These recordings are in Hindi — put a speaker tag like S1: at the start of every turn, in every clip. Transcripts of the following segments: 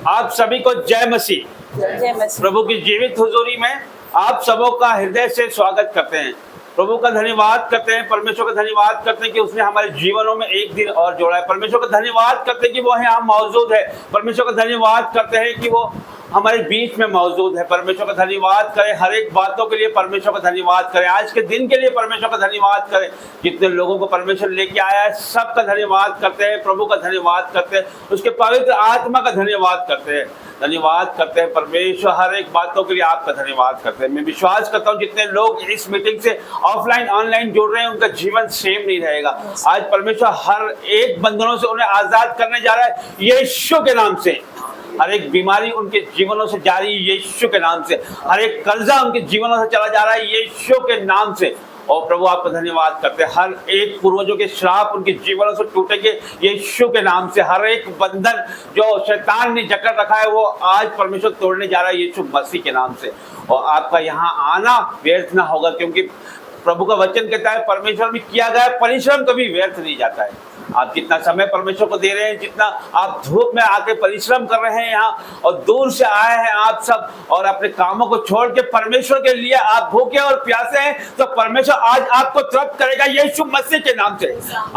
S1: आप सभी को जय मसीह।
S2: जय मसीह।
S1: प्रभु की जीवित हुजूरी में आप सबों का हृदय से स्वागत करते हैं। प्रभु का धन्यवाद करते हैं, परमेश्वर का धन्यवाद करते हैं कि उसने हमारे जीवनों में एक दिन और जोड़ा है। परमेश्वर का धन्यवाद करते हैं कि वो यहाँ मौजूद है। परमेश्वर का धन्यवाद करते हैं कि वो हमारे बीच में मौजूद है। परमेश्वर का धन्यवाद करें, हर एक बातों के लिए परमेश्वर का धन्यवाद करें। आज के दिन के लिए परमेश्वर का धन्यवाद करें। जितने लोगों को परमेश्वर लेके आया है सबका धन्यवाद करते हैं, प्रभु का धन्यवाद करते हैं, उसके पवित्र आत्मा का धन्यवाद करते हैं। धन्यवाद करते हैं परमेश्वर, हर एक बातों के लिए आपका धन्यवाद करते हैं। मैं विश्वास करता हूँ जितने लोग इस मीटिंग से ऑफलाइन ऑनलाइन जुड़ रहे हैं उनका जीवन सेम नहीं रहेगा। आज परमेश्वर हर एक बंधनों से उन्हें आजाद करने जा रहा है यीशु के नाम से। हर एक बीमारी उनके जीवनों से जा रही है यीशु के नाम से। हर एक कर्जा उनके जीवनों से चला जा रहा है यीशु के नाम से। और प्रभु आपका धन्यवाद करते हैं, हर एक पूर्वजों के श्राप उनके जीवनों से टूटेंगे यीशु के नाम से। हर एक बंधन जो शैतान ने जकड़ रखा है वो आज परमेश्वर तोड़ने जा रहा है यीशु मसीह के नाम से। और आपका यहाँ आना व्यर्थ ना होगा, क्योंकि प्रभु का वचन कहता है परमेश्वर में किया गया परिश्रम कभी व्यर्थ नहीं जाता है। आप जितना समय परमेश्वर को दे रहे हैं, जितना आप धूप में आके परिश्रम कर रहे हैं यहाँ, और दूर से आए हैं आप सब, और अपने कामों को छोड़ के परमेश्वर के लिए आप भूखे और प्यासे हैं, तो परमेश्वर आज आपको तृप्त करेगा यीशु मसीह के नाम से।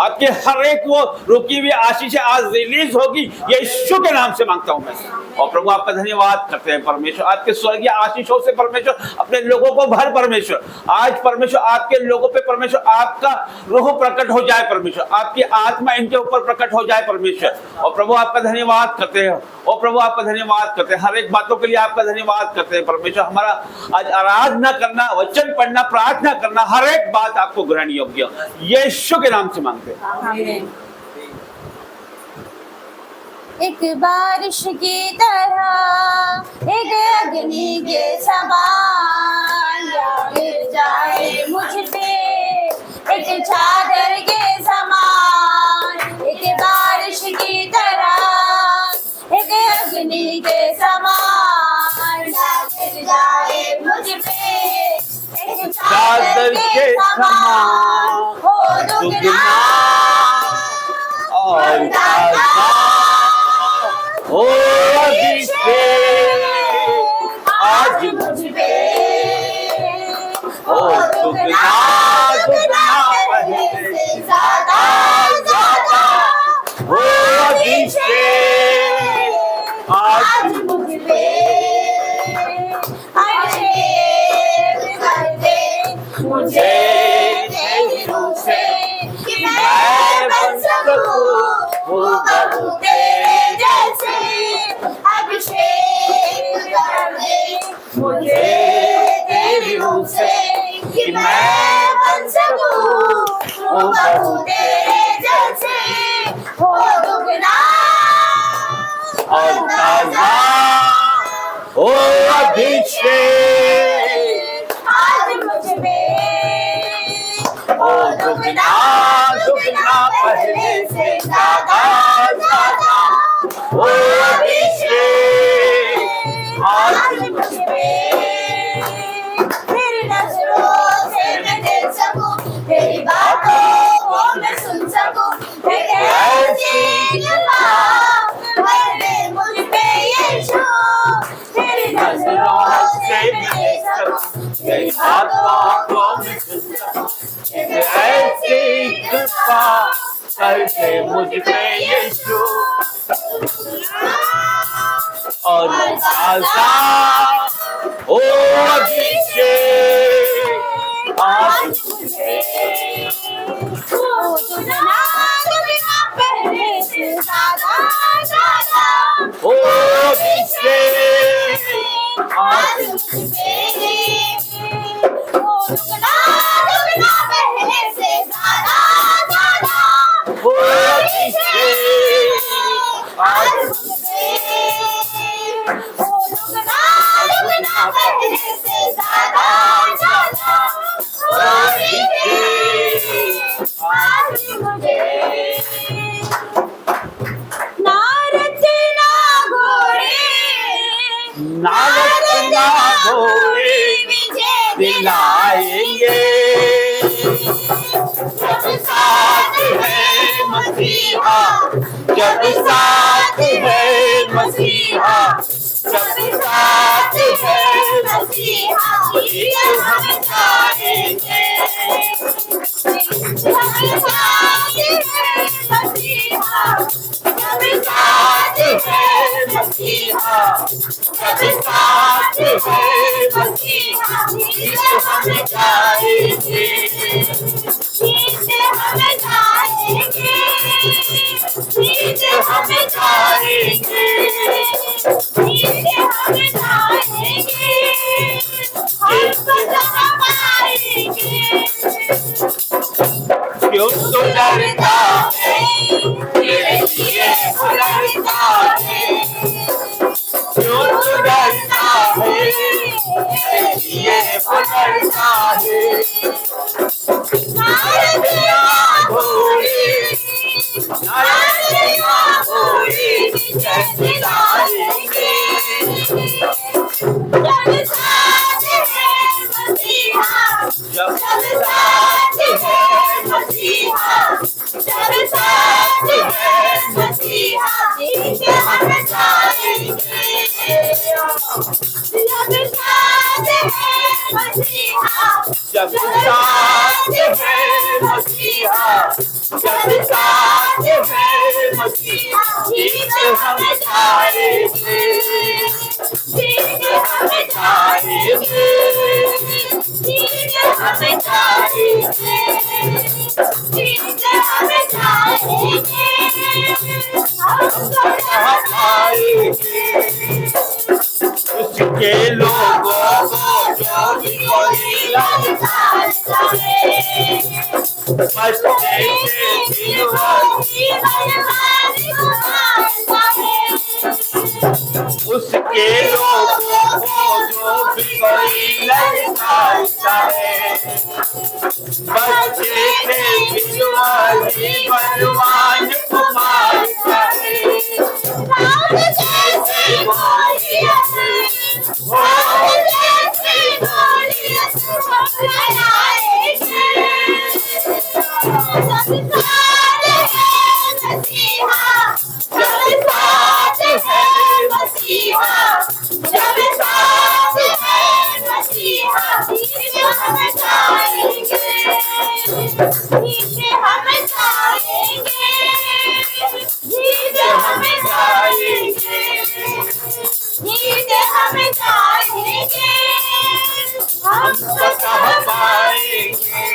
S1: आपके हर एक वो रुकी हुई आशीष आज रिलीज होगी यीशु के नाम से मांगता हूँ मैं। और प्रभु आपका धन्यवाद करते हैं परमेश्वर, आपके स्वर्गीय आशीषों से परमेश्वर अपने लोगों को भर। परमेश्वर आज परमेश्वर आपके लोगों पे परमेश्वर आपका रूह प्रकट हो जाए, परमेश्वर आपकी आत्मा इनके ऊपर प्रकट हो जाए परमेश्वर। और प्रभु आपका धन्यवाद करते हैं, और प्रभु आपका धन्यवाद करते हैं, हर एक बातों के लिए आपका धन्यवाद करते हैं परमेश्वर। हमारा आज आराधना करना, वचन पढ़ना, प्रार्थना करना, हर एक बात आपको ग्रहण योग्य यीशु के नाम से मांगते हैं।
S2: आमीन। एक बारिश की तरह, एक अग्नि के समान या गिर जाए मुझ पे, एक चादर के समान। एक बारिश की तरह, एक अग्नि के समान या गिर जाए मुझ पे, एक चादर के समान हो दुगना और ताजा
S1: ओ अभिषेक आज
S2: मुझ पे,
S1: ओ दुगना दुगना पहले से
S2: ज्यादा ज्यादा
S1: ओ अभिषेक आज
S2: मुझ पे अभिषेक कर दे मुझे तेरी रूह से, कि मैं बन सकूं हूबहू तेरे जैसे। अभिषेक कर दे मुझे तेरी रूह से, कि मैं बन सकूं हूबहू तेरे जैसे। हो दुगना
S1: और ताजा ओ अभिषेक
S2: आज मुझ में,
S1: ओ दुगना दुगना पहले से ज्यादा ज्यादा ओ अभिषेक आज
S2: मुझ में। तेरी नजरों से मैं देख सकूं, तेरी बातों को मैं सुन सकूं, एक ऐसी कृपा बरसे मुझ पे यीशु। तेरी नजरों से मैं देख सकूं, तेरी बातों को मैं सुन सकूं, एक
S1: ऐसी कृपा करके मुझ पे यीशु। और ताजा ओ अभिषेक आज
S2: मुझे दुगना दुगना पहले से ज्यादा ज्यादा
S1: ओ अभिषेक आज
S2: मुझे दुगना दुगना पहले से ज्यादा ज्यादा
S1: ओ अभिषेक आज
S2: मुझे दुगना दुगना पहले से ज्यादा ज्यादा ओ अभिषेक आज मुझे। नारद ना घोड़े,
S1: नारद ना घोड़े
S2: विजय
S1: दिलाएंगे, जब साथ है मसीहा, जब साथ है मसीहा, जब साथ है मसीहा, गीत हम गाएंगे। जब साथ है मसीहा, जब साथ है मसीहा, जब साथ है मसीहा, गीत हम गाएंगे। गीत हम गाएंगे, गीत हम गाएंगे, गीत हम गाएंगे, हमको सहायेंगे। क्यों तो डरता है, तेरे लिए वो डरता है। क्यों तो डरता है, तेरे लिए वो डरता है। नारदिया घोड़ी, नारदिया घोड़ी विजय दिलाएंगे। जब साथ है मसीहा, जब साथ है मसीहा, जब साथ है मसीहा, गीत हम गाएंगे। जब साथ है मसीहा, जब साथ है मसीहा, जब साथ है मसीहा, गीत हम गाएंगे। गीत हम गाएंगे, गीत हम गाएंगे, गीत हम गाएंगे, हमको गाएंगे। उसके लोगों को जो भी कोई लगता है, बचने से जीवन उसके लोगों को जो भी कोई लगता है, बच्चे से जीवन कुमारता है। जैसे बोलियत, जैसे बोलियत बनाएंगे। जब साथ है मसीहा, जब साथ है मसीहा, जब साथ है मसीहा, गीत हम गाएंगे। गीत हम गाएंगे, गीत हम गाएंगे, गीत हम गाएंगे, हम सह पाएंगे।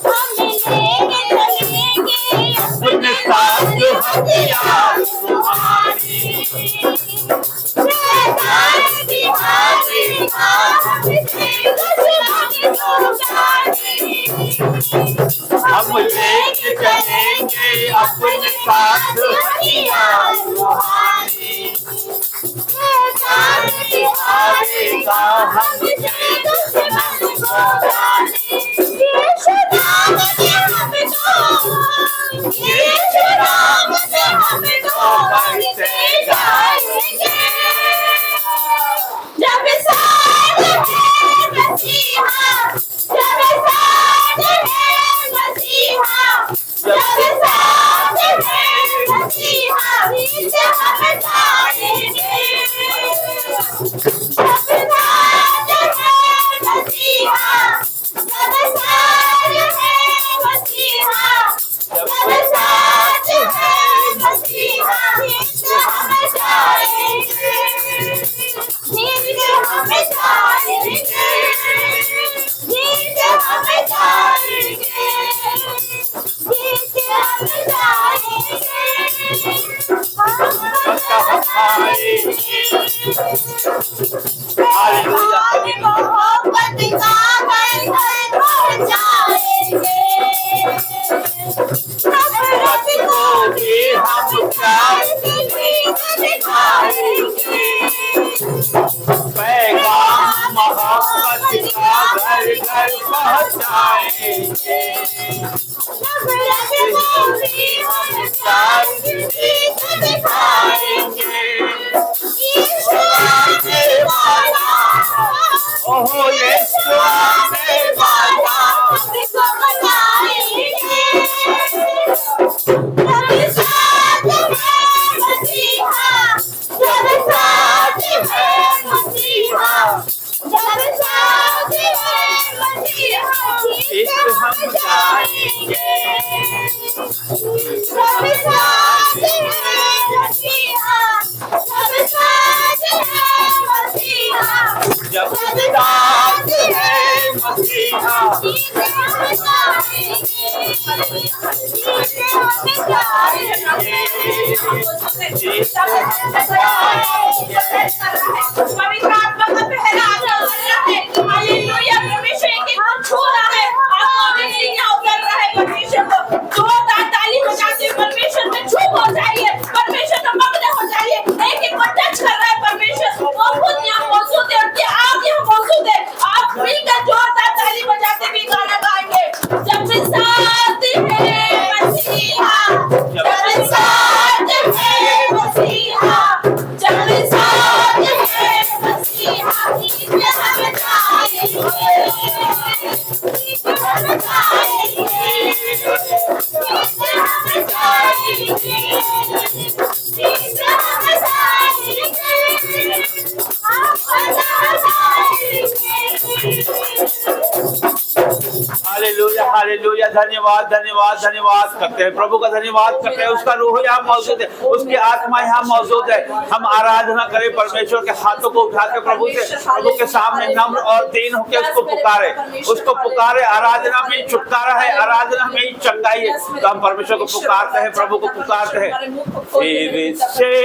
S1: हम लेके चलेंगे अपने साथ हथियार रूहानी। शैतान की हारेगा, हमसे दुश्मनी को जाने। हम लेके चलेंगे अपने साथ हथियार रूहानी। शैतान की हारेगा, हमसे दुश्मनी को जाने। यीशु नाम से हमको, यीशु नाम से हमको बढ़ते जाएंगे। जब साथ है मसीहा, जब साथ है मसीहा, जब साथ है मसीहा, गीत हम गाएंगे। जब साथ है मसीहा, जब साथ है मसीहा, जब साथ है मसीहा, गीत हम गाएंगे। गीत हम गाएंगे, गीत हम गाएंगे, गीत हम गाएंगे, हमको सहायेंगे। हमारी मोहब्बत का घर घर पहुंचाएंगे। नफरत को भी हम प्यार की रीत दिखाएंगे। पैगाम मोहब्बत का घर घर पहुंचाएंगे। नफरत को भी हम प्यार की रीत दिखाएंगे। ईश्वर के
S2: पवित्र आत्मा का पहरा चल रहा है। हालेलुया, परमेश्वर एक एक को छू रहा है, आत्मा में सीढ़ियां उतर रहा है। परमेश्वर को जोरदार ताली बजाते परमेश्वर में चूप हो जाइए, परमेश्वर का मग्न हो जाइए। एक एक को टच कर रहा है परमेश्वर, वो खुद यहाँ मौजूद है और क्या आप यहाँ मौजूद है। आप मिलकर जोरदार ताली बजाते भी गाना गाएंगे। जब भी साथ है मसीहा, जब भी साथ है मसीहा, जब भी साथ है मसीहा, नीचे हम जाएंगे, नीचे हम जाएंगे, नीचे हम जाएंगे, नीचे हम जाएंगे, आप
S1: हालेलुया हालेलुया, धन्यवाद धन्यवाद धन्यवाद करते हैं, प्रभु का धन्यवाद करते हैं। उसका रूह यहाँ मौजूद है, उसकी आत्मा यहाँ मौजूद है। हम आराधना करें परमेश्वर के हाथों को उठा के प्रभु के सामने नम्र और दीन होकर उसको पुकारे। आराधना में छुटकारा है, आराधना में ही चंगाई है। तो हम परमेश्वर को पुकारते हैं, प्रभु को पुकारते हैं। फिर से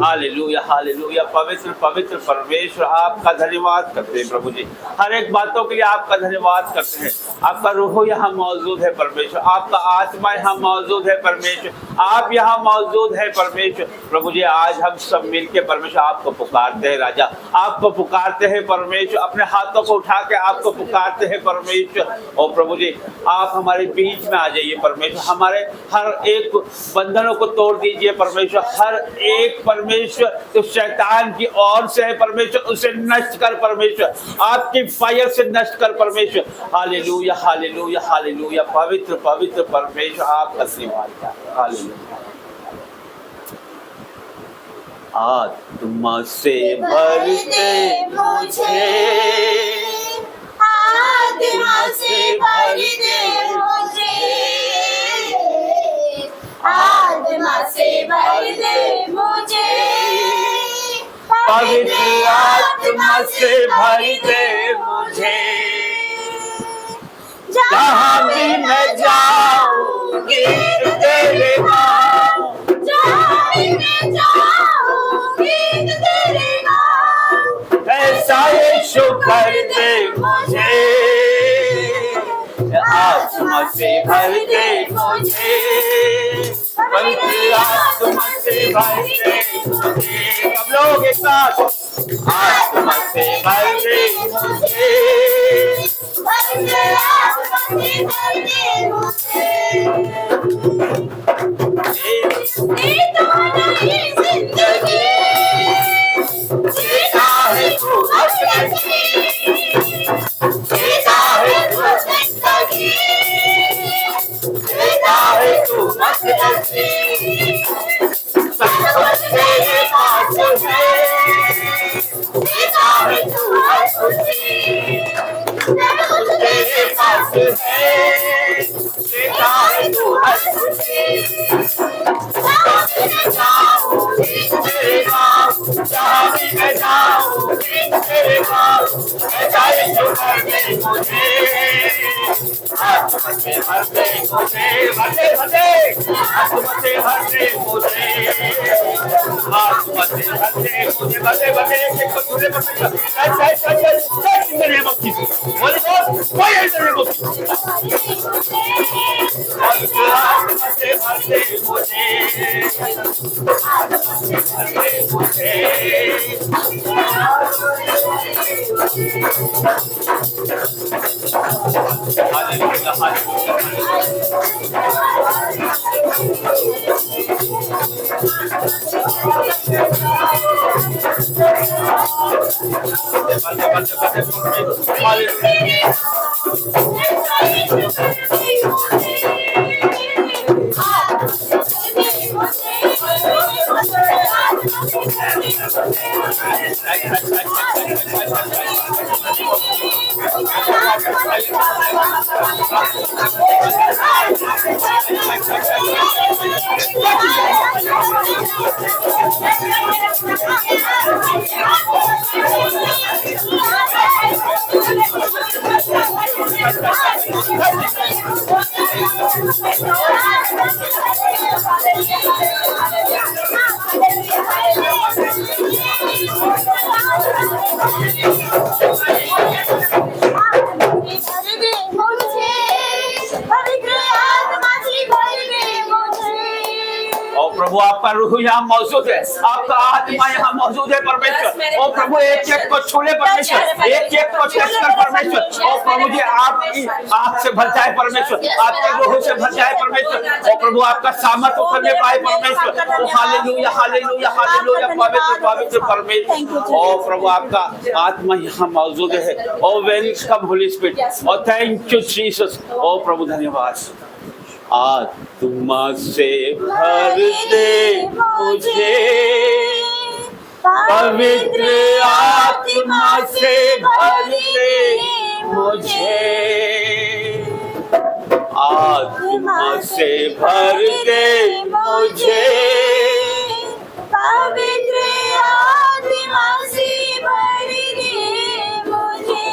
S1: हालेलुया हालेलुया, पवित्र पवित्र परमेश्वर आपका धन्यवाद करते हैं प्रभु जी। हर एक बातों के लिए आपका धन्यवाद करते हैं। आपका रूह यहाँ मौजूद है परमेश्वर, आपका आत्मा यहाँ मौजूद है परमेश्वर, आप यहाँ मौजूद है परमेश्वर। प्रभु जी आज हम सब मिलके परमेश्वर आपको पुकारते हैं राजा, आपको पुकारते हैं परमेश्वर, अपने हाथों को उठा के आपको पुकारते हैं परमेश्वर। और प्रभु जी आप हमारे बीच में आ जाइए परमेश्वर, हमारे हर एक बंधनों को तोड़ दीजिए परमेश्वर, हर एक परमेश्वर परमेश्वर, तो शैतान की ओर से है परमेश्वर, उसे नष्ट कर परमेश्वर, आपकी फायर से नष्ट कर परमेश्वर। हालेलुया हालेलुया हालेलुया, पवित्र पवित्र परमेश्वर आपका धन्यवाद। हालेलुया। आत्मा से भर दे
S2: मुझे, आत्मा से भर दे मुझे, आत्मा से भर दे मुझे,
S1: पवित्र आत्मा से भर दे मुझे। जहाँ भी मैं जाऊंगी तेरे नाम,
S2: जहाँ भी मैं जाऊंगी तेरे नाम,
S1: ऐसा यीशु कर दे मुझे। आत्मा से भर दे मुझे, पवित्र आत्मा से भर दे मुझे। सब लोग एक साथ, आत्मा से भर दे मुझे,
S2: पवित्र आत्मा से भर दे मुझे। ये तो नई जिंदगी जीता है तू अपनी, जीता है तू जिंदगी, जीता है तू अपनी। सब कुछ तेरे पास है, जीता है तू अपनी। सब कुछ तेरे पास है, जीता है तू अपनी। जहाँ भी मैं जाऊंगी तेरे नाम, जहाँ भी मैं जाऊंगी तेरे नाम, ऐसा यीशु कर दे मुझे। आत्मा से भर दे मुझे, भर दे भर दे, आत्मा से भर दे मुझे, आत्मा से भर दे मुझे, भर दे भर दे। एक को तुझे पकड़, in the name of Jesus, Holy Ghost, fire in the name of Jesus। आत्मा से भर दे मुझे, आत्मा से भर दे मुझे। हालेलुया प्रभु, आपका रूह यहाँ मौजूद है, आपका आत्मा यहाँ मौजूद है परमेश्वर। ओ प्रभु, एक एक को छूले परमेश्वर, एक एक को टच कर परमेश्वर। ओ प्रभु जी, आपकी आँख से भर जाए परमेश्वर, आपके रूह से भर जाए परमेश्वर। ओ प्रभु, आपका सामर्थ उतरने पाए परमेश्वर। ओ हालेलुया हालेलुया हालेलुया, पवित्र पवित्र परमेश्वर। ओ प्रभु, आपका आत्मा यहाँ मौजूद है। Oh welcome Holy Spirit. Oh thank you Jesus. ओ प्रभु धन्यवाद। आत्मा से भर दे मुझे, पवित्र आत्मा से भर दे मुझे, आत्मा से भर दे मुझे, पवित्र आत्मा से भर दे मुझे।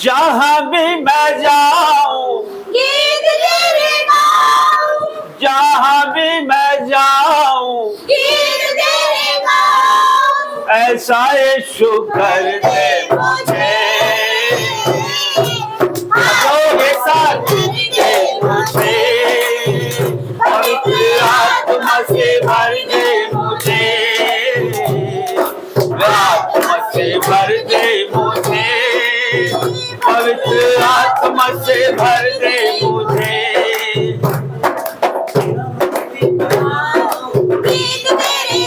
S1: जहाँ भी मैं जाऊं
S2: गीत तेरे गाऊं,
S1: जहाँ भी मैं जाऊं
S2: गीत तेरे गाऊं,
S1: ऐसा यीशु कर दे मुझे। एक साथ मुझे, पवित्र आत्मा से भर दे मुझे, आत्मा से भर दे मुझे, पवित्र आत्मा से भर दे मुझे।
S2: गीत तेरे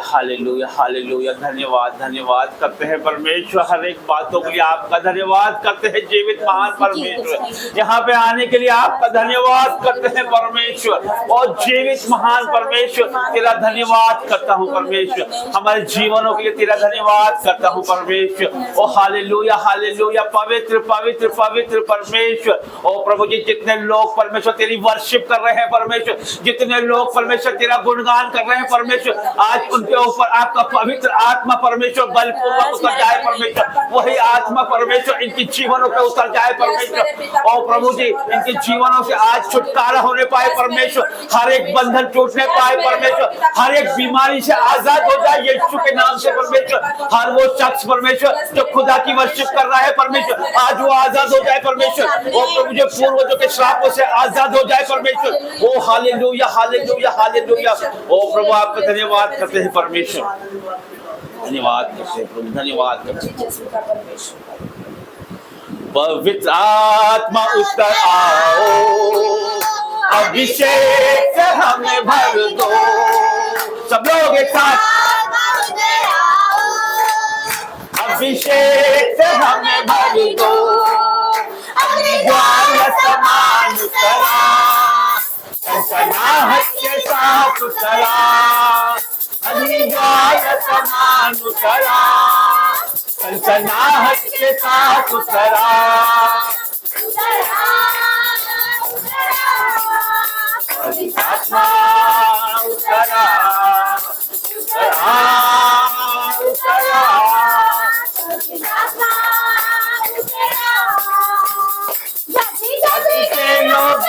S1: हालेलुया हालेलुया हालेलुया। धन्यवाद धन्यवाद करते हैं परमेश्वर, हर एक बातों के लिए आपका धन्यवाद करते हैं। जीवित महान परमेश्वर, यहाँ पे आने के लिए आपका धन्यवाद करते हैं परमेश्वर। और जीवित महान परमेश्वर, तेरा धन्यवाद करता हूँ परमेश्वर। हमारे जीवनों के लिए तेरा धन्यवाद करता हूँ परमेश्वर। ओ हालेलुया हालेलुया। पवित्र पवित्र पवित्र परमेश्वर। ओ प्रभु जी, जितने लोग परमेश्वर तेरी वर्शिप कर रहे हैं परमेश्वर, जितने लोग परमेश्वर तेरा गुणगान कर रहे हैं परमेश्वर, आज उनके ऊपर आपका पवित्र आत्मा परमेश्वर बलपूर्वक उतर जाए परमेश्वर। वही आत्मा परमेश्वर इनके जीवनों पे उतर जाए परमेश्वर। और प्रभु जी, इनके जीवनों से आज छुटकारा होने पाए परमेश्वर। हर एक बंधन टूटने पाए परमेश्वर। हर एक बीमारी से आजाद हो जाए यीशु के नाम से परमेश्वर। हर वो शख्स परमेश्वर जो खुदा की वर्शिप कर रहा है परमेश्वर, आज वो आजाद हो जाए परमेश्वर। और प्रभु जी, पूर्वजों के श्रापों से आजाद हो जाए परमेश्वर। ओ हालेलुया हालेलुया हालेलुया। ओ प्रभु, आपका धन्यवाद करते हैं परमेश्वर। धन्यवाद करते हैं प्रभु, धन्यवाद करते हैं। पवित्र आत्मा उतर आओ, अभिषेक से हमें भर दो। सब लोग एक साथ, अभिषेक से हमें भर दो। ज्ञान समान उतरा, सनाहट के साथ उतरा। ज्ञान समान उतरा, सनाहट के साथ उतरा। आत्मा उतरा उतरा उतरा। जाति के लोग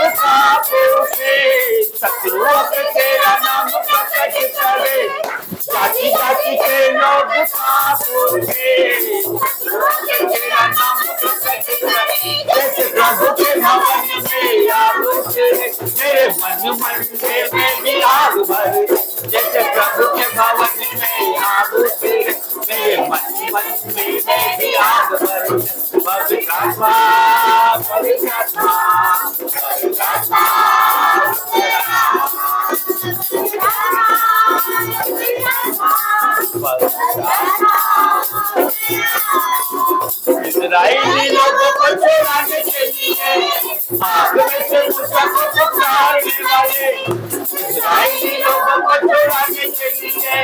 S1: शत्रुओं पे तेरा नाम प्रकट करे। जाति जाति के लोग तेरा नाम प्रकट करे। जैसे प्रभु के भवन में आग उतरे, मेरे मन मंदिर में भी आग भरे। जैसे प्रभु के भवन में आग उतरे, मेरे मन मंदिर में भी आग भरे। पवित्र आत्मा पवित्र आत्मा पवित्र आत्मा। इस्राएली लोगों को छुड़ाने के लिए आग में से मूसा को पुकारने वाले। इस्राएली लोगों को छुड़ाने के लिए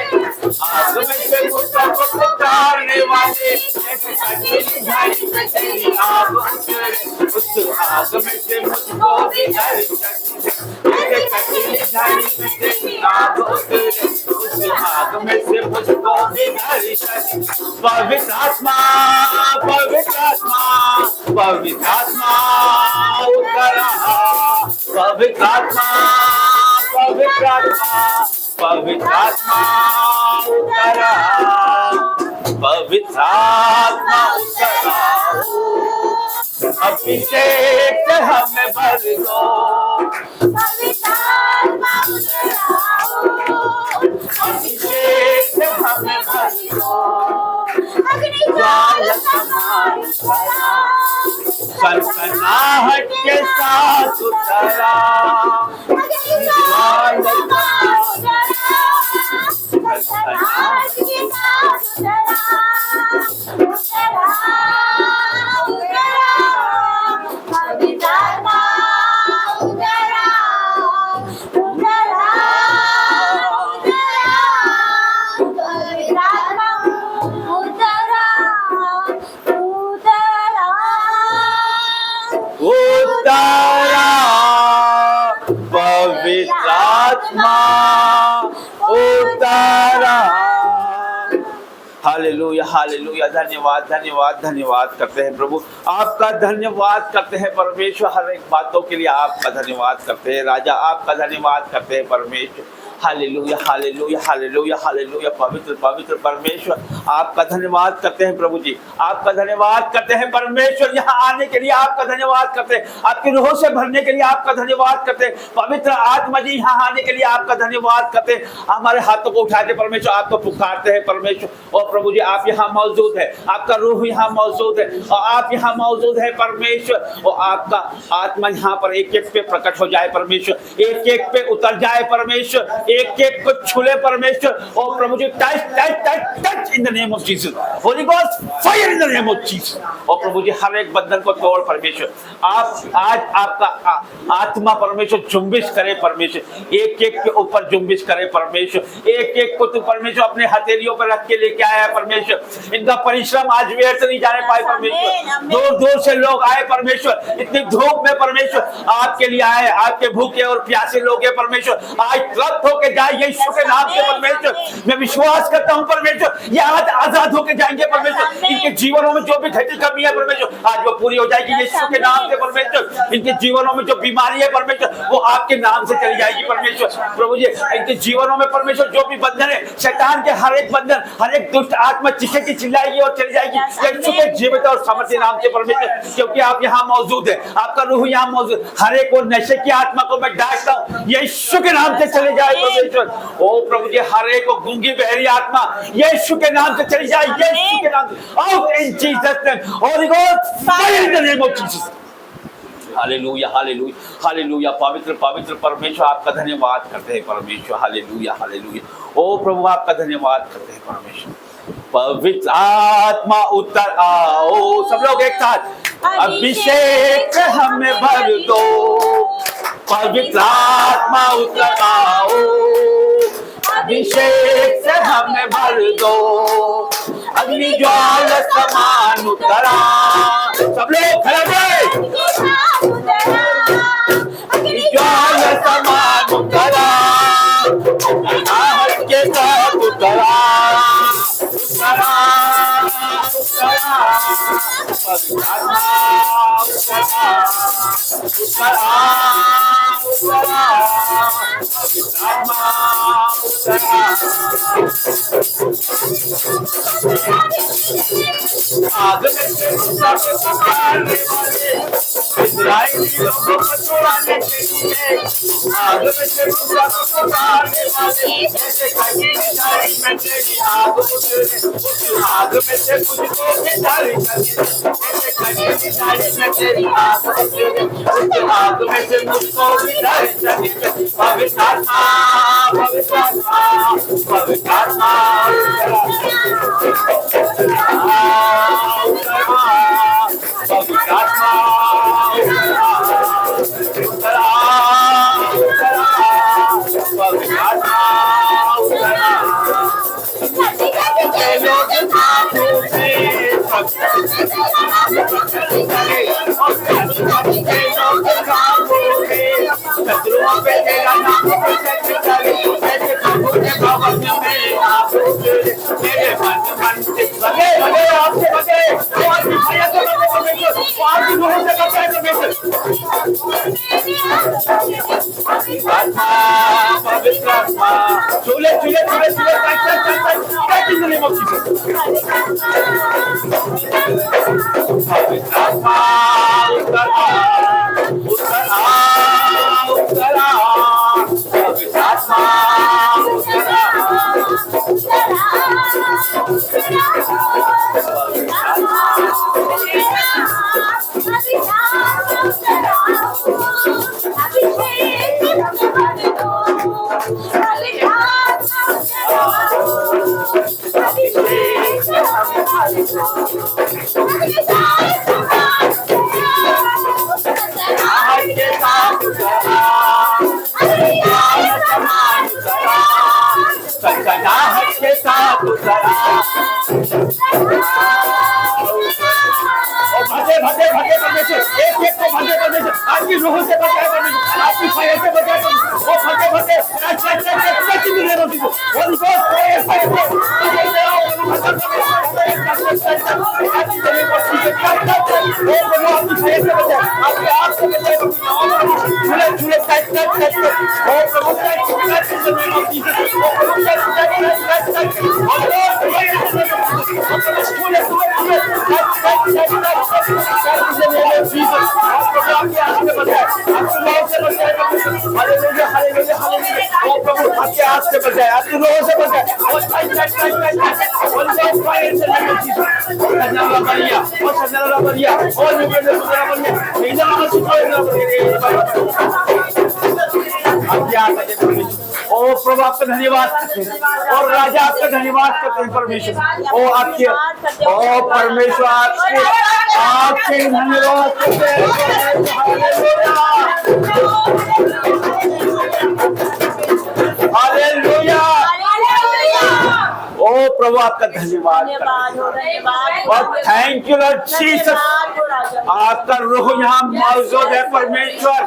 S1: आग में से मूसा को पुकारने वाले। जैसे कटीली झाड़ी में तेरी आग उतरे, उस आग में से मुझको भी डर सकती। जैसे कटीली झाड़ी में तेरी आग उतरे, उस आग में से मुझको भी डर सकती। पवित्र आत्मा पवित्र आत्मा पवित्र आत्मा उतरा। पवित्र आत्मा पवित्र आत्मा पवित्र आत्मा उतरा। पवित्र आत्मा उतरा, अभिषेक से हमें भर दो। पवित्र आत्मा उतरा, अभिषेक से हमें भर दो। ज्वाला समान उतरा, सनसनाहट के साथ उतरा। ज्वाला समान सनसनाहट के साथ उतरा। पवित्र आत्मा उतरा उतरा उतरा। पवित्र आत्मा उतरा। Hallelujah hallelujah. धन्यवाद धन्यवाद धन्यवाद करते हैं प्रभु, आपका धन्यवाद करते हैं परमेश्वर। हर एक बातों के लिए आपका धन्यवाद करते हैं राजा, आपका धन्यवाद करते हैं परमेश्वर। Hallelujah hallelujah hallelujah hallelujah. पवित्र पवित्र परमेश्वर, आपका धन्यवाद करते हैं प्रभु जी, आपका धन्यवाद करते हैं परमेश्वर। यहाँ आने के लिए आपका धन्यवाद करते हैं, आपकी रूहों से भरने के लिए आपका धन्यवाद करते हैं। पवित्र आत्मा जी, यहाँ आने के लिए आपका धन्यवाद करते हैं। हमारे हाथों को उठाते परमेश्वर, आपको पुकारते हैं परमेश्वर। और प्रभु जी, आप यहाँ मौजूद है, आपका रूह यहाँ मौजूद है और आप यहाँ मौजूद है परमेश्वर। और आपका आत्मा यहाँ पर एक एक पे प्रकट हो जाए परमेश्वर, एक एक पे उतर जाए परमेश्वर, एक एक को छूले परमेश्वर। और प्रभु जी touch touch touch touch in the name of Jesus, Holy Ghost fire in the name of Jesus. और प्रभु जी हर एक बंधन को तोड़ परमेश्वर। आप आज आपका आत्मा परमेश्वर जुम्बिश करे परमेश्वर, एक एक के ऊपर जुम्बिश करे परमेश्वर। एक एक को तू परमेश्वर अपने हथेलियों पर रख के लेके आया है परमेश्वर। इनका परिश्रम आज व्यर्थ नहीं जाने पाए परमेश्वर। दूर दूर से लोग आए परमेश्वर, इतनी धूप में परमेश्वर आपके लिए आए। आपके भूखे और प्यासे लोग हैं परमेश्वर, आज तृप्त होके जाए यीशु के नाम से परमेश्वर। मैं विश्वास करता हूँ परमेश्वर, ये आज आजाद होके जाएंगे परमेश्वर। इनके जीवनों में जो भी घटी कमी है परमेश्वर, आज वो पूरी हो जाएगी यीशु के नाम से परमेश्वर। इनके जीवनों में जो बीमारी है परमेश्वर, वो आपके नाम से चली जाएगी परमेश्वर। प्रभु जी इनके जीवनों में परमेश्वर जो भी बंधन है, शैतान के हर एक बंधन, हर एक दुष्ट आत्मा चीखेगी, चिल्लाएगी और चली जाएगी यीशु के जीवित और सामर्थ्य नाम से परमेश्वर। क्योंकि आप यहाँ मौजूद है, आपका रूह यहाँ मौजूद। हर एक और नशे की आत्मा को मैं डांटता हूँ यीशु के नाम से चले जाए परमेश्वर। ओ प्रभु जी हर एक को गूंगी बहरी आत्मा यीशु के नाम से चली जाए, यीशु के नाम से। Out in Jesus name, Holi Ghost fire in the name of Jesus. Hallelujah hallelujah hallelujah. पवित्र पवित्र परमेश्वर आपका धन्यवाद करते हैं परमेश्वर। Hallelujah hallelujah. ओ प्रभु आपका धन्यवाद करते हैं परमेश्वर। पवित्र आत्मा उतर आओ, सब लोग एक साथ। अभिषेक हमें भर दो, पवित्र आत्मा उतर आओ, अभिषेक से हमें भर दो। अग्नि ज्वाल समान उतरा, सब लोग खड़े। अग्नि ज्वाल समान उतरा, आहट के साथ उतरा उतरा उतरा। आग में से मूसा को पकड़ने वाले, इस्राएली लोगों को छुड़ाने के लिए। आग में से मूसा को पकड़ने वाले, ऐसे खड़ी निशानी में तेरी आग उतरे। उस आग में से मुझको भी डाली करके, ऐसे खड़ी निशानी में तेरी आग उतरे। उस आग में से मुझको भी डाली करके। पवित्र आत्मा पवित्र आत्मा पवित्र आत्मा शत्रुओं पे तेरा नाम ऐसे प्रभु के भवन में आप मेरे मन मन से लगे लगे आपसे बचे और भैया से बचे परमेश्वर, और भी लोगों से बचे परमेश्वर। पवित्र आत्मा चूले चूले चूले चूले in the name of Jesus। पवित्र आत्मा उतरा उतरा उतरा, पवित्र आत्मा उतरा सनसनाहट के साथ उतरा। और भजे भजे भजे परमेश्वर, एक एक को भजे परमेश्वर, आपकी रूह से बचाए परमेश्वर, आपकी फायर से बचाए परमेश्वर। वो भजे भजे Maria, ओ प्रभु आपका धन्यवाद करते हैं और राजा आपका धन्यवाद करते हैं परमेश्वर। ओ आपके ओ परमेश्वर आपके धन्यवाद करते हैं। हालेलुया। ओ प्रभु आपका धन्यवाद और थैंक यू लॉर्ड जीसस। आपका रूह यहाँ मौजूद है परमेश्वर।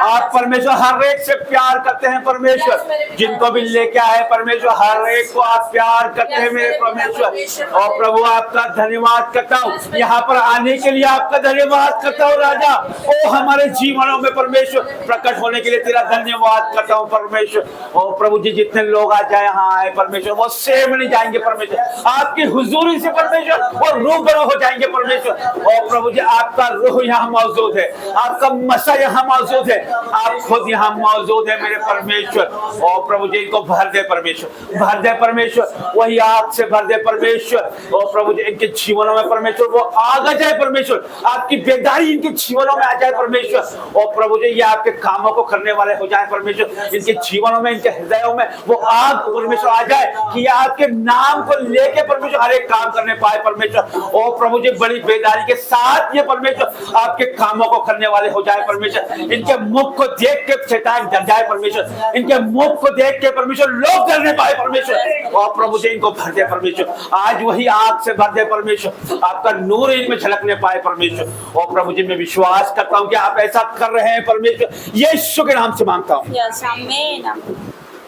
S1: आप परमेश्वर हर एक से प्यार करते हैं परमेश्वर, जिनको भी लेके आए परमेश्वर हर एक को आप प्यार करते हैं मेरे परमेश्वर। और प्रभु आपका धन्यवाद करता हूँ, यहाँ पर आने के लिए आपका धन्यवाद करता हूँ राजा। ओ हमारे जीवनों में परमेश्वर प्रकट होने के लिए तेरा धन्यवाद करता हूँ परमेश्वर। ओ प्रभु जी जितने लोग आज यहाँ आए परमेश्वर वो सेम नहीं जाएंगे परमेश्वर, आपकी हुजूरी से परमेश्वर वो रूबरू हो जाएंगे परमेश्वर। और प्रभु जी आपका रूह यहाँ मौजूद है, आपका मसा यहाँ मौजूद है, आप खुद यहाँ मौजूद है मेरे परमेश्वर। और प्रभु जी इनको भर दे परमेश्वर, भर दे परमेश्वर, वही आग से भर दे परमेश्वर। और प्रभु जी इनके जीवनों में परमेश्वर वो आग आ जाए परमेश्वर, आपकी बेदारी इनके जीवनों में आ जाए परमेश्वर। और प्रभु जी ये आपके कामों को करने वाले हो जाए परमेश्वर, इनके जीवनों में इनके हृदयों में वो आग परमेश्वर आ जाए कि ये आपके नाम को लेके परमेश्वर हर एक काम करने पाए परमेश्वर। ओ प्रभु जी बड़ी बेदारी के साथ ये परमेश्वर आपके कामों को करने वाले हो जाए परमेश्वर। इनके मुख को देख के शैतान डर जाए परमेश्वर, इनके मुख को देख के परमेश्वर लोग डरने पाए परमेश्वर। और प्रभु जी इनको भर दे परमेश्वर, आज वही आग से भर दे परमेश्वर, आपका नूर इनमें झलकने पाए परमेश्वर। और प्रभु जी मैं विश्वास करता हूँ कि आप ऐसा कर रहे हैं परमेश्वर, यीशु के नाम से मांगता हूँ।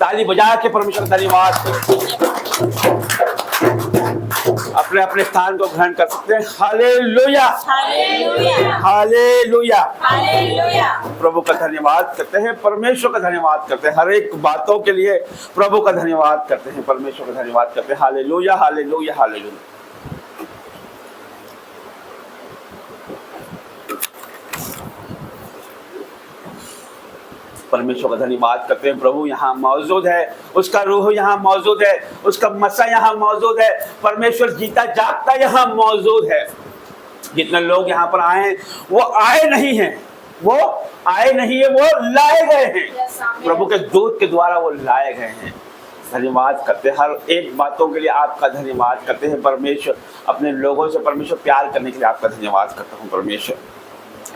S1: ताली बजा के परमेश्वर धन्यवाद। अपने अपने स्थान को ग्रहण कर सकते हैं। Hallelujah hallelujah hallelujah. प्रभु का धन्यवाद करते हैं, परमेश्वर का धन्यवाद करते हैं, हर एक बातों के लिए प्रभु का धन्यवाद करते हैं, परमेश्वर का धन्यवाद करते हैं। Hallelujah hallelujah hallelujah. परमेश्वर का धन्यवाद करते हैं। प्रभु यहाँ मौजूद है, उसका रूह यहाँ मौजूद है, उसका मसा यहाँ मौजूद है, परमेश्वर जीता जागता यहाँ मौजूद है। जितने लोग यहाँ पर आए हैं वो आए नहीं हैं, वो आए नहीं है, वो लाए गए हैं, प्रभु के दूत के द्वारा वो लाए गए हैं। धन्यवाद करते हैं, हर एक बातों के लिए आपका धन्यवाद करते हैं परमेश्वर। अपने लोगों से परमेश्वर प्यार करने के लिए आपका धन्यवाद करता हूँ परमेश्वर।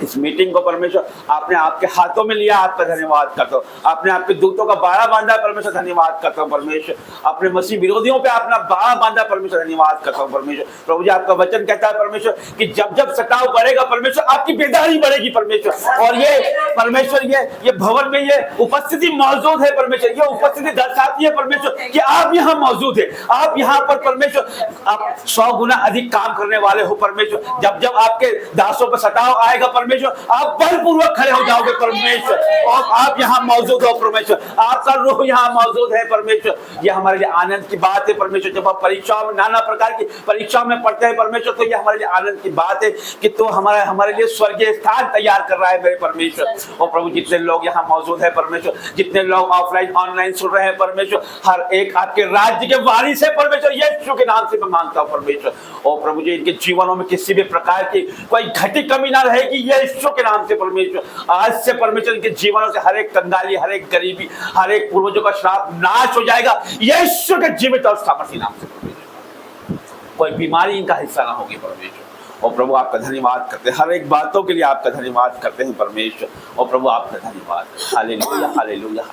S1: इस मीटिंग को परमेश्वर आपने आपके हाथों में लिया, आपका धन्यवाद करता हूँ। आपने आपके दूतों का बाड़ा बांधा परमेश्वर, धन्यवाद करता हूँ परमेश्वर। अपने मसीह विरोधियों पे आपने बाड़ा बांधा परमेश्वर, धन्यवाद करता हूँ परमेश्वर। प्रभु जी आपका वचन कहता है परमेश्वर कि जब जब सताव बढ़ेगा परमेश्वर आपकी बेदारी बढ़ेगी परमेश्वर। और ये परमेश्वर ये भवन में ये उपस्थिति मौजूद है परमेश्वर, ये उपस्थिति दर्शाती है परमेश्वर कि आप यहाँ मौजूद है। आप यहाँ पर परमेश्वर आप 100 गुना अधिक काम करने वाले हो परमेश्वर। जब जब आपके दासों पर सताव आएगा परमेश्वर आप बलपूर्वक खड़े हो जाओगे परमेश्वर, और आप यहाँ मौजूद हो परमेश्वर, आपका रूह यहाँ मौजूद है परमेश्वर। ये हमारे लिए आनंद की बात है परमेश्वर। जब हम परीक्षाओं में नाना प्रकार की परीक्षाओं में पढ़ते हैं परमेश्वर तो ये हमारे लिए आनंद की बात है कि तो हमारे लिए स्वर्गीय स्थान तैयार कर रहा है मेरे परमेश्वर। और प्रभु जितने लोग यहाँ मौजूद है परमेश्वर, जितने लोग ऑफलाइन ऑनलाइन सुन रहे हैं परमेश्वर, हर एक आपके राज्य के वारिस है परमेश्वर, यीशु के नाम से मैं मांगता हूँ परमेश्वर। और प्रभु जी इनके जीवनों में किसी भी प्रकार की कोई घटी कमी ना रहेगी यीशु के नाम से परमेश्वर। आज से परमेश्वर इनके जीवनों से हर एक कंगाली, हर एक गरीबी, हर एक पूर्वजों का श्राप नाश हो जाएगा यीशु के जीवित और सामर्थी नाम से परमेश्वर। कोई बीमारी इनका हिस्सा ना होगी परमेश्वर। और प्रभु आपका धन्यवाद करते हैं, हर एक बातों के लिए आपका धन्यवाद करते हैं परमेश्वर। और प्रभु आपका धन्यवाद। Hallelujah hallelujah.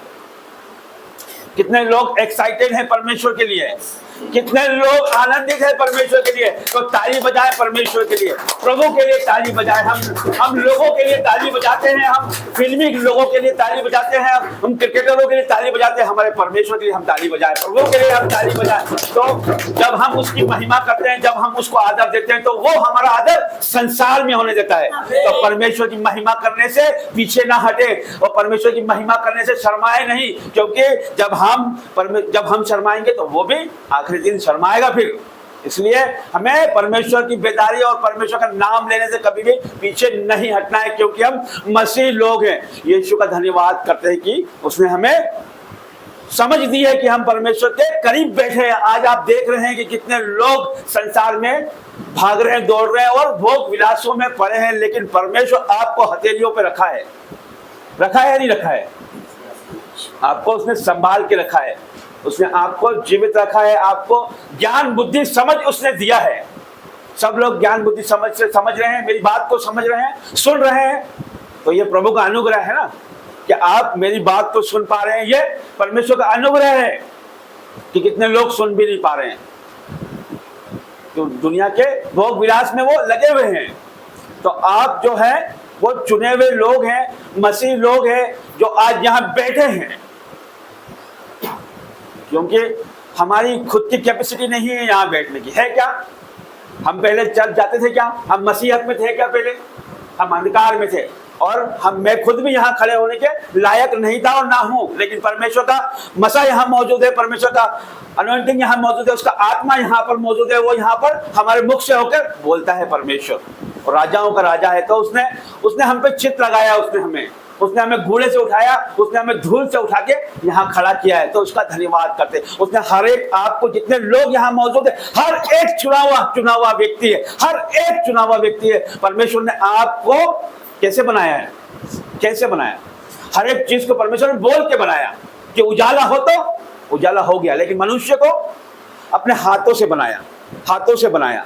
S1: कितने लोग एक्साइटेड हैं परमेश्वर के लिए, कितने लोग आनंदित हैं परमेश्वर के लिए, तो ताली बजाएं परमेश्वर के लिए, प्रभु के लिए ताली बजाएं। हम लोगों के लिए ताली बजाते हैं, हम फिल्मी लोगों के लिए ताली बजाते हैं, हम क्रिकेटरों के लिए ताली बजाते हैं, हमारे परमेश्वर के लिए हम ताली बजाएं, प्रभु के लिए हम ताली बजाएं। तो जब हम उसकी महिमा करते हैं, जब हम उसको आदर देते हैं तो वो हमारा आदर संसार में होने देता है। तो परमेश्वर की महिमा करने से पीछे ना हटे और परमेश्वर की महिमा करने से शर्माए नहीं, क्योंकि जब हम शर्माएंगे तो वो भी आखिरी दिन शर्माएगा फिर। इसलिए हमें परमेश्वर की बेदारी और परमेश्वर का नाम लेने से कभी भी पीछे नहीं हटना है, क्योंकि हम मसीह लोग हैं। यीशु का धन्यवाद करते हैं कि उसने हमें समझ दी है कि हम परमेश्वर के करीब बैठे हैं। आज आप देख रहे हैं कि कितने लोग संसार में भाग रहे हैं, दौड़ रहे हैं और भोग विलासों में पड़े हैं, लेकिन परमेश्वर आपको हथेलियों पे रखा है या नहीं रखा है? आपको उसने संभाल के रखा है, उसने आपको जीवित रखा है, आपको ज्ञान बुद्धि समझ उसने दिया है। सब लोग ज्ञान बुद्धि समझ से समझ रहे हैं, मेरी बात को समझ रहे हैं, सुन रहे हैं, तो ये प्रभु का अनुग्रह है ना कि आप मेरी बात को सुन पा रहे हैं। ये परमेश्वर का अनुग्रह है कि कितने लोग सुन भी नहीं पा रहे हैं, तो दुनिया के भोग विलास में वो लगे हुए हैं। तो आप जो है वो चुने हुए लोग हैं, मसीह लोग हैं जो आज यहाँ बैठे हैं, क्योंकि हमारी खुद की कैपेसिटी नहीं है यहाँ बैठने की। है क्या? हम पहले चल जाते थे क्या? हम मसीहत में थे क्या? पहले हम अंधकार में थे, और मैं खुद भी यहाँ खड़े होने के लायक नहीं था और ना हूँ, लेकिन परमेश्वर का मसा यहाँ मौजूद है, परमेश्वर का अनॉइंटिंग यहाँ मौजूद है, उसका आत्मा यहाँ पर मौजूद है, वो यहाँ पर हमारे मुख से होकर बोलता है। परमेश्वर और राजाओं का राजा है, तो उसने हम पे चित्त लगाया, उसने हमें घूड़े से उठाया, उसने हमें धूल से उठा के यहाँ खड़ा किया है, तो उसका धन्यवाद करते। उसने हर एक, आपको जितने लोग यहाँ मौजूद है, हर एक चुना हुआ व्यक्ति है, हर एक चुना हुआ व्यक्ति है। परमेश्वर ने आपको कैसे बनाया है? कैसे बनाया? हर एक चीज को परमेश्वर ने बोल के बनाया कि उजाला हो, तो उजाला हो गया, लेकिन मनुष्य को अपने हाथों से बनाया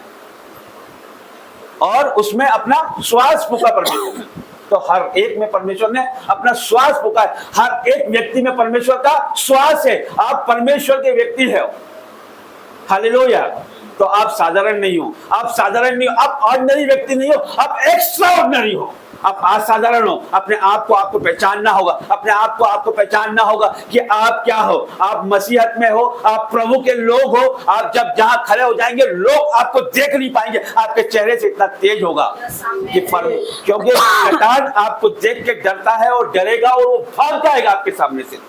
S1: और उसमें अपना श्वास फूका परमेश्वर ने। तो हर एक में परमेश्वर ने अपना श्वास फूका है, हर एक व्यक्ति में परमेश्वर का श्वास है। आप परमेश्वर के व्यक्ति हो। हालेलुया। तो आप साधारण नहीं हो, आप ऑर्डिनरी व्यक्ति नहीं हो, आप एक्स्ट्रा ऑर्डिनरी हो, आप असाधारण हो। अपने आप को आपको पहचानना होगा, आपको पहचानना होगा कि आप क्या हो। आप मसीहत में हो, आप प्रभु के लोग हो। आप जब जहां खड़े हो जाएंगे, लोग आपको देख नहीं पाएंगे, आपके चेहरे से इतना तेज होगा कि क्योंकि शैतान आपको देख के डरता है और डरेगा और वो भाग जाएगा आपके सामने से,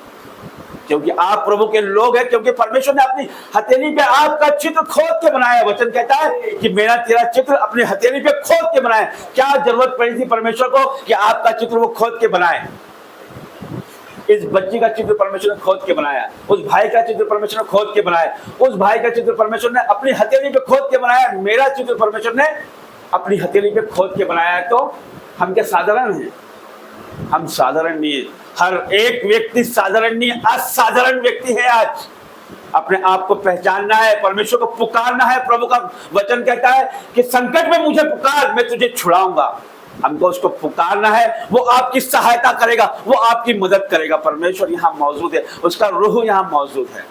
S1: क्योंकि आप प्रभु के लोग हैं, क्योंकि परमेश्वर ने अपनी हथेली पे आपका चित्र खोद के बनाया। वचन कहता है कि मेरा तेरा चित्र अपनी हथेली पे खोद के बनाया। क्या जरूरत पड़ी थी परमेश्वर को कि आपका चित्र वो खोद के बनाए? इस बच्ची का चित्र परमेश्वर ने खोद के बनाया, उस भाई का चित्र परमेश्वर ने खोद के बनाया, उस भाई का चित्र परमेश्वर ने अपनी हथेली पे खोद के बनाया। मेरा चित्र परमेश्वर ने अपनी हथेली पे खोद के बनाया। तो हम क्या साधारण हैं? हम साधारण नहीं है। हर एक व्यक्ति साधारण नहीं, असाधारण व्यक्ति है। आज अपने आप को पहचानना है, परमेश्वर को पुकारना है। प्रभु का वचन कहता है कि संकट में मुझे पुकार, मैं तुझे छुड़ाऊंगा। हमको उसको पुकारना है, वो आपकी सहायता करेगा, वो आपकी मदद करेगा। परमेश्वर यहाँ मौजूद है, उसका रूह यहाँ मौजूद है।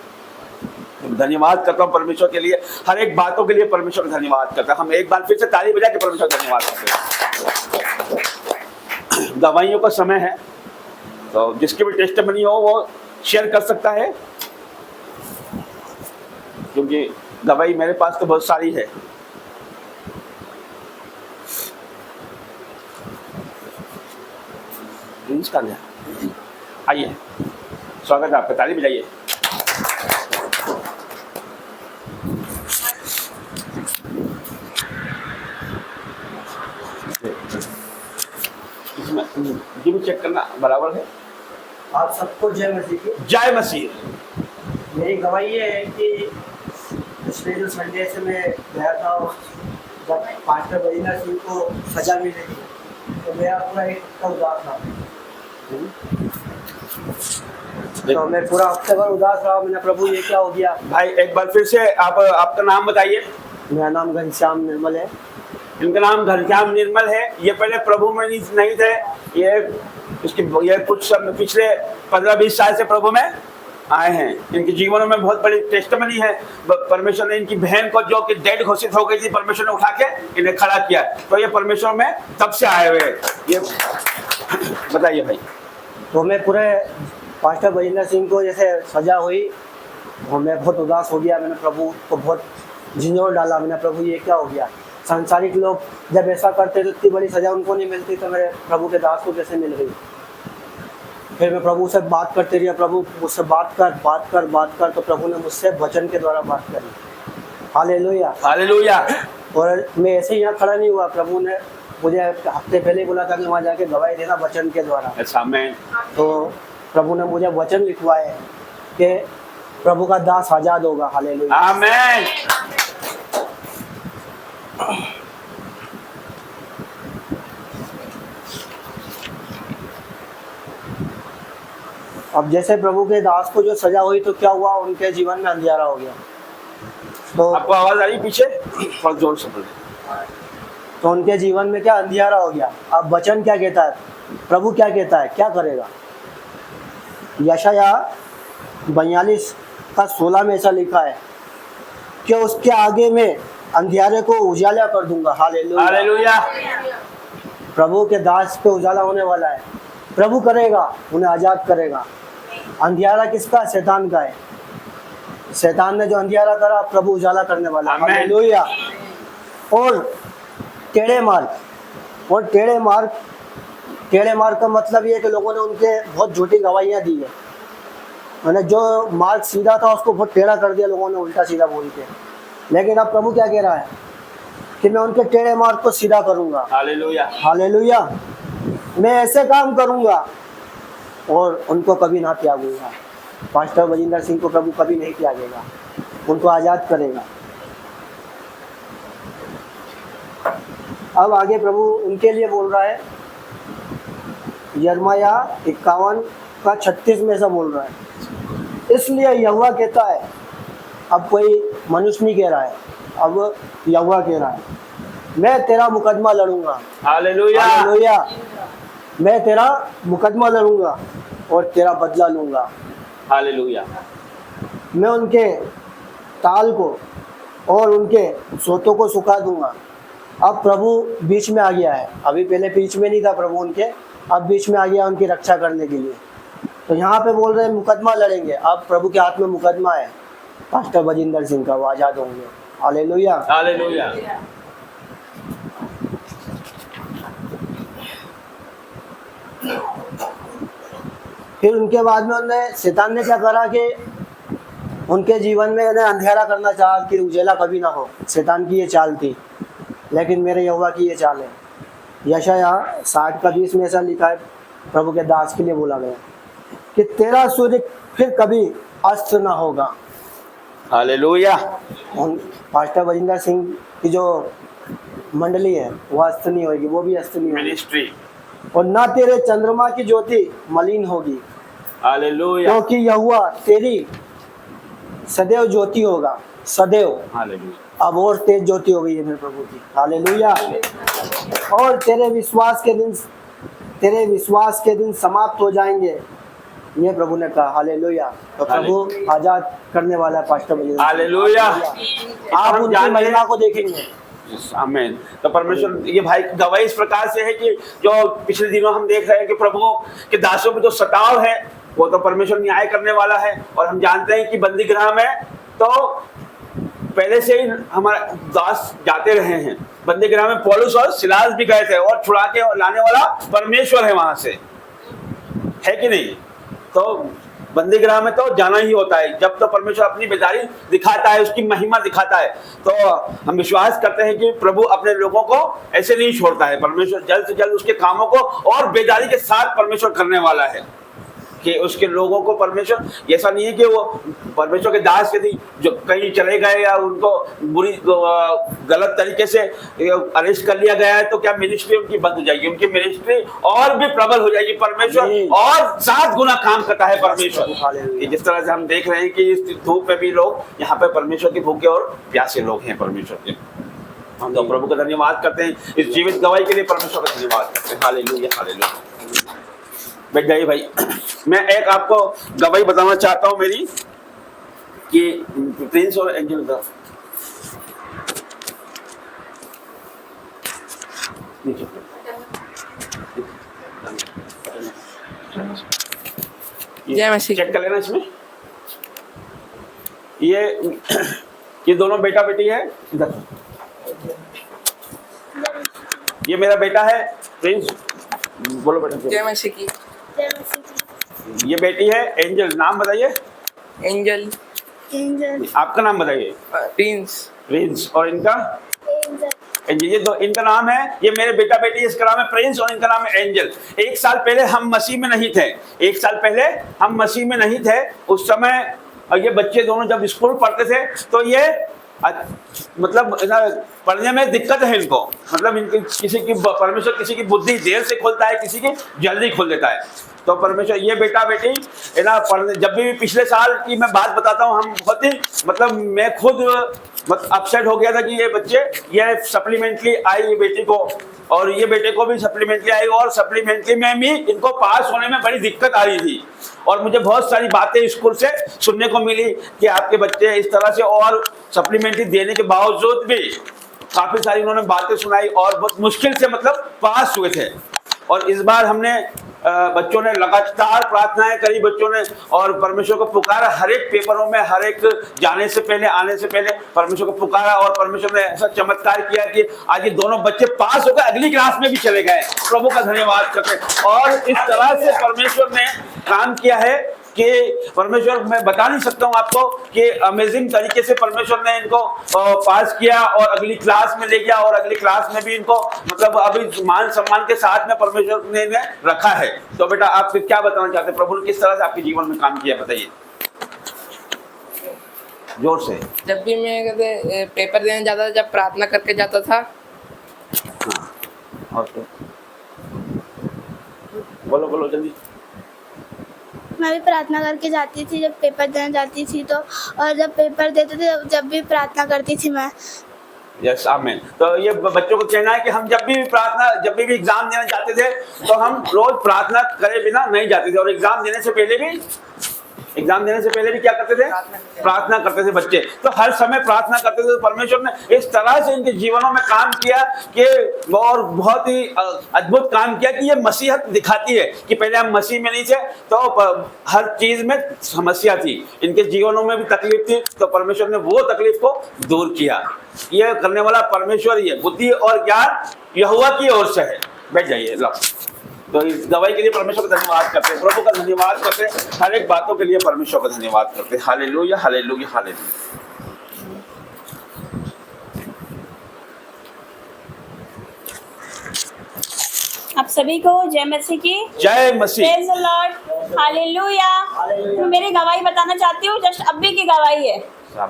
S1: धन्यवाद करता हूँ परमेश्वर के लिए, हर एक बातों के लिए परमेश्वर का धन्यवाद करता हूँ। हम एक बार फिर से ताली बजा के परमेश्वर का धन्यवाद करते हैं। दवाइयों का समय है, तो जिसकी भी टेस्टमनी हो वो शेयर कर सकता है, क्योंकि दवाई मेरे पास तो बहुत सारी है। आइए, स्वागत है आपका, ताली बजाइए। इसमें ये भी चेक करना बराबर है।
S3: आप सबको जय मसीह की।
S1: जय मसीह।
S3: मेरी गवाही ये है कि पिछले जो संडे से मैं गया था, जब पास्टर बरीना सिंह को सजा मिली थी, तो मेरा पूरा एक हफ्ता उदास रहा। तो मैं पूरा हफ्ते भर उदास रहा। मैंने प्रभु ये क्या हो गया।
S1: भाई एक बार फिर से आप आपका नाम बताइए।
S3: मेरा नाम घनश्याम निर्मल है।
S1: इनका नाम घनश्याम निर्मल है। ये पहले प्रभु में नहीं थे, ये कुछ पिछले 15-20 साल से प्रभु में आए हैं। इनके जीवनों में बहुत बड़ी टेस्टमनी है। परमेश्वर ने इनकी बहन को, जो कि डेड घोषित हो गई थी, परमेश्वर ने उठा के इन्हें खड़ा किया। तो ये परमेश्वर में तब से आए हुए हैं। ये बताइए भाई।
S3: तो मैं पूरे पास्टर बरीना सिंह को जैसे सजा हुई, तो मैं बहुत उदास हो गया। मैंने प्रभु को बहुत झिझोड़ डाला। मैंने प्रभु ये क्या हो गया। सांसारिक लोग जब ऐसा करते तो इतनी बड़ी सजा उनको नहीं मिलती, तो मेरे प्रभु के दास को कैसे मिल गई। फिर मैं प्रभु से बात करते रहा, प्रभु मुझसे बात कर। तो प्रभु ने मुझसे वचन के द्वारा बात करी। Hallelujah,
S1: hallelujah.
S3: और मैं ऐसे ही यहाँ खड़ा नहीं हुआ। प्रभु ने मुझे हफ्ते पहले बोला था कि वहाँ जाके गवाही देना वचन के द्वारा।
S1: अच्छा, मैं
S3: तो प्रभु ने मुझे वचन लिखवाए कि प्रभु का दास आजाद होगा। हालेलुया,
S1: आमीन।
S3: अब जैसे प्रभु के दास को जो सजा हुई तो क्या हुआ, उनके जीवन में अंधियारा हो गया। तो
S1: आपको आवाज आ रही पीछे? थोड़ा जोर से बोलिए।
S3: तो उनके जीवन में क्या अंधियारा हो गया। अब वचन क्या कहता है, प्रभु क्या कहता है, क्या करेगा। यशाया 42:16 में ऐसा लिखा है कि उसके आगे में अंधियारे को उजाला कर दूंगा। हालेलुया।
S1: हालेलुया।
S3: प्रभु के दास पे उजाला होने वाला है। प्रभु करेगा, उन्हें आजाद करेगा। अंधियारा किसका? शैतान का है। शैतान ने जो अंधियारा करा, प्रभु उजाला करने वाला है।
S1: आमीन।
S3: हालेलुया। और टेढ़े मार्ग, और टेढ़े मार्ग का मतलब ये है कि लोगों ने उनके बहुत झूठी गवाहियां दी है। मैंने जो मार्ग सीधा था उसको बहुत टेढ़ा कर दिया लोगों ने, उल्टा सीधा बोल के। लेकिन अब प्रभु क्या कह रहा है कि मैं उनके टेढ़े मार्ग को सीधा करूंगा।
S1: हालेलुया।
S3: हालेलुया। मैं ऐसे काम करूंगा और उनको कभी ना त्यागूंगा। पास्टर बजिंदर सिंह को प्रभु कभी नहीं त्यागेगा, उनको आजाद करेगा। अब आगे प्रभु उनके लिए बोल रहा है, यिर्मयाह 51:36 में ऐसा बोल रहा है, इसलिए यहोवा कहता है। अब कोई मनुष्य नहीं कह रहा है, अब यहोवा कह रहा है, मैं तेरा मुकदमा लड़ूंगा।
S1: हालेलुया।
S3: हालेलुया। मैं तेरा मुकदमा लड़ूंगा और तेरा बदला लूंगा।
S1: हालेलुया।
S3: मैं उनके ताल को और उनके सोतों को सुखा दूंगा। अब प्रभु बीच में आ गया है। अभी पहले बीच में नहीं था प्रभु उनके, अब बीच में आ गया उनकी रक्षा करने के लिए। तो यहाँ पे बोल रहे हैं मुकदमा लड़ेंगे। अब प्रभु के हाथ में मुकदमा है पास्टर बजिंदर सिंह का, वो आजाद होंगे। हालेलुया।
S1: हालेलुया।
S3: फिर उनके बाद में उन्हें शैतान ने क्या करा कि उनके जीवन में उन्हें अंधेरा करना चाहा कि उजेला कभी ना हो। शैतान की ये चाल थी, लेकिन मेरे यहोवा की ये चाल है। यशायाह 60:20 में ऐसा लिखा है, प्रभु के दास के लिए बोला गया कि तेरा सूर्य फिर कभी अस्त ना होगा।
S1: हालेलुया।
S3: उन पास्टर बजिंदर सिंह की जो मंडली है वो अस्त नहीं होगी, वो भी अस्त नहीं होगी।
S1: मिनिस्ट्री।
S3: और ना तेरे चंद्रमा की ज्योति मलिन होगी,
S1: हालेलुया।
S3: क्योंकि यहोवा तेरी सदैव ज्योति होगा। सदैव।
S1: हालेलुया।
S3: अब और तेज ज्योति हो गई है मेरे प्रभु की। हालेलुया। और तेरे विश्वास के दिन समाप्त हो जाएंगे, ये प्रभु ने कहा। हालेलुया। तो प्रभु आजाद करने वाला है पास्टर बजिंदर।
S1: हालेलुया।
S3: आप उनकी महिमा को देखेंगे।
S1: आमीन। तो परमेश्वर, ये भाई की गवाही इस प्रकार से है कि जो पिछले दिनों हम देख रहे हैं कि प्रभु के दासों पे जो सताव है वो तो परमेश्वर न्याय करने वाला है। और हम जानते हैं कि बंदी गृह में तो पहले से ही हमारे दास जाते रहे हैं। बंदी गृह में पौलुस और सिलास भी गए थे और छुड़ा के लाने वाला परमेश्वर है वहां से, है कि नहीं। तो बंदी गृह में तो जाना ही होता है जब तो परमेश्वर अपनी बेदारी दिखाता है, उसकी महिमा दिखाता है। तो हम विश्वास करते हैं कि प्रभु अपने लोगों को ऐसे नहीं छोड़ता है। परमेश्वर जल्द से जल्द उसके कामों को और बेदारी के साथ परमेश्वर करने वाला है कि उसके लोगों को परमेश्वर, ऐसा नहीं है कि वो परमेश्वर के दास यदि जो कहीं चले गए या उनको बुरी गलत तरीके से अरेस्ट कर लिया गया है तो क्या मिनिस्ट्री उनकी बंद हो जाएगी? उनकी मिनिस्ट्री और भी प्रबल हो जाएगी। परमेश्वर और 7 गुना काम करता है परमेश्वर। जिस तरह से हम देख रहे हैं कि इस धूप में भी लोग यहाँ पे परमेश्वर के भूखे और प्यासे लोग हैं परमेश्वर के। हम तो प्रभु का धन्यवाद करते हैं, इस जीवित गवाही के लिए परमेश्वर का धन्यवाद करते हैं। हालेलुया। हालेलुया। बैठ जाइए भाई। मैं एक आपको गवाही बताना चाहता हूँ मेरी कि प्रिंस और एंजल का चेक कर लेना इसमें। ये दोनों बेटा बेटी है। ये मेरा बेटा है प्रिंस, बोलो बेटा।
S4: जय मसीह की।
S1: ये बेटी है एंजल। नाम बताइए।
S4: एंजल।
S1: आपका नाम बताइए।
S4: प्रिंस।
S1: प्रिंस। और इनका एंजल। ये दो इनका नाम है। ये मेरे बेटा बेटी, इसका नाम है प्रिंस और इनका नाम है एंजल। 1 साल पहले हम मसीह में नहीं थे। 1 साल पहले हम मसीह में नहीं थे। उस समय ये बच्चे दोनों जब स्कूल पढ़ते थे तो ये मतलब ना पढ़ने में दिक्कत है इनको, मतलब इनकी किसी की परमेश्वर किसी की बुद्धि देर से खोलता है, किसी की जल्दी खोल देता है। तो परमेश्वर ये बेटा बेटी है ना पढ़ने, जब भी पिछले साल की मैं बात बताता हूँ, हम बहुत ही मतलब मैं खुद अपसेट हो गया था कि ये बच्चे ये सप्लीमेंट्री आई ये बेटी को और ये बेटे को भी सप्लीमेंट्री आई और सप्लीमेंट्री में भी इनको पास होने में बड़ी दिक्कत आ रही थी। और मुझे बहुत सारी बातें स्कूल से सुनने को मिली कि आपके बच्चे इस तरह से, और सप्लीमेंट्री देने के बावजूद भी काफी सारी उन्होंने बातें सुनाई और बहुत मुश्किल से मतलब पास हुए थे। और इस बार हमने बच्चों ने लगातार प्रार्थनाएं करी बच्चों ने, और परमेश्वर को पुकारा हर एक पेपरों में, हर एक जाने से पहले आने से पहले परमेश्वर को पुकारा, और परमेश्वर ने ऐसा चमत्कार किया कि आज ये दोनों बच्चे पास होकर अगली क्लास में भी चले गए। प्रभु का धन्यवाद करते। और इस तरह से परमेश्वर ने काम किया है कि परमेश्वर, मैं बता नहीं सकता हूँ आपको कि अमेजिंग तरीके से परमेश्वर ने इनको पास किया और अगली क्लास में ले गया, और अगली क्लास में भी इनको मतलब अभी मान सम्मान के साथ में परमेश्वर ने रखा है। तो बेटा आप क्या बताना चाहते हैं, प्रभु ने किस तरह से आपके जीवन में काम किया, बताइए जोर से।
S4: जब भी मैं कहते पेपर देने जाता था, जब प्रार्थना करके जाता था।
S1: हाँ, और तो बोलो बोलो जल्दी।
S2: मैं भी प्रार्थना करके जाती थी जब पेपर देने जाती थी तो, और जब पेपर देते थे जब भी प्रार्थना करती थी मैं।
S1: यस आमीन। तो ये बच्चों को कहना है कि हम जब भी एग्जाम देने जाते थे तो हम रोज प्रार्थना करे बिना नहीं जाते थे, और एग्जाम देने से पहले भी क्या करते थे, प्रार्थना करते थे बच्चे। तो हर समय प्रार्थना करते थे। तो परमेश्वर ने इस तरह से इनके जीवनों में काम किया कि और बहुत ही अद्भुत काम किया कि ये मसीहत दिखाती है कि पहले हम मसीह में नहीं थे तो हर चीज में समस्या थी, इनके जीवनों में भी तकलीफ थी, तो परमेश्वर ने वो तकलीफ को दूर किया। ये करने वाला परमेश्वर ही है, बुद्धि और ज्ञान यहोवा की ओर से है। बैठ जाइए। तो इस दवाई के लिए परमेश्वर का धन्यवाद करते हैं, प्रभु का धन्यवाद करते हैं, हर एक बातों के लिए परमेश्वर का धन्यवाद करते हैं। Hallelujah hallelujah hallelujah.
S5: आप सभी को जय मसीह की
S1: जय मसीह।
S5: Praise the Lord hallelujah. मैं मेरी गवाही बताना चाहती हूँ, जस्ट अभी की गवाही है,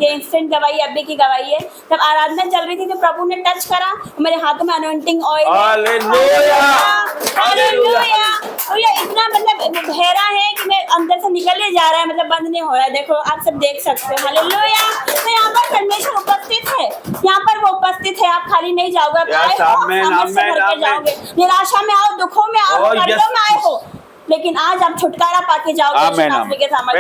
S5: ये इंस्टेंट गवाही अभी की गवाही है। जब आराधना चल रही थी तो प्रभु ने टच करा, मेरे हाथों में अनॉइंटिंग ऑयल है।
S1: Hallelujah
S5: hallelujah. और ये इतना मतलब गहरा है कि मैं अंदर से निकल ही जा रहा है, मतलब बंद नहीं हो रहा है। देखो आप सब देख सकते हो। हालेलुया। तो यहाँ पर परमेश्वर उपस्थित है, यहाँ पर वो उपस्थित है। आप खाली नहीं जाओगे, आप आए हो सामने से भर के जाओगे। निराशा में आओ, दुखों में आओ, कर्जों में आए हो, लेकिन आज आप छुटकारा पाके जाओगे।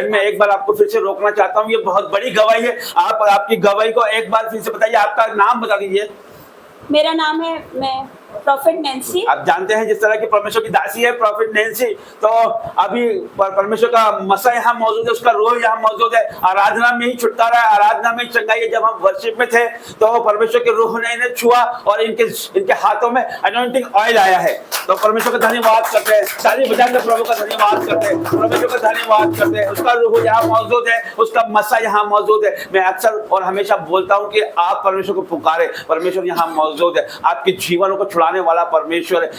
S1: मैं एक बार आपको फिर से रोकना चाहता हूँ, ये बहुत बड़ी गवाही है। आप आपकी गवाही को एक बार फिर से बताइए, आपका नाम बता दीजिए।
S5: मेरा नाम है, मैं प्रॉफिट नैंसी।
S1: आप जानते हैं जिस तरह की परमेश्वर की दासी है प्रॉफिट नैंसी, तो अभी परमेश्वर का मसा यहाँ मौजूद है, उसका रूह यहाँ मौजूद है। आराधना में ही छुटकारा है, आराधना में ही चंगाई है। जब हम वर्शिप में थे तो परमेश्वर के रूह ने इन्हें छुआ और इनके हाथों में अनॉइंटिंग ऑयल आया है। तो परमेश्वर का धन्यवाद करते हैं, ताली बजाकर प्रभु का धन्यवाद करते हैं, परमेश्वर का धन्यवाद करते हैं। उसका रूह यहाँ मौजूद है, उसका मसा यहाँ मौजूद है। मैं अक्सर और हमेशा बोलता हूँ कि आप परमेश्वर को पुकारे, परमेश्वर यहाँ मौजूद है। आपके जीवनों को छुड़ाने वाला परमेश्वर है,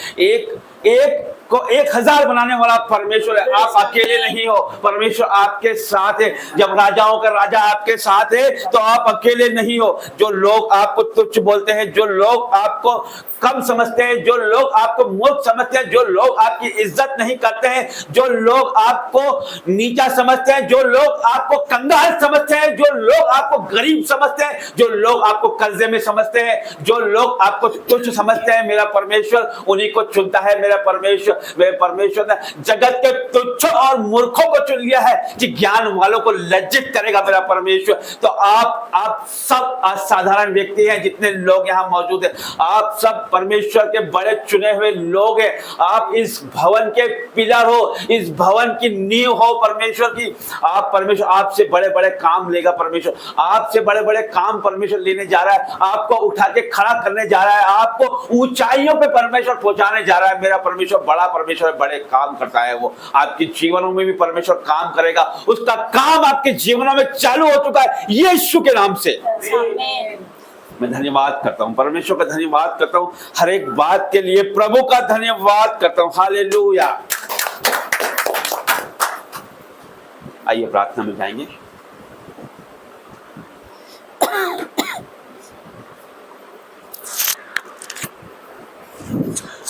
S1: एक को 1000 बनाने वाला परमेश्वर है। आप अकेले नहीं हो, परमेश्वर आपके साथ है। जब राजाओं का राजा आपके साथ है तो आप अकेले नहीं हो। जो लोग आपको तुच्छ बोलते हैं, जो लोग आपको कम समझते हैं, जो लोग आपको मूर्ख समझते हैं, जो लोग आपकी इज्जत नहीं करते हैं, जो लोग आपको नीचा समझते हैं, जो लोग आपको कंगाल समझते हैं, जो लोग आपको गरीब समझते हैं, जो लोग आपको कर्जे में समझते हैं, जो लोग आपको तुच्छ समझते हैं, मेरा परमेश्वर उन्हीं को चुनता है। मेरा परमेश्वर ने जगत के तुच्छ और मूर्खों को चुन लिया है कि ज्ञान वालों को लज्जित करेगा मेरा परमेश्वर। तो आप सब असाधारण व्यक्ति हैं, जितने लोग यहाँ मौजूद हैं, आप सब परमेश्वर के बड़े चुने हुए लोग हैं। आप इस भवन के पिलर हो, इस भवन की नींव हो परमेश्वर की। आप परमेश्वर आपसे बड़े बड़े काम लेगा, परमेश्वर आपसे बड़े बड़े काम परमेश्वर लेने जा रहा है, आपको उठा के खड़ा करने जा रहा है, आपको ऊंचाइयों पे परमेश्वर पहुंचाने जा रहा है। मेरा परमेश्वर बड़ा परमेश्वर बड़े काम करता है, वो आपके जीवनों में भी परमेश्वर काम करेगा। उसका काम आपके जीवनों में चालू हो चुका है यीशु के नाम से। मैं धन्यवाद करता हूँ, परमेश्वर का धन्यवाद करता हूँ, हर एक बात के लिए प्रभु का धन्यवाद करता हूँ। हालेलुया। आइए प्रार्थना में जाएंगे।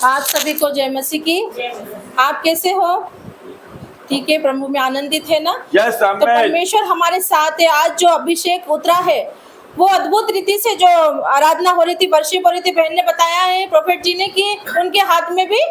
S6: आप सभी को जय मसीह की। आप कैसे हो? ठीक है, प्रभु में आनंदित है ना?
S1: यस
S6: तो
S1: आमेन।
S6: परमेश्वर हमारे साथ है। आज जो अभिषेक उतरा है वो अद्भुत रीति से जो आराधना हो रही थी, वर्शिप हो रही थी, बहन ने बताया है प्रोफेट जी ने कि उनके हाथ में भी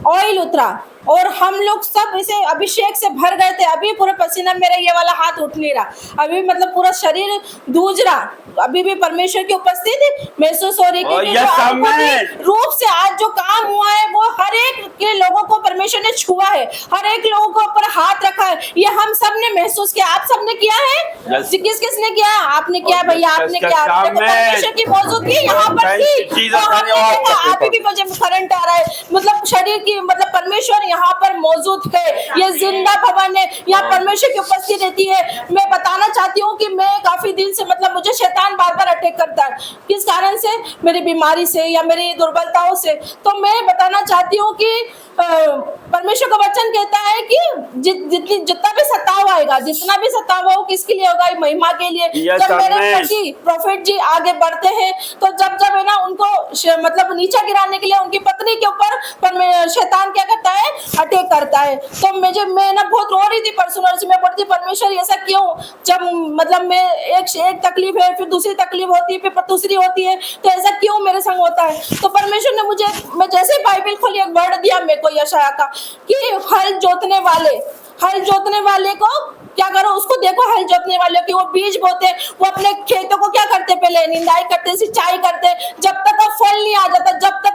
S6: ऑयल उतरा और हम लोग सब इसे अभिषेक से भर गए थे। अभी पूरा पसीना, मेरा ये वाला हाथ उठ नहीं रहा, अभी मतलब पूरा शरीर दूज रहा। अभी भी परमेश्वर की उपस्थिति महसूस हो रही
S1: और
S6: है।
S1: Yes amen.
S6: रूप से आज जो काम हुआ है वो हर एक के लोगों को परमेश्वर ने छुआ है, हर एक लोगों के ऊपर हाथ रखा है। ये हम सब ने महसूस किया। आप सब ने किया है?
S1: Yes.
S6: किस किसने किया? आपने किया भैया, आपने
S1: yes,
S6: किया।
S1: yes,
S6: देखो, परमेश्वर की मौजूदगी यहाँ पर
S1: Thank
S6: थी।
S1: you, Jesus,
S6: तो हमने
S1: धन्यवाद
S6: देखा
S1: करते
S6: अभी भी मुझे करंट आ रहा है, मतलब शरीर की, मतलब परमेश्वर यहाँ पर मौजूद है। ये जिंदा भवन है, यहाँ परमेश्वर की उपस्थिति रहती है। मैं बताना चाहती हूँ कि मैं काफी दिन से, मतलब मुझे शैतान बार बार अटैक करता है। किस कारण से? मेरी बीमारी से या मेरी दुर्बलताओं से। तो मैं बताना चाहती हूँ कि परमेश्वर का वचन कहता है कि जितना भी सताव आएगा, जितना भी सताव हो, किसके लिए होगा? महिमा के लिए।
S1: Yes,
S6: जब मेरे
S1: amen.
S6: पति प्रोफेट जी आगे बढ़ते हैं तो जब है ना उनको मतलब नीचे गिराने के लिए उनकी पत्नी के ऊपर शैतान क्या करता है? अटैक करता है। तो मैं ना बहुत रो रही थी परसों, मैं बोलती परमेश्वर ऐसा क्यों? जब मतलब मैं एक तकलीफ है, फिर दूसरी तकलीफ होती है, फिर दूसरी होती है, तो ऐसा क्यों मेरे संग होता है? तो परमेश्वर ने मुझे, मैं जैसे बाइबल खोली, एक वर्ड दिया मेरे को यशायाह का कि हल जोतने वाले को क्या करो? उसको देखो, हल जोतने वाले की वो बीज बोते, वो अपने खेतों को क्या करते? पहले निंदाई करते, सिंचाई करते, जब तक का फल नहीं आ जाता, जब तक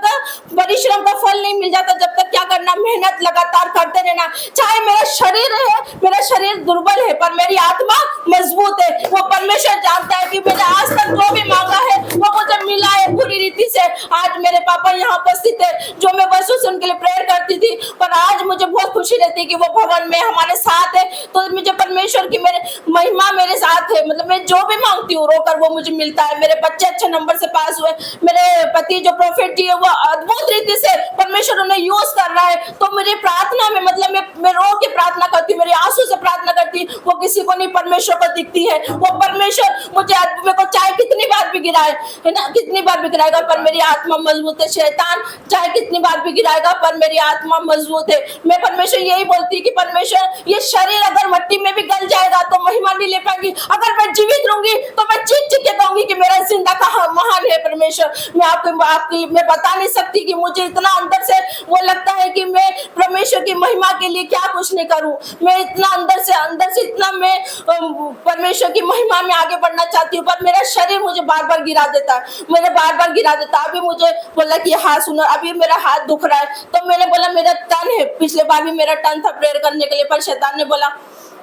S6: परिश्रम का फल नहीं मिल जाता, जब तक क्या करना? मेहनत लगातार करते रहना। चाहे मेरा शरीर दुर्बल है पर मेरी आत्मा मजबूत है। वो परमेश्वर जानता है कि मैंने आज तक जो भी मांगा है वो मुझे मिला है पूरी रीति से। आज मेरे पापा यहाँ उपस्थित है, जो मैं वर्षों से उनके लिए प्रेयर करती थी, पर आज मुझे बहुत खुशी रहती है कि वो भवन में हमारे साथ है। तो मुझे परमेश्वर की मेरे महिमा मेरे साथ है, मतलब मैं जो भी मांगती हूँ रोकर वो मुझे मिलता है। मेरे बच्चे अच्छे नंबर से पास हुए, मेरे पति जो प्रोफेट जी है वो अद्भुत रीति से परमेश्वर उन्हें यूज कर रहा है। तो मेरी प्रार्थना में, मतलब मैं रो के प्रार्थना करती हूँ, मेरे आंसू से प्रार्थना करती हूँ, वो किसी को नहीं, परमेश्वर को दिखती है। वो परमेश्वर मुझे, मेरे को चाहे कितनी बार भी गिराए है ना, कितनी बार भी गिराएगा पर मेरी आत्मा मजबूत है। शैतान चाहे कितनी बार भी गिराएगा पर मेरी आत्मा मजबूत है। मैं परमेश्वर यही बोलती कि परमेश्वर, ये शरीर अगर मट्टी में भी गल जाएगा तो महिमा नहीं ले पाएगी। अगर मैं जीवित रहूंगी तो मैं चीख चीख के कहूंगी कि मेरा जिंदा का महान है परमेश्वर। मैं आपकी मैं बता नहीं सकती कि मुझे इतना अंदर से वो लगता है कि मैं परमेश्वर की महिमा के लिए क्या कुछ नहीं करूं। मैं इतना अंदर से इतना मैं परमेश्वर की महिमा में आगे बढ़ना चाहती हूँ, पर मेरा शरीर मुझे बार बार गिरा देता है। अभी मुझे बोला कि हाथ सुनो, अभी मेरा हाथ दुख रहा है, तो मैंने बोला मेरा टर्न है। पिछले बार भी मेरा टर्न था प्रेयर करने के लिए, पर शैतान ने बोला,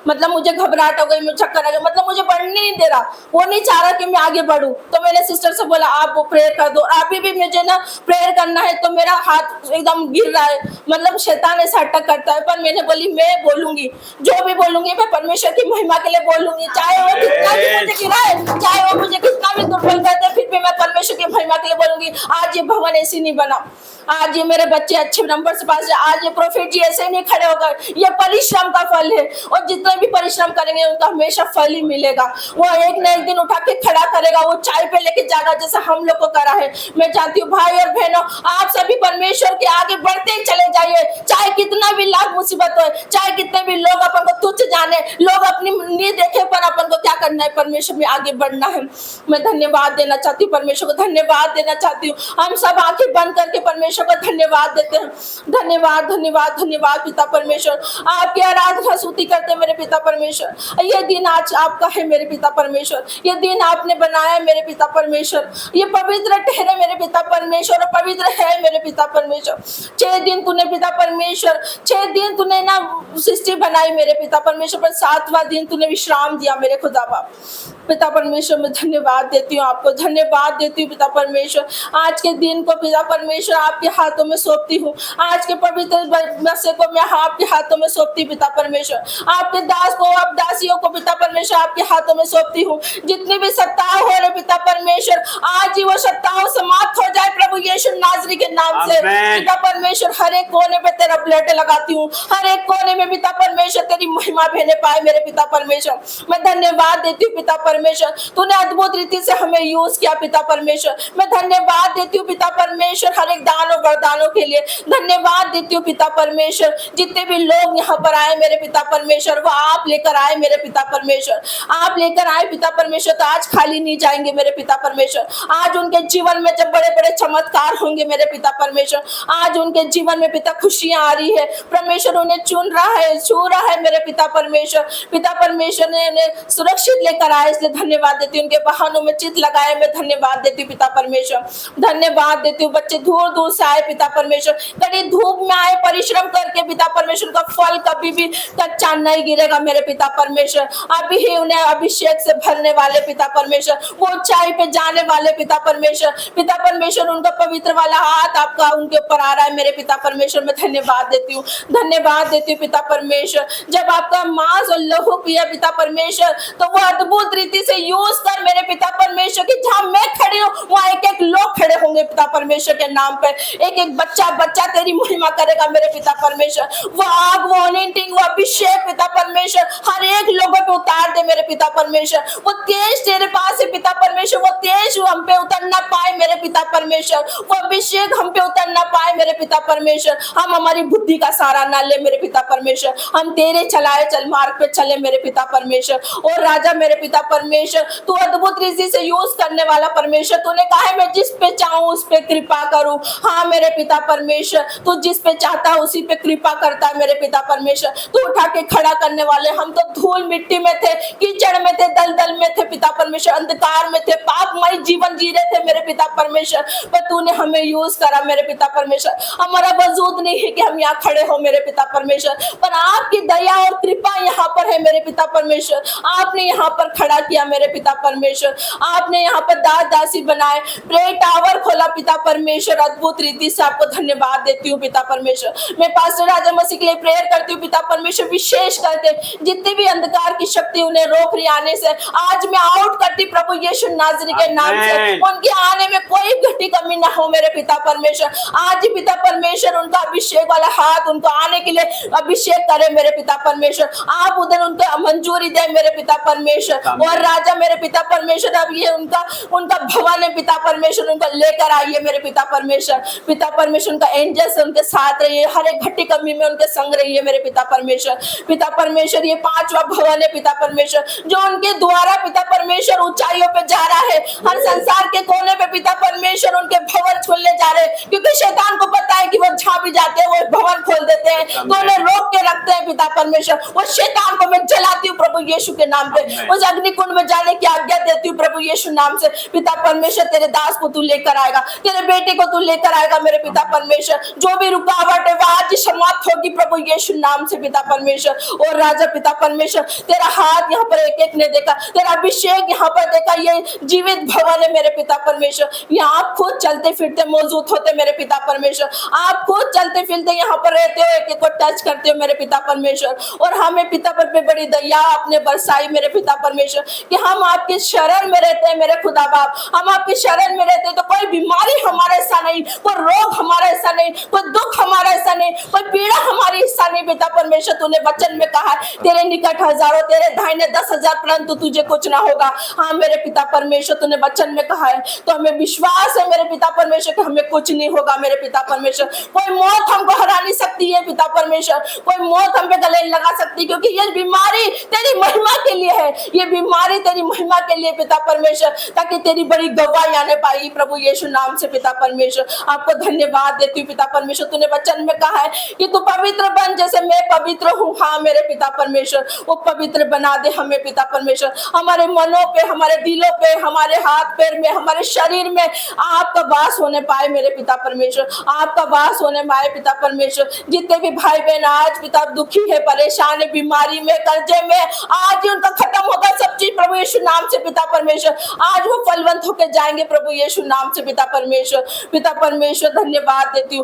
S6: मतलब मुझे घबराहट हो गई, मुझे चक्कर आ गया, मतलब मुझे बढ़ने नहीं दे रहा, वो नहीं चाह रहा कि मैं आगे बढ़ूं। तो मैंने सिस्टर से बोला आप वो प्रेयर कर दो। अभी भी मुझे ना प्रेयर करना है तो मेरा हाथ एकदम गिर रहा है, मतलब शैतान ऐसा अटक करता है। पर मैंने बोली मैं बोलूंगी, जो भी बोलूंगी मैं परमेश्वर की महिमा के लिए बोलूंगी, चाहे वो कितना भी मुझे गिराए, चाहे वो मुझे कितना भी दुर्बल करते, फिर भी मैं परमेश्वर की महिमा के लिए बोलूंगी। आज ये भवन ऐसे नहीं बना, आज ये मेरे बच्चे अच्छे नंबर से पास है, आज ये प्रोफेट जी ऐसे नहीं खड़े होकर, ये परिश्रम का फल है। और जितना भी परिश्रम करेंगे उनका हमेशा फल ही मिलेगा। वो एक न एक दिन उठा के खड़ा करेगा, वो चाय पे लेके जाएगा जैसे हम लोग को करा है। मैं चाहती हूँ भाई और बहनों, आप सभी परमेश्वर के आगे बढ़ते ही चले जाइए, चाहे कितना भी लाख मुसीबत हो, चाहे कितने भी लोग अपन को तुच्छ जाने, लोग अपनी नहीं देखे, पर अपन को क्या करना है? परमेश्वर में आगे बढ़ना है। मैं धन्यवाद देना चाहती हूँ, परमेश्वर को धन्यवाद देना चाहती हूँ। हम सब आंखें बंद करके परमेश्वर को धन्यवाद देते हैं। धन्यवाद धन्यवाद धन्यवाद पिता परमेश्वर, आपकी आराधना स्तुति करते मेरे पिता परमेश्वर। ये दिन आज आपका है मेरे पिता परमेश्वर, ये दिन आपने बनाया मेरे पिता परमेश्वर, ये पवित्र ठहरे मेरे पिता परमेश्वर, पवित्र है मेरे पिता परमेश्वर। 6 दिन तूने पिता परमेश्वर, 6 दिन तूने ना सृष्टि बनाई मेरे पिता परमेश्वर, पर 7वां दिन तूने विश्राम दिया मेरे खुदा बाप। पिता परमेश्वर मैं धन्यवाद देती हूँ, आपको धन्यवाद देती हूँ पिता परमेश्वर। आज के दिन को पिता परमेश्वर आपके हाथों में सौंपती हूँ, आज के पवित्र मसे को मैं आपके हाथों में सौंपती पिता परमेश्वर। आपके दास को, आप दासियों को पिता परमेश्वर आपके हाथों में सौंपती हूँ। जितनी भी सत्ता हो रहे पिता परमेश्वर, आज ही वो सत्ताओं समाप्त हो जाए प्रभु यीशु नाज़रेती नाजरी के नाम से
S1: आमीन।
S6: पिता परमेश्वर हर एक कोने पे तेरा ब्लड लगाती हूँ, हर एक कोने में पिता परमेश्वर तेरी महिमा भेने पाए मेरे पिता परमेश्वर। मैं धन्यवाद देती हूँ पिता परमेश्वर, तूने अद्भुत रीति से हमें यूज किया पिता परमेश्वर। मैं धन्यवाद देती हूँ पिता परमेश्वर हर एक दानों वरदानों के लिए। धन्यवाद देती हूँ पिता परमेश्वर, जितने भी लोग यहाँ पर आए मेरे पिता परमेश्वर, वो आप लेकर आए मेरे पिता परमेश्वर, आप लेकर आए पिता परमेश्वर। तो आज खाली नहीं जाएंगे मेरे पिता परमेश्वर, आज उनके जीवन में जब बड़े बड़े चमत्कार होंगे मेरे पिता परमेश्वर, आज उनके जीवन में पिता खुशियां आ रही है परमेश्वर, उन्हें चुन रहा है, छू रहा है मेरे पिता परमेश्वर। पिता परमेश्वर ने उन्हें सुरक्षित लेकर आए, इसलिए धन्यवाद देती हूँ। उनके वाहनों में चित लगाए, मैं धन्यवाद देती हूँ पिता परमेश्वर। धन्यवाद देती हूँ, बच्चे दूर दूर से आए पिता परमेश्वर, कड़ी धूप में आए परिश्रम करके पिता परमेश्वर, का फल कभी भी कच्चा नहीं गिरेगा मेरे पिता परमेश्वर। अभी ही उन्हें अभिषेक से भरने वाले पिता परमेश्वर, वो ऊंचाई पे जाने वाले पिता परमेश्वर। पिता परमेश्वर उनका पवित्र वाला हाथ आपका उनके ऊपर आ रहा है मेरे पिता परमेश्वर। मैं धन्यवाद देती हूँ, धन्यवाद देती हूँ पिता परमेश्वर। जब आपका मांस और लहू पिया पिता परमेश्वर, तो वो अद्भुत रीति से यूज कर मेरे पिता परमेश्वर की जहाँ मैं खड़ी हूँ वहाँ एक एक लोग खड़े होंगे पिता परमेश्वर के नाम पे, एक एक बच्चा बच्चा तेरी महिमा करेगा मेरे पिता परमेश्वर। वो आग, वो अनॉइंटिंग, वो अभिषेक पिता परमेश्वर हर एक लोगों पे उतार दे मेरे पिता परमेश्वर। वो तेज तेरे पास है पिता परमेश्वर, वो तेज हम पे उतर ना पाए मेरे पिता परमेश्वर, वो अभिषेक हम पे उतर ना पाए मेरे पिता परमेश्वर। हम हमारी बुद्धि का सहारा ना ले मेरे पिता परमेश्वर, हम तेरे चलाए चल मार्ग पे चले मेरे पिता परमेश्वर। और राजा मेरे पिता परमेश्वर, तू अद्भुत रीति से यूज करने वाला परमेश्वर, तूने कहा है मैं जिस पे चाहूं उस पे कृपा करूं। हाँ मेरे पिता परमेश्वर, तू जिस पे चाहता है उसी पे कृपा करता है मेरे पिता परमेश्वर। तू उठा के खड़ा करने वाले, हम तो धूल मिट्टी में थे, कीचड़ में थे, दलदल में थे पिता परमेश्वर, अंधकार में थे, पापमय जीवन जी रहे थे मेरे पिता परमेश्वर, पर तूने हमें यूज करा मेरे पिता परमेश्वर। हमारा वजूद नहीं है कि हम यहाँ खड़े हो मेरे पिता परमेश्वर, पर आपकी दया और कृपा यहाँ पर है मेरे पिता परमेश्वर। आपने यहाँ पर खड़ा किया मेरे पिता परमेश्वर, आपने यहाँ पर दास दासी बनाए, प्रे टावर खोला पिता परमेश्वर। अद्भुत रीति से आपको धन्यवाद देती हूँ पिता परमेश्वर। मैं पास्टर राजा मसीह के लिए प्रेयर करती हूँ पिता परमेश्वर, विशेष करके जितने भी अंधकार की शक्ति उन्हें रोक रही आने से, आज मैं आउट करती प्रभु यीशु नाज़री के नाम से, उनके आने में कोई घटी कमी ना हो मेरे पिता परमेश्वर। आज ही पिता परमेश्वर उनका अभिषेक वाला हाथ उनको आने के लिए अभिषेक करे मेरे पिता परमेश्वर, आप उधर उनको मंजूरी दे मेरे पिता परमेश्वर। और राजा मेरे पिता परमेश्वर, अब ये उनका भवन है पिता परमेश्वर, उनको लेकर आइए मेरे पिता परमेश्वर। पिता परमेश्वर उनका एंजल से उनके साथ रहिए, हर एक घटी कमी में उनके संग रहिए मेरे पिता परमेश्वर। पिता परमेश्वर ये 5वां भवन है पिता परमेश्वर, जो उनके द्वारा पिता परमेश्वर ऊंचाइयों पे जा रहा है, हर संसार के कोने पे पिता परमेश्वर उनके भवन खोलने जा रहे हैं, क्योंकि शैतान को पता है कि वो जहाँ भी जाते हैं वो भवन खोल देते हैं, तो उन्हें रोक के रखते हैं पिता परमेश्वर। वो शैतान को मैं जलाती हूँ प्रभु यीशु के नाम पे, उस अग्निकुंड में जाने की आज्ञा देती हूँ प्रभु यीशु नाम से। पिता परमेश्वर तेरे दास को तू लेकर आएगा, तेरे बेटे को तू लेकर आएगा मेरे पिता परमेश्वर। जो भी रुकावट है वो आज समाप्त होगी प्रभु यीशु नाम से पिता परमेश्वर। और राजा पिता परमेश्वर, तेरा हाथ यहाँ पर एक एक ने देखा, तेरा अभिषेक यहाँ पर देखा, ये जीवित भवन है मेरे पिता परमेश्वर। यहाँ आप खुद चलते फिरते मौजूद होते मेरे पिता परमेश्वर, आप खुद चलते फिरते यहाँ पर रहते हो, एक एक को टच करते हो मेरे पिता परमेश्वर। और हमें पिता पर पे बड़ी दया आपने बरसाई मेरे पिता परमेश्वर, कि हम आपकी शरण में रहते हैं मेरे खुदा बाप, हम आपकी शरण में रहते हैं, तो कोई बीमारी हमारा ऐसा नहीं, कोई रोग हमारा ऐसा नहीं, कोई दुख हमारा ऐसा नहीं, कोई पीड़ा हमारी हिस्सा नहीं पिता परमेश्वर। तूने वचन में कहा तेरे निकट हजारों, तेरे दाहिने 10,000, परंतु तुझे कुछ ना होगा। हाँ मेरे पिता परमेश्वर, तूने वचन में कहा है, तो हमें विश्वास है मेरे पिता परमेश्वर कि हमें कुछ नहीं होगा मेरे पिता परमेश्वर। कोई मौत हमको हरा नहीं सकती है पिता परमेश्वर, कोई मौत हम पे गले लगा सकती, क्योंकि ये बीमारी तेरी महिमा के लिए है, ये बीमारी तेरी महिमा के लिए पिता परमेश्वर, ताकि तेरी बड़ी गवाही आने पाएगी प्रभु यीशु नाम से पिता परमेश्वर। आपको धन्यवाद देती हूँ पिता परमेश्वर। तूने वचन में कहा है कि तू पवित्र बन जैसे मैं पवित्र हूँ। हाँ मेरे पिता परमेश्वर, वो पवित्र बना दे हमें पिता परमेश्वर, हमारे मनों पे, हमारे दिलों पे, हमारे हाथ पैर में, हमारे शरीर में आपका वास होने पाए मेरे पिता परमेश्वर, आपका वास होने पाए पिता परमेश्वर। जितने भी भाई बहन आज पिता दुखी है, परेशान है, बीमारी में, कर्जे में, आज ही उनका खत्म होगा सब चीज प्रभु यीशु नाम से पिता परमेश्वर। आज वो फलवंत होकर जाएंगे प्रभु यीशु नाम से पिता परमेश्वर धन्यवाद देती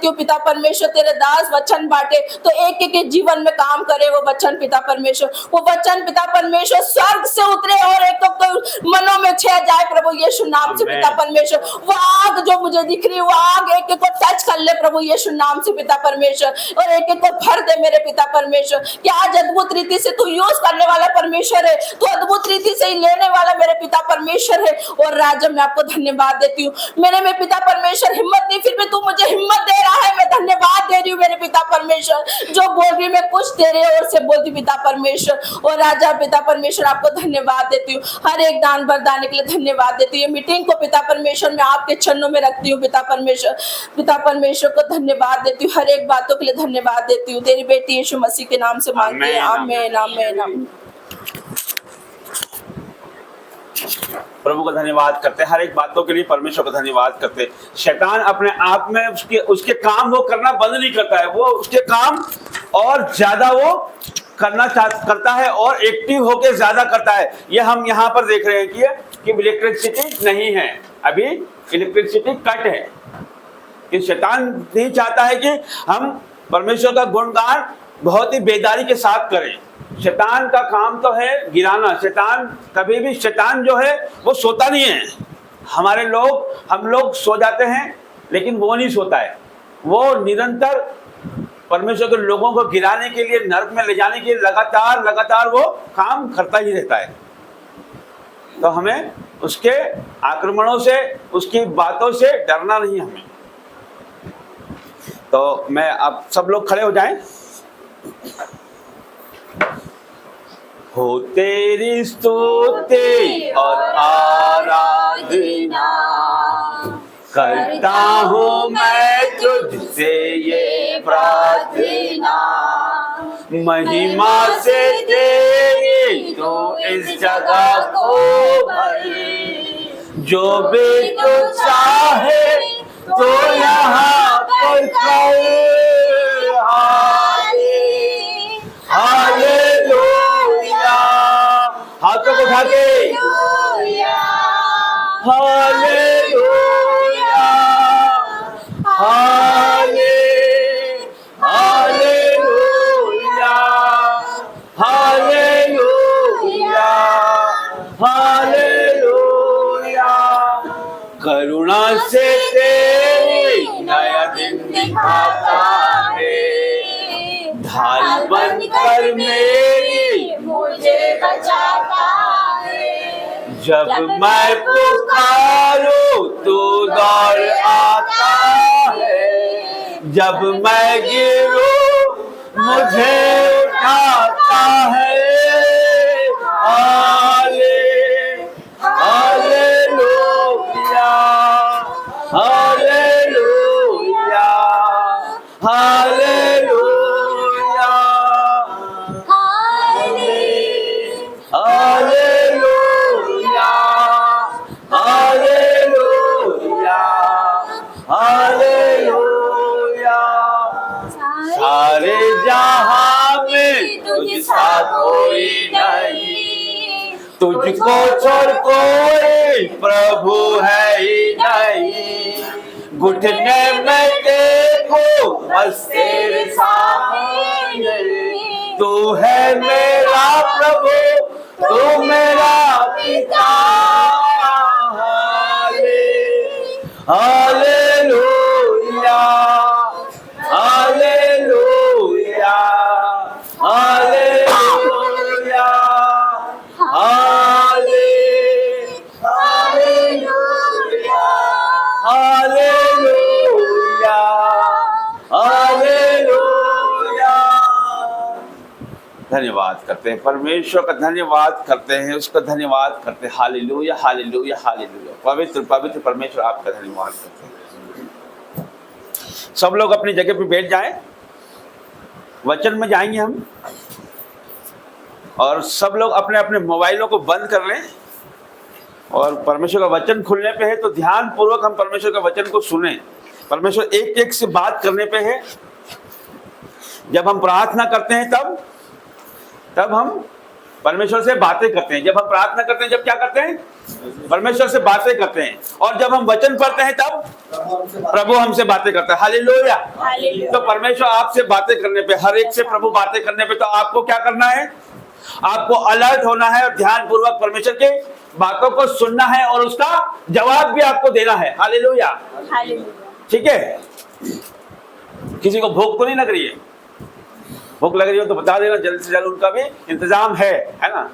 S6: हूँ पिता परमेश्वर। तेरे दास वचन बांटे तो एक एक के जीवन में काम करे वो वचन पिता परमेश्वर, वो वचन पिता परमेश्वर स्वर्ग से उतरे और एक एक मनों में छह जाए प्रभु यीशु नाम से पिता परमेश्वर। वो आग जो मुझे दिख रही है वो आग एक एक को टच कर ले प्रभु यीशु नाम से पिता परमेश्वर, और एक एक को भर दे मेरे पिता परमेश्वर। कि आज अद्भुत रीति से तू यूज करने वाला परमेश्वर है, तू अद्भुत रीति से ही लेने वाला मेरे पिता परमेश्वर है। और राजा मैं आपको धन्यवाद देती हूँ। मेरे में पिता परमेश्वर हिम्मत नहीं, फिर भी तू मुझे हिम्मत दे रहा है, मैं धन्यवाद दे रही हूँ मेरे पिता परमेश्वर। जो बोल रही मैं कुछ तेरे ओर से बोलती पिता परमेश्वर। और राजा पिता परमेश्वर आपको धन्यवाद देती हूँ, हर एक दान बरदाने के लिए धन्यवाद देती हूँ। मीटिंग को पिता परमेश्वर मैं आपके चरणों में रखती हूँ पिता परमेश्वर को धन्यवाद देती हूँ, हर एक बातों के लिए धन्यवाद देती हूँ। तेरी बेटी यीशु मसीह के नाम से मांगती है, आमीन आमीन आमीन।
S1: प्रभु का धन्यवाद करते हैं, हर एक बातों के लिए परमेश्वर का धन्यवाद करते हैं। शैतान अपने आप में उसके काम वो करना बंद नहीं करता है, वो उसके काम और ज्यादा वो करता है और एक्टिव होकर ज्यादा करता है। ये हम यहाँ पर देख रहे हैं कि इलेक्ट्रिसिटी नहीं है, अभी इलेक्ट्रिसिटी कट है। कि शैतान नहीं चाहता है कि हम परमेश्वर का गुणगान बहुत ही बेदारी के साथ करें। शैतान का काम तो है गिराना। शैतान जो है वो सोता नहीं है। हम लोग सो जाते हैं, लेकिन वो नहीं सोता है। वो निरंतर परमेश्वर के लोगों को गिराने के लिए, नरक में ले जाने के लिए लगातार वो काम करता ही रहता है। तो हमें उसके आक्रमणों से, उसकी बातों से डरना नहीं हमें। तो मैं आप सब लोग खड़े हो जाएं। हो तेरी स्तुति और आराधना करता हूँ मैं तुझसे ये प्रार्थना, महिमा से तेरी तो इस जगह को भर, जो भी तू चाहे तो यहाँ पर कर। हालेलुया, हाथों को उठा के हालेलुया, हालेलुया, हालेलुया, हालेलुया। करुणा से तेरी नया दिन दिखाता है, ढाल बनकर मेरी
S2: मुझे बचाता है।
S1: जब मैं पुकारूं तू दौड़ आता है, जब मैं गिरूं मुझे उठाता है। Hallelujah, hallelujah, hallelujah, hallelujah, hallelujah, hallelujah. सारे जहां में तुझसा कोई नहीं, तुझको छोड़ कोई प्रभु है ही नहीं। घुटने में देखो बस तेरे सामने, तू है मेरा प्रभु, तू मेरा पिता। Hallelujah, hallelujah, hallelujah, hallelujah, hallelujah, hallelujah. धन्यवाद करते हैं, परमेश्वर का धन्यवाद करते हैं, उसका धन्यवाद करते हैं। Hallelujah, hallelujah, hallelujah. पवित्र पवित्र परमेश्वर आपका धन्यवाद करते हैं। सब लोग अपनी जगह पे बैठ जाएं। वचन में जाएंगे हम, और सब लोग अपने अपने मोबाइलों को बंद कर लें। और परमेश्वर का वचन खुलने पे है तो ध्यान पूर्वक हम परमेश्वर का वचन को सुने। परमेश्वर एक एक से बात करने पे है। जब हम प्रार्थना करते हैं तब हम परमेश्वर से बातें करते हैं। जब हम प्रार्थना करते हैं, जब क्या करते हैं? परमेश्वर से बातें करते हैं। और जब हम वचन पढ़ते हैं तब प्रभु हमसे बातें करता है। हालेलुया।
S5: हालेलुया।
S1: तो परमेश्वर आपसे बातें करने पे, हर एक से प्रभु बातें करने पे, तो आपको क्या करना है? आपको अलर्ट होना है और ध्यान पूर्वक परमेश्वर के बातों को सुनना है और उसका जवाब भी आपको देना है। हालेलुया।
S5: हालेलुया।
S1: ठीक है। किसी को भूख तो नहीं लग रही है? भूख लग रही हो तो बता देना, जल्द से जल्द उनका भी इंतजाम है ना?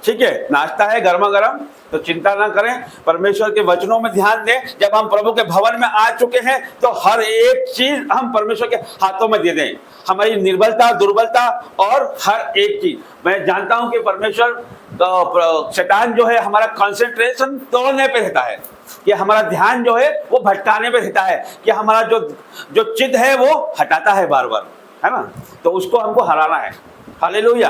S1: ठीक है, नाश्ता है गर्मा गर्म, तो चिंता ना करें, परमेश्वर के वचनों में ध्यान दें। जब हम प्रभु के भवन में आ चुके हैं तो हर एक चीज हम परमेश्वर के हाथों में दे दें, हमारी निर्बलता, दुर्बलता और हर एक चीज। मैं जानता हूं कि परमेश्वर शैतान जो है हमारा कंसंट्रेशन तोड़ने पे रहता है, कि हमारा ध्यान जो है वो भटकाने पे रहता है, कि हमारा जो चित्त है वो हटाता है बार बार, है ना? तो उसको हमको हराना है। हालेलुया।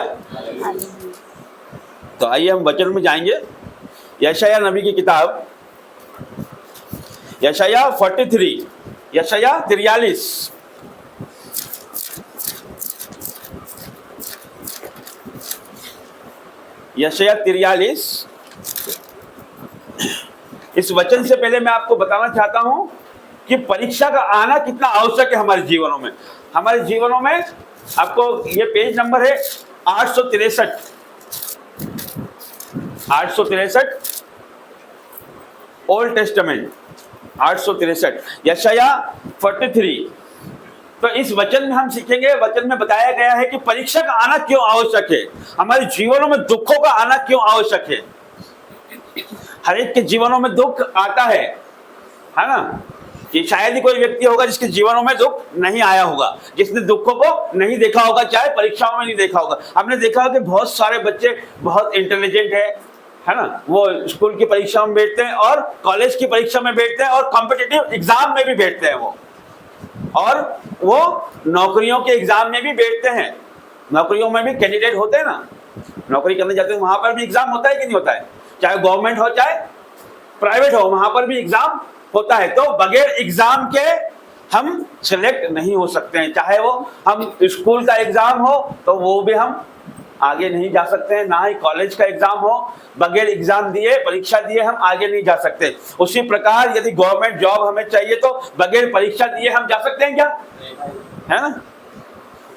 S1: तो आइए हम वचन में जाएंगे। यशायाह नबी की किताब, यशायाह 43, यशायाह 43। यशायाह 43। इस वचन से पहले मैं आपको बताना चाहता हूं कि परीक्षा का आना कितना आवश्यक है हमारे जीवनों में। हमारे जीवनों में आपको ये पेज नंबर है 863, 863 ओल्ड टेस्टामेंट, 863 यशायाह 43। तो इस वचन में हम सीखेंगे, वचन में बताया गया है कि परीक्षा का आना क्यों आवश्यक है, हमारे जीवनों में दुखों का आना क्यों आवश्यक है। हर एक के जीवनों में दुख आता है ना? कि शायद ही कोई व्यक्ति होगा जिसके जीवनों में दुख नहीं आया होगा, जिसने दुखों को नहीं देखा होगा, चाहे परीक्षाओं में नहीं देखा होगा। आपने देखा होगा कि बहुत सारे बच्चे बहुत इंटेलिजेंट है ना? वो स्कूल की परीक्षा में बैठते हैं और कॉलेज की परीक्षा में बैठते हैं और कॉम्पिटिटिव एग्जाम में भी बैठते हैं वो, और वो नौकरियों के एग्जाम में भी बैठते हैं। नौकरियों में भी कैंडिडेट होते हैं ना, नौकरी करने जाते हैं, वहां पर भी एग्जाम होता है कि नहीं होता है? चाहे गवर्नमेंट हो चाहे प्राइवेट हो, वहां पर भी एग्जाम होता है। तो बगैर एग्जाम के हम सिलेक्ट नहीं हो सकते हैं। चाहे वो हम स्कूल का एग्जाम हो तो वो भी हम आगे नहीं जा सकते हैं, ना ही कॉलेज का एग्जाम हो, बगैर एग्जाम दिए, परीक्षा दिए हम आगे नहीं जा सकते। उसी प्रकार यदि गवर्नमेंट जॉब हमें चाहिए तो बगैर परीक्षा दिए हम जा सकते हैं क्या? है ना?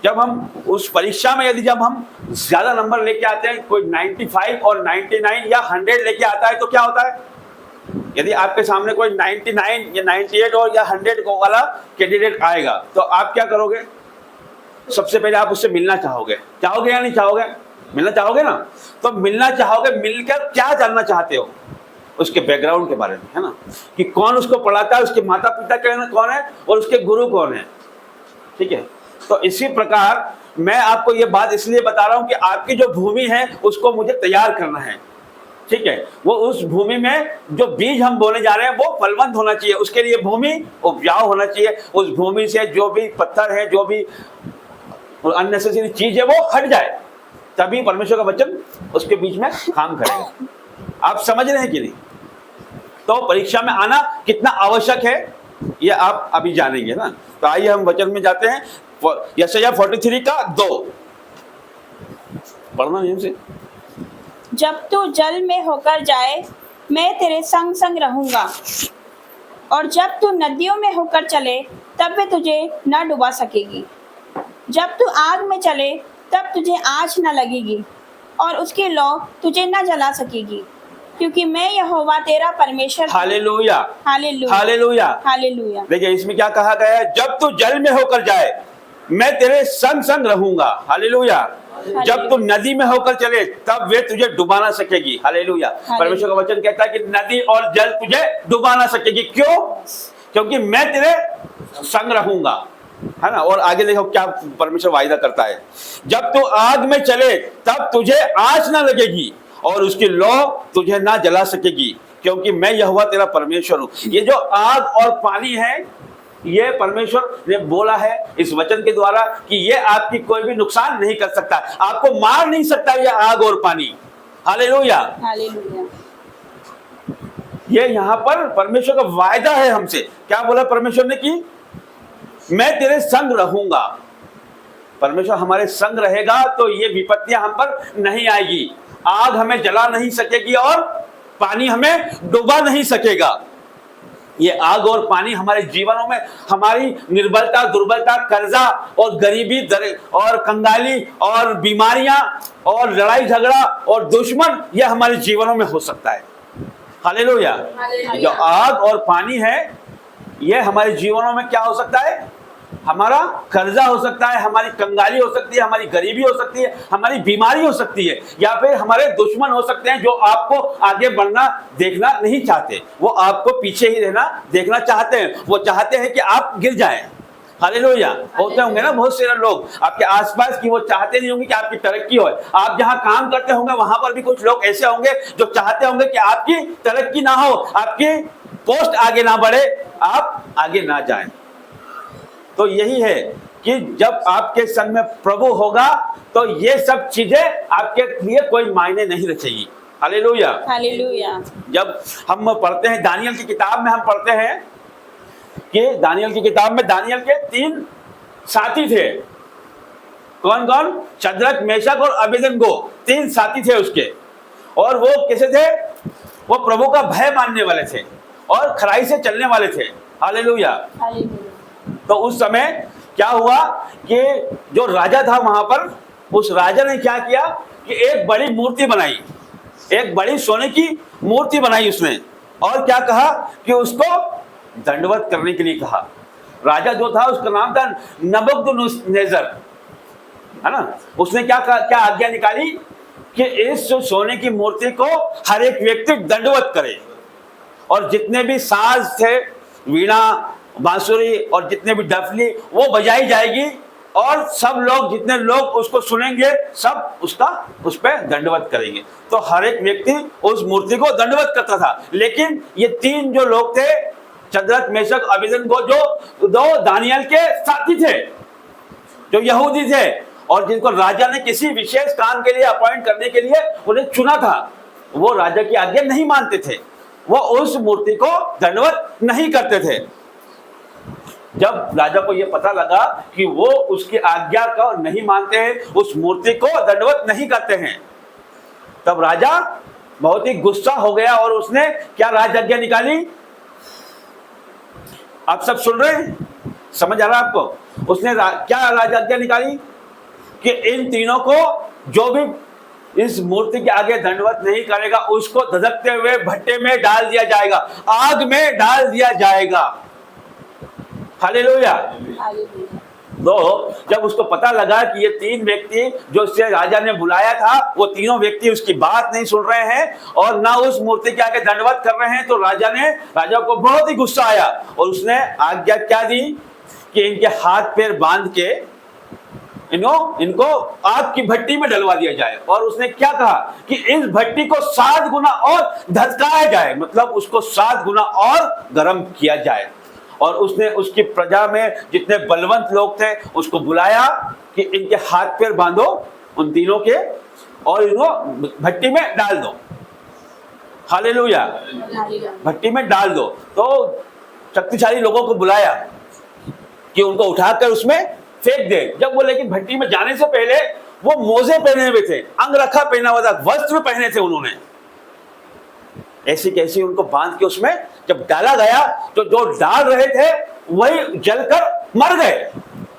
S1: जब हम उस परीक्षा में जब हम ज्यादा नंबर लेके आते हैं, कोई 95 और 99 या 100 लेके आता है, तो क्या होता है? यदि आपके सामने कोई 99 या 98 और या 100 को वाला कैंडिडेट आएगा तो आप क्या करोगे? सबसे पहले आप उससे मिलना चाहोगे या नहीं चाहोगे? मिलना चाहोगे ना? तो मिलना चाहोगे, मिलकर क्या जानना चाहते हो? उसके बैकग्राउंड के बारे में, है ना? कि कौन उसको पढ़ाता है, उसके माता पिता कौन है और उसके गुरु कौन है। ठीक है, तो इसी प्रकार मैं आपको ये बात इसलिए बता रहा हूं कि आपकी जो भूमि है उसको मुझे तैयार करना है। ठीक है, वो उस भूमि में जो बीज हम बोने जा रहे हैं वो फलवंत होना चाहिए, उसके लिए भूमि उपजाऊ होना चाहिए। उस भूमि से जो भी पत्थर है, जो भी अननेसेसरी चीज है वो हट जाए, तभी परमेश्वर का वचन उसके बीच में काम करेगा। आप समझ रहे हैं कि नहीं? तो परीक्षा में आना कितना आवश्यक है ये आप अभी जानेंगे ना। तो आइए हम वचन में जाते हैं। यशायाह 43 का 2 पढ़ना नियम से।
S5: जब तू जल में होकर जाए मैं तेरे संग संग रहूंगा, और जब तू नदियों में होकर चले तब वे तुझे न डुबा सकेगी। जब तू आग में चले तब तुझे आँच न लगेगी, और उसकी लौ तुझे न जला सकेगी, क्योंकि मैं यहोवा तेरा परमेश्वर।
S1: Hallelujah,
S5: hallelujah,
S1: hallelujah,
S5: hallelujah.
S1: देखिए इसमें क्या कहा गया है? जब तू जल में होकर जाए मैं तेरे संग संग रहूंगा। हालेलुया। जब तू नदी में होकर चले तब वे तुझे डुबा ना सकेगी। हालेलुया। परमेश्वर का वचन कहता है कि नदी और जल तुझे डुबा ना सकेगी। क्यों? क्योंकि मैं तेरे संग रहूंगा, है ना? और आगे देखो क्या परमेश्वर वायदा करता है। जब तू आग में चले तब तुझे आँच ना लगेगी, और उसकी लौ तुझे ना जला सकेगी, क्योंकि मैं यहोवा तेरा परमेश्वर हूं। ये जो आग और पानी है, ये परमेश्वर ने बोला है इस वचन के द्वारा कि ये आपकी कोई भी नुकसान नहीं कर सकता, आपको मार नहीं सकता ये आग और पानी। Hallelujah,
S5: hallelujah.
S1: ये यहाँ पर परमेश्वर का वायदा है हमसे। क्या बोला परमेश्वर ने? कि मैं तेरे संग रहूंगा, परमेश्वर हमारे संग रहेगा तो ये विपत्तियां हम पर नहीं आएगी। आग हमें जला नहीं सकेगी और पानी हमें डुबा नहीं सकेगा। ये आग और पानी हमारे जीवनों में हमारी निर्बलता, दुर्बलता, कर्जा और गरीबी और कंगाली और बीमारियां और लड़ाई झगड़ा और दुश्मन, यह हमारे जीवनों में हो सकता है। हालेलुया। जो आग और पानी है, यह हमारे जीवनों में क्या हो सकता है? हमारा कर्जा हो सकता है, हमारी कंगाली हो सकती है, हमारी गरीबी हो सकती है, हमारी बीमारी हो सकती है, या फिर हमारे दुश्मन हो सकते हैं जो आपको आगे बढ़ना देखना नहीं चाहते। वो आपको पीछे ही रहना देखना चाहते हैं। वो चाहते हैं कि आप गिर जाएं। हालेलुया। होते होंगे ना बहुत से लोग आपके आसपास की, वो चाहते नहीं होंगे कि आपकी तरक्की हो। आप जहां काम करते होंगे वहां पर भी कुछ लोग ऐसे होंगे जो चाहते होंगे कि आपकी तरक्की ना हो, आपकी पोस्ट आगे ना बढ़े, आप आगे ना जाएं। तो यही है कि जब आपके संग में प्रभु होगा तो ये सब चीजें आपके लिए कोई मायने नहीं रखेगी। हालेलुया।
S5: हालेलुया।
S1: जब हम पढ़ते हैं दानियल की किताब में, हम पढ़ते हैं कि दानियल की किताब में दानियल के 3 साथी थे। कौन कौन? शद्रक, मेशक और अबेदनगो, 3 साथी थे उसके। और वो कैसे थे? वो प्रभु का भय मानने वाले थे और खराई से चलने वाले थे। हालेलुया।
S5: हालेलुया।
S1: तो उस समय क्या हुआ कि जो राजा था वहां पर, उस राजा ने क्या किया कि एक बड़ी मूर्ति बनाई, एक बड़ी सोने की मूर्ति बनाई उसने, और क्या कहा कि उसको दंडवत करने के लिए कहा। राजा जो था उसका नाम था नबूकदनेस्सर, है ना। उसने क्या आज्ञा निकाली कि इस सोने की मूर्ति को हर एक व्यक्ति दंडवत करे, और जितने भी साज थे, वीणा, बांसुरी और जितने भी डफली, वो बजाई जाएगी, और सब लोग, जितने लोग उसको सुनेंगे, सब उस पर दंडवत करेंगे। तो हर एक व्यक्ति उस मूर्ति को दंडवत करता था। लेकिन ये 3 जो लोग थे, शद्रक, मेशक, अबेदनगो, जो 2 दानियल के साथी थे, जो यहूदी थे, और जिनको राजा ने किसी विशेष काम के लिए अपॉइंट करने के लिए उन्हें चुना था, वो राजा की आज्ञा नहीं मानते थे। वो उस मूर्ति को दंडवत नहीं करते थे। जब राजा को यह पता लगा कि वो उसकी आज्ञा को नहीं मानते हैं, उस मूर्ति को दंडवत नहीं करते हैं, तब राजा बहुत ही गुस्सा हो गया और उसने क्या राज आज्ञा निकाली? आप सब सुन रहे हैं? समझ आ रहा है आपको? उसने क्या राज आज्ञा निकाली कि इन तीनों को, जो भी इस मूर्ति के आगे दंडवत नहीं करेगा, उसको धधकते हुए भट्टे में डाल दिया जाएगा, आग में डाल दिया जाएगा। हालेलुया। तो जब उसको पता लगा कि ये 3 व्यक्ति जो उससे राजा ने बुलाया था, वो तीनों व्यक्ति उसकी बात नहीं सुन रहे हैं और ना उस मूर्ति के आगे दंडवत कर रहे हैं, तो राजा को बहुत ही गुस्सा आया, और उसने आज्ञा क्या दी कि इनके हाथ पैर बांध के इनको आग की भट्टी में डलवा दिया जाए। और उसने क्या कहा कि इस भट्टी को 7 गुना और धधकाया जाए, मतलब उसको 7 गुना और गर्म किया जाए। और उसने उसकी प्रजा में जितने बलवंत लोग थे उसको बुलाया कि इनके हाथ पैर बांधो उन तीनों के, और इनको भट्टी में डाल दो। हालेलुया। भट्टी में डाल दो। तो शक्तिशाली लोगों को बुलाया कि उनको उठाकर उसमें फेंक दे। जब वो लेकिन भट्टी में जाने से पहले वो मोजे पहने हुए थे, अंगरखा पहना हुआ था, वस्त्र पहने थे उन्होंने, ऐसी कैसी उनको बांध के उसमें जब डाला गया, तो जो डाल रहे थे वही जलकर मर गए।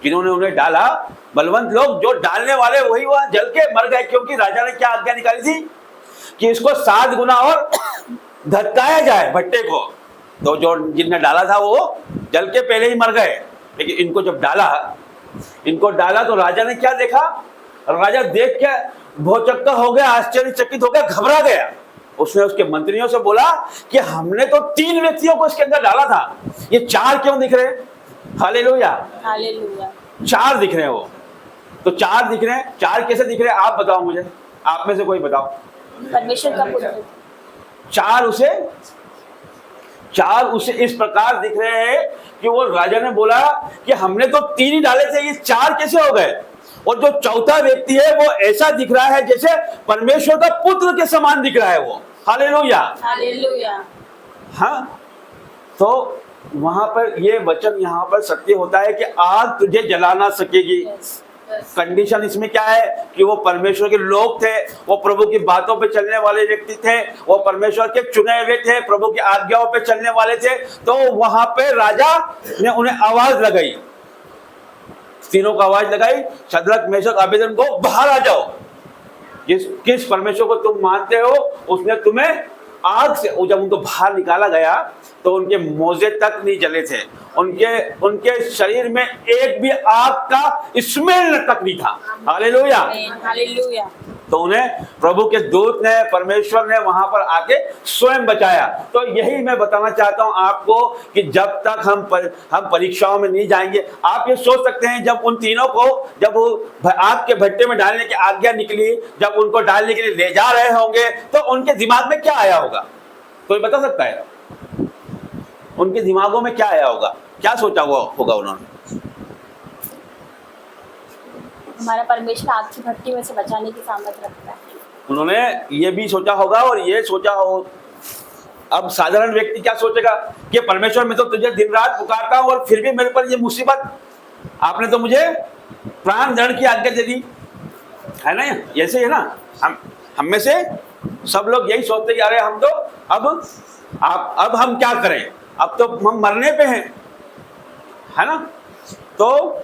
S1: जिन्होंने उन्हें डाला, बलवंत लोग जो डालने वाले, वही वहां जल के मर गए, क्योंकि राजा ने क्या आज्ञा निकाली थी कि इसको 7 गुना और धधकाया जाए भट्टे को। तो जो जिनने डाला था वो जल के पहले ही मर गए, लेकिन इनको जब डाला तो राजा ने क्या देखा? राजा देख के भौचक्का हो गया, आश्चर्यचकित हो गया, घबरा गया। उसने उसके मंत्रियों से बोला कि हमने तो 3 व्यक्तियों को इसके अंदर डाला था, ये 4 क्यों दिख रहे हैं? हालेलुया।
S5: हालेलुया।
S1: 4 दिख रहे हैं वो। तो 4 दिख रहे हैं, 4 कैसे दिख रहे हैं? आप बताओ मुझे, आप में से कोई बताओ।
S5: परमेश्वर का पुत्र।
S1: 4 उसे इस प्रकार दिख रहे हैं कि वो राजा ने बोला कि हमने तो 3 ही डाले थे, ये 4 कैसे हो गए? और जो चौथा व्यक्ति है वो ऐसा दिख रहा है जैसे परमेश्वर का पुत्र के समान दिख रहा है वो। हालेलुया।
S5: हालेलुया।
S1: हाँ, तो वहां पर ये वचन यहाँ पर सत्य होता है कि आग तुझे जला ना सकेगी। कंडीशन इसमें क्या है कि वो परमेश्वर के लोग थे, वो प्रभु की बातों पे चलने वाले व्यक्ति थे, वो परमेश्वर के चुने हुए थे, प्रभु की आज्ञाओं पे चलने वाले थे। तो वहां पे राजा ने उन्हें आवाज लगाई, तीनों को आवाज लगाई, शद्रक मेशक अबेदनगो बाहर आ जाओ। किस परमेश्वर को तुम मानते हो उसने तुम्हें आग से, जब उनको बाहर निकाला गया तो उनके मोजे तक नहीं जले थे, उनके शरीर में एक भी आग का स्मेल तक नहीं था। Hallelujah,
S5: hallelujah.
S1: तो उन्हें प्रभु के दूत ने, परमेश्वर ने वहां पर आके स्वयं बचाया। तो यही मैं बताना चाहता हूं आपको कि जब तक हम परीक्षाओं में नहीं जाएंगे, आप ये सोच सकते हैं जब उन तीनों को, जब वो आग के भट्टे में डालने की आज्ञा निकली, जब उनको डालने के लिए ले जा रहे होंगे तो उनके दिमाग में क्या आया होगा? कोई बता सकता है? उनके दिमागों में क्या आया होगा, क्या सोचा हुआ होगा उन्होंने?
S5: हमारा परमेश्वर आग की भट्टी में से बचाने की सामर्थ रखता है।
S1: उन्होंने ये भी सोचा होगा और ये सोचा हो। अब साधारण व्यक्ति क्या सोचेगा कि परमेश्वर मैं तो तुझे दिन रात पुकारता हूं और फिर भी मेरे पर ये मुसीबत, आपने तो मुझे प्राण दंड की आज्ञा दे दी है ना। ऐसे है ना, हम में से सब लोग यही सोचते कि अरे हम तो अब हम क्या करें, अब तो हम मरने पे हैं, है ना। तो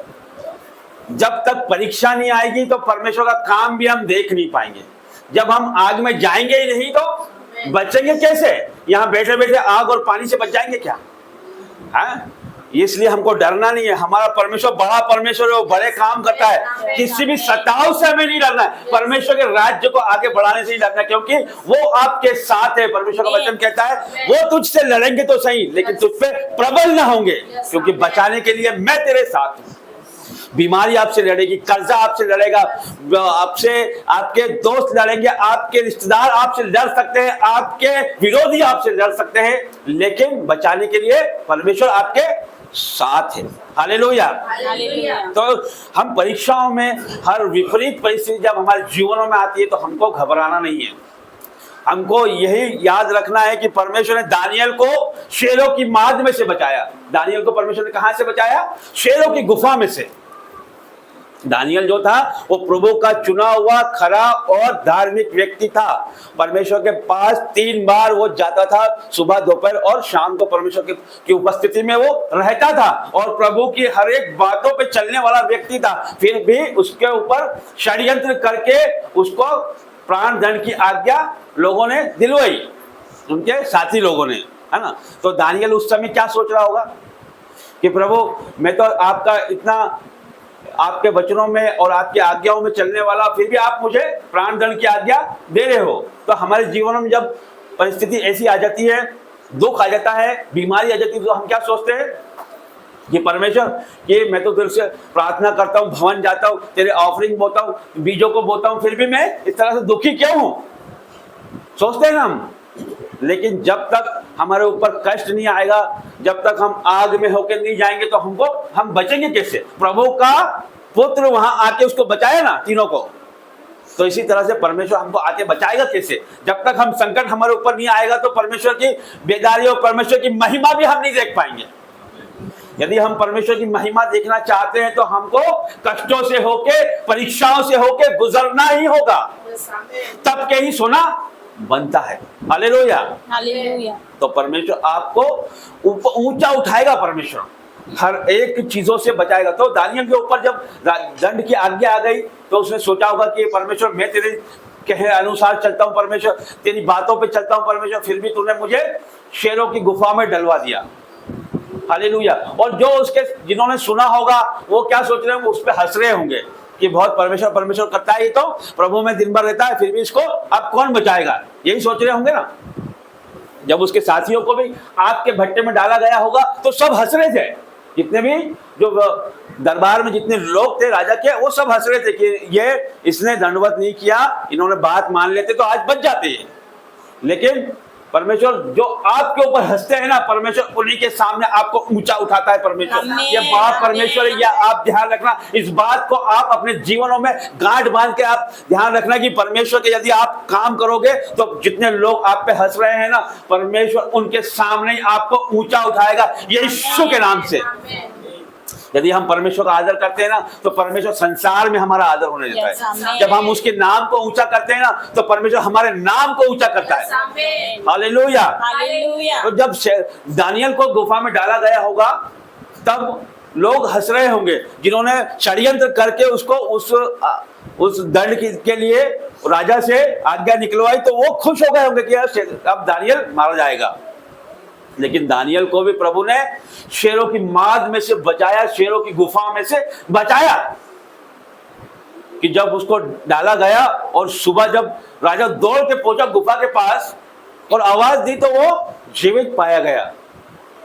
S1: जब तक परीक्षा नहीं आएगी तो परमेश्वर का काम भी हम देख नहीं पाएंगे। जब हम आग में जाएंगे ही नहीं तो बचेंगे कैसे? यहाँ बैठे बैठे आग और पानी से बच जाएंगे क्या? है, इसलिए हमको डरना नहीं है। हमारा परमेश्वर बड़ा परमेश्वर है, वो बड़े काम करता है। किसी भी सताव से हमें नहीं डरना है, परमेश्वर के राज्य को आगे बढ़ाने से ही डरना है, क्योंकि वो आपके साथ है। परमेश्वर का वचन कहता है वो तुझसे लड़ेंगे तो सही, लेकिन तुझ पे प्रबल ना होंगे, क्योंकि बचाने के लिए मैं तेरे साथ हूँ। बीमारी आपसे लड़ेगी, कर्जा आपसे लड़ेगा, आपके दोस्त लड़ेंगे, आपके रिश्तेदार आपसे लड़ सकते हैं, आपके विरोधी आपसे लड़ सकते हैं, लेकिन बचाने के लिए परमेश्वर आपके साथ है। हालेलुया। तो हम परीक्षाओं में, हर विपरीत परिस्थिति जब हमारे जीवनों में आती है तो हमको घबराना नहीं है। हमको यही याद रखना है कि परमेश्वर ने दानियल को शेरों की माद में से बचाया। दानियल को परमेश्वर ने कहां से बचाया? शेरों की गुफा में से। दानियल जो था वो प्रभु का चुना हुआ खरा और धार्मिक व्यक्ति था। परमेश्वर के पास 3 बार वो जाता था, सुबह, दोपहर और शाम को परमेश्वर की उपस्थिति में वो रहता था और प्रभु की हर एक बातों पे चलने वाला व्यक्ति था। फिर भी उसके ऊपर षड्यंत्र करके उसको प्राण दंड की आज्ञा लोगों ने दिलवाई, उनके साथी लोगों ने, है ना। तो दानियल उस समय क्या सोच रहा होगा कि प्रभु मैं तो आपका इतना, आपके वचनों में और आपकी आज्ञाओं में चलने वाला, फिर भी आप मुझे प्राण दंड की आज्ञा दे रहे हो। तो हमारे जीवन में जब परिस्थिति ऐसी आ जाती है, दुख आ जाता है, बीमारी आ जाती है, तो हम क्या सोचते हैं कि परमेश्वर कि मैं तो तेरे से प्रार्थना करता हूँ, भवन जाता हूँ, तेरे ऑफरिंग बोता हूँ, बीजों को बोता हूँ, फिर भी मैं इस तरह से दुखी क्यों हूँ, सोचते हैं ना हम। लेकिन जब तक हमारे ऊपर कष्ट नहीं आएगा, जब तक हम आग में होकर नहीं जाएंगे तो हम बचेंगे कैसे? प्रभु का पुत्र वहां आके उसको बचाया ना, तीनों को। तो इसी तरह से परमेश्वर हमको आके बचाएगा कैसे? जब तक हम संकट हमारे ऊपर नहीं आएगा तो परमेश्वर की बेदारी और परमेश्वर की महिमा भी हम नहीं देख पाएंगे। यदि हम परमेश्वर की महिमा देखना चाहते हैं तो हमको कष्टों से होके, परीक्षाओं से होके गुजरना ही होगा, तब के ही सोना बनता है। Hallelujah,
S5: hallelujah.
S1: तो परमेश्वर आपको ऊंचा उठाएगा, परमेश्वर हर एक चीजों से बचाएगा। तो दानियल के ऊपर जब दंड की आज्ञा आ गई तो उसने सोचा होगा कि परमेश्वर मैं तेरे कहे अनुसार चलता हूँ, परमेश्वर तेरी बातों पे चलता हूँ, परमेश्वर फिर भी तूने मुझे शेरों की गुफा में डलवा दिया। हालेलुया। और जो उसके जिन्होंने सुना होगा वो क्या सोच रहे हैं? वो उस पर हंस रहे होंगे कि बहुत परमेश्वर करता है, ये तो प्रभु में दिन भर रहता है, फिर भी इसको अब कौन बचाएगा, यही सोच रहे होंगे ना। जब उसके साथियों को भी आग के भट्टे में डाला गया होगा तो सब हंस रहे थे, जितने भी जो दरबार में जितने लोग थे राजा के, वो सब हंस रहे थे कि ये इसने दंडवत नहीं किया, इन्होंने बात मान लेते तो आज बच जाते हैं। लेकिन परमेश्वर जो आपके ऊपर हंसते हैं ना, परमेश्वर उन्हीं के सामने आपको ऊंचा उठाता है। परमेश्वर ये बात परमेश्वर है, यह आप ध्यान रखना, इस बात को आप अपने जीवनों में गांठ बांध के आप ध्यान रखना कि परमेश्वर के यदि आप काम करोगे तो जितने लोग आप पे हंस रहे हैं ना, परमेश्वर उनके सामने ही आपको ऊंचा उठाएगा, यीशु के नाम से। यदि हम परमेश्वर का आदर करते हैं ना तो परमेश्वर संसार में हमारा आदर होने देता
S5: Yes,
S1: है।
S5: amen.
S1: जब हम उसके नाम को ऊंचा करते हैं ना तो परमेश्वर हमारे नाम को ऊंचा करता है। हालेलुया।
S5: हालेलुया।
S1: तो जब दानियल को गुफा में डाला गया होगा तब लोग हंस रहे होंगे, जिन्होंने षड्यंत्र करके उसको उस दंड के लिए राजा से आज्ञा निकलवाई, तो वो खुश हो गए होंगे कि अब दानियल मारा जाएगा। लेकिन दानियल को भी प्रभु ने शेरों की माद में से बचाया, शेरों की गुफा में से बचाया। कि जब उसको डाला गया और सुबह जब राजा दौड़ के पहुंचा गुफा के पास और आवाज दी तो वो जीवित पाया गया।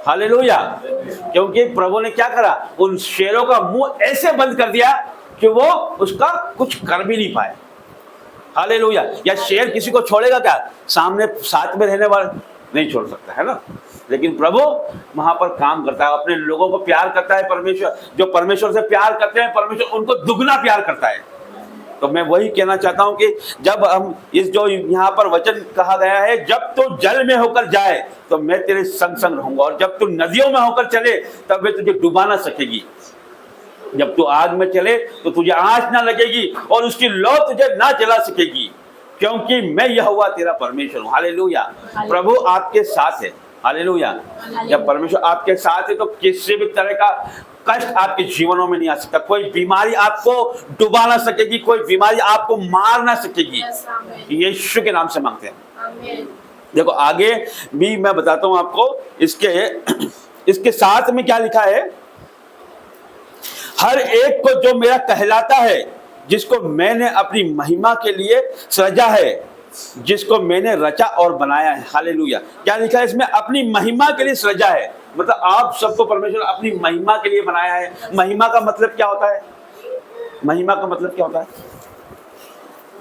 S1: हालेलुया। क्योंकि प्रभु ने क्या करा, उन शेरों का मुंह ऐसे बंद कर दिया कि वो उसका कुछ कर भी नहीं पाए। हालेलुया। या शेर किसी को छोड़ेगा क्या? सामने साथ में रहने वाला नहीं छोड़ सकता है ना। लेकिन प्रभु वहां पर काम करता है, अपने लोगों को प्यार करता है। परमेश्वर जो परमेश्वर से प्यार करते हैं, परमेश्वर उनको दुगना प्यार करता है। तो मैं वही कहना चाहता हूं कि जब हम इस जो यहाँ पर वचन कहा गया है, जब तू जल में होकर जाए तो मैं तेरे संग संग रहूंगा, और जब तू नदियों में होकर चले तब वे तुझे डुबा ना सकेगी। जब तू आग में चले तो तुझे आंच ना लगेगी और उसकी लौ तुझे ना जला सकेगी, क्योंकि मैं यहोवा तेरा परमेश्वर हूँ। हालेलुया। प्रभु आपके साथ है। हालेलुया। जब परमेश्वर आपके साथ है तो किसी भी तरह का कष्ट आपके जीवनों में नहीं आ सकता। कोई बीमारी आपको डुबा ना सकेगी, कोई बीमारी आपको मार ना सकेगी। यीशु के नाम से मांगते हैं। देखो आगे भी मैं बताता हूं आपको, इसके साथ में क्या लिखा है, हर एक को जो मेरा कहलाता है, जिसको मैंने अपनी महिमा के लिए सृजा है, जिसको मैंने रचा और बनाया है। हालेलुया। क्या लिखा है इसमें? अपनी महिमा के लिए सृजा है। मतलब आप सबको परमेश्वर अपनी महिमा के लिए बनाया है। महिमा का मतलब क्या होता है? महिमा का मतलब क्या होता है?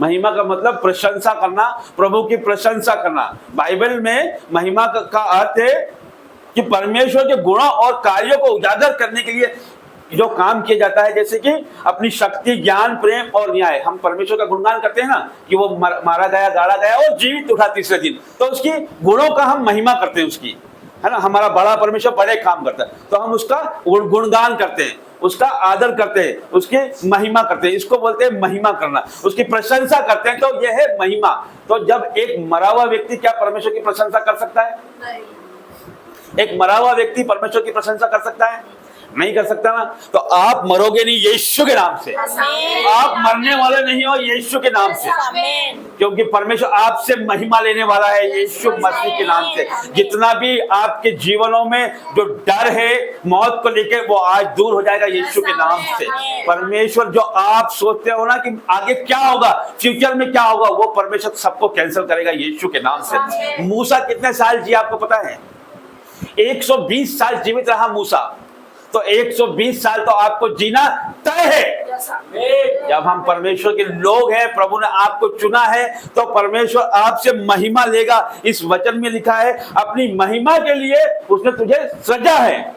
S1: महिमा का मतलब प्रशंसा करना, प्रभु की प्रशंसा करना। बाइबल में महिमा का अर्थ है कि परमेश्वर के गुणों और कार्यों को उजागर करने के लिए जो काम किया जाता है, जैसे कि अपनी शक्ति, ज्ञान, प्रेम और न्याय। हम परमेश्वर का गुणगान करते हैं ना कि वो मारा गया, गाड़ा गया और जीवित उठा तीसरे दिन, तो उसकी गुणों का हम महिमा करते हैं उसकी, है ना। हमारा बड़ा परमेश्वर बड़े काम करता है तो हम उसका गुणगान करते हैं, उसका आदर करते हैं, उसकी महिमा करते हैं। इसको बोलते हैं महिमा करना, उसकी प्रशंसा करते हैं। तो यह है महिमा। तो जब एक मरा हुआ व्यक्ति क्या परमेश्वर की प्रशंसा कर सकता है? एक मरा हुआ व्यक्ति परमेश्वर की प्रशंसा कर सकता है? नहीं कर सकता ना। तो आप मरोगे नहीं यीशु के नाम से, आप मरने वाले नहीं हो यीशु के नाम से, क्योंकि परमेश्वर आपसे महिमा लेने वाला है यीशु मसीह के नाम से। जितना भी आपके जीवनों में जो डर है मौत को लेकर, वो आज दूर हो जाएगा यीशु के नाम से। परमेश्वर जो आप सोचते हो ना कि आगे क्या होगा, फ्यूचर में क्या होगा, वो परमेश्वर सबको कैंसिल करेगा यीशु के नाम से। मूसा कितने साल जिया आपको पता है? 120 साल जीवित रहा मूसा। तो 120 साल तो आपको जीना तय है। जब हम परमेश्वर के लोग हैं, प्रभु ने आपको चुना है, तो परमेश्वर आपसे महिमा लेगा। इस वचन में लिखा है अपनी महिमा के लिए उसने तुझे सृजा है,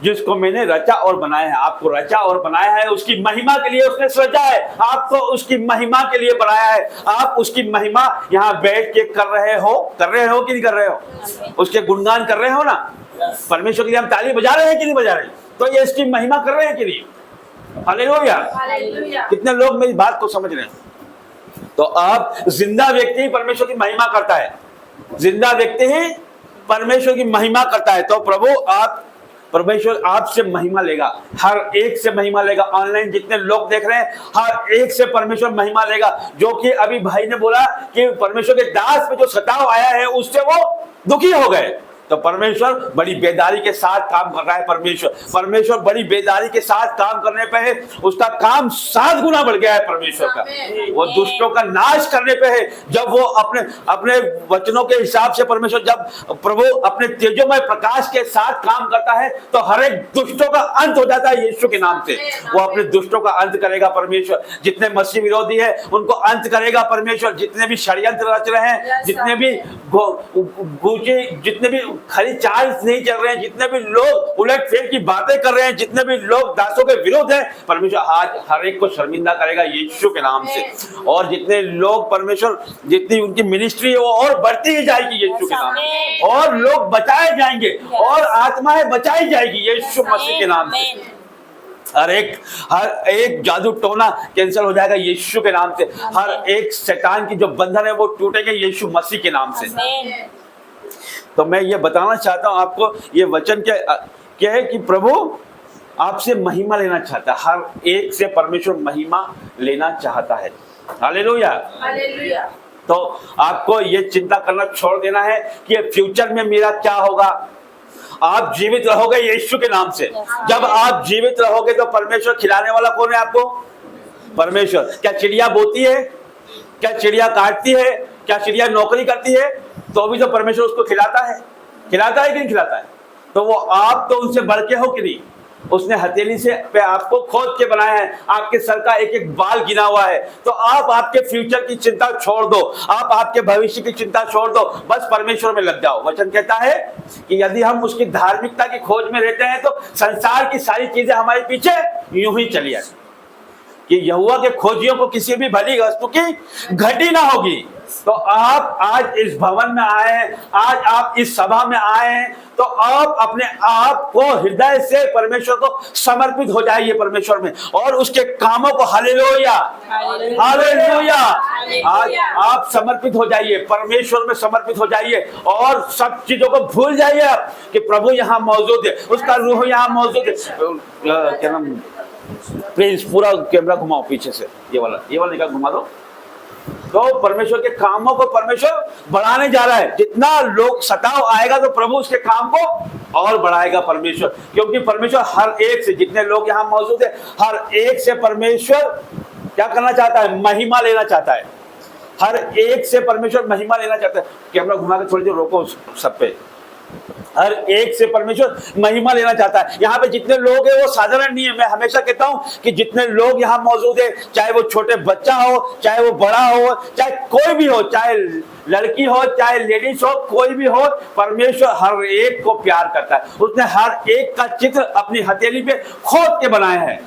S1: जिसको मैंने रचा और बनाया है। आपको रचा और बनाया है, उसकी महिमा के लिए उसने सृजा है। आपको उसकी महिमा के लिए बनाया है। आप उसकी महिमा यहाँ बैठ के कर रहे हो कि नहीं कर रहे हो? उसके गुणगान कर रहे हो ना। परमेश्वर के लिए हम ताली बजा रहे हैं कि नहीं बजा रहे? तो ये इसकी महिमा कर रहे हैं कि नहीं? हालेलुया। कितने लोग मेरी बात को समझ रहे हैं? तो आप जिंदा व्यक्ति ही परमेश्वर की महिमा करता है, जिंदा व्यक्ति ही परमेश्वर की महिमा करता है। तो प्रभु परमेश्वर आपसे महिमा लेगा, हर एक से महिमा लेगा। ऑनलाइन जितने लोग देख रहे हैं, हर एक से परमेश्वर महिमा लेगा। जो कि अभी भाई ने बोला कि परमेश्वर के दास पे जो सताव आया है उससे वो दुखी हो गए, तो परमेश्वर बड़ी बेदारी के साथ काम कर रहा है। परमेश्वर बड़ी बेदारी के साथ काम करने पे है, उसका काम 7 गुना बढ़ गया है परमेश्वर का। वो दुष्टों का नाश करने पे है। जब वो अपने वचनों के हिसाब से परमेश्वर, जब प्रभु अपने तेजोमय प्रकाश के साथ काम करता है, तो हर एक दुष्टों का अंत हो जाता है यीशु के नाम से। वो अपने दुष्टों का अंत करेगा परमेश्वर। जितने मसीह विरोधी है उनको अंत करेगा परमेश्वर। जितने भी षड्यंत्र रच रहे हैं, जितने भी खाली चार्ज नहीं चल रहे हैं, जितने भी लोग उलट फेर की बातें कर रहे हैं, जितने भी लोग दासों के विरोध हैं, परमेश्वर आज हर एक को शर्मिंदा करेगा यीशु के नाम से। और जितने लोग परमेश्वर, जितनी उनकी मिनिस्ट्री है वो और बढ़ती ही जाएगी यीशु के नाम से, और लोग बचाए जाएंगे और आत्माएं बचाई जाएगी यीशु मसीह के नाम से। हर एक जादू टोना कैंसिल हो जाएगा यीशु के नाम से। हर एक शैतान की जो बंधन है वो टूटेंगे यीशु मसीह के नाम से। तो मैं ये बताना चाहता हूँ आपको, ये वचन क्या है कि प्रभु आपसे महिमा लेना चाहता है, हर एक से परमेश्वर महिमा लेना चाहता है। Hallelujah, hallelujah. तो आपको ये चिंता करना छोड़ देना है कि फ्यूचर में मेरा क्या होगा। आप जीवित रहोगे यीशु के नाम से। जब आप जीवित रहोगे तो परमेश्वर खिलाने वाला कौन है आपको? परमेश्वर। क्या चिड़िया बोती है? क्या चिड़िया काटती है? क्या चिड़िया नौकरी करती है? तो भी तो परमेश्वर उसको खिलाता है कि नहीं खिलाता है? तो वो आप तो उनसे बढ़ के हो कि नहीं? उसने हथेली से पे आपको खोद के बनाया है, आपके सर का एक एक बाल गिना हुआ है। तो आप आपके फ्यूचर की चिंता छोड़ दो, आप आपके भविष्य की चिंता छोड़ दो, बस परमेश्वर में लग जाओ। वचन कहता है कि यदि हम उसकी धार्मिकता की खोज में रहते हैं तो संसार की सारी चीजें हमारे पीछे यूं ही चली आती, कि यहोवा के खोजियों को किसी भी भली वस्तु की घटी ना होगी। तो आप आज इस भवन में आए हैं, आज आप इस सभा में आए हैं, तो आप अपने आप को हृदय से परमेश्वर को समर्पित हो जाइए परमेश्वर में, और उसके कामों को हालेलुया हालेलुया आज आप समर्पित हो जाइए, परमेश्वर में समर्पित हो जाइए, और सब चीजों को भूल जाइए आप कि प्रभु यहाँ मौजूद है, उसका रूह यहाँ मौजूद है। क्या नाम, प्लीज पूरा कैमरा घुमाओ पीछे से, ये वाला निकाल घुमा दो। तो परमेश्वर के कामों को परमेश्वर बढ़ाने जा रहा है। जितना लोग सताव आएगा तो प्रभु उसके काम को और बढ़ाएगा परमेश्वर, क्योंकि परमेश्वर हर एक से, जितने लोग यहाँ मौजूद है, हर एक से परमेश्वर क्या करना चाहता है? महिमा लेना चाहता है। हर एक से परमेश्वर महिमा लेना चाहता है। कैमरा घुमा के थोड़ी देर रोको सब पे। हर एक से परमेश्वर महिमा लेना चाहता है। यहाँ पे जितने लोग हैं वो साधारण नहीं है। मैं हमेशा कहता हूँ कि जितने लोग यहाँ मौजूद है, चाहे वो छोटे बच्चा हो, चाहे वो बड़ा हो, चाहे कोई भी हो, चाहे लड़की हो, चाहे लेडीज हो, कोई भी हो, परमेश्वर हर एक को प्यार करता है। उसने हर एक का चित्र अपनी हथेली पे खोद के बनाया है।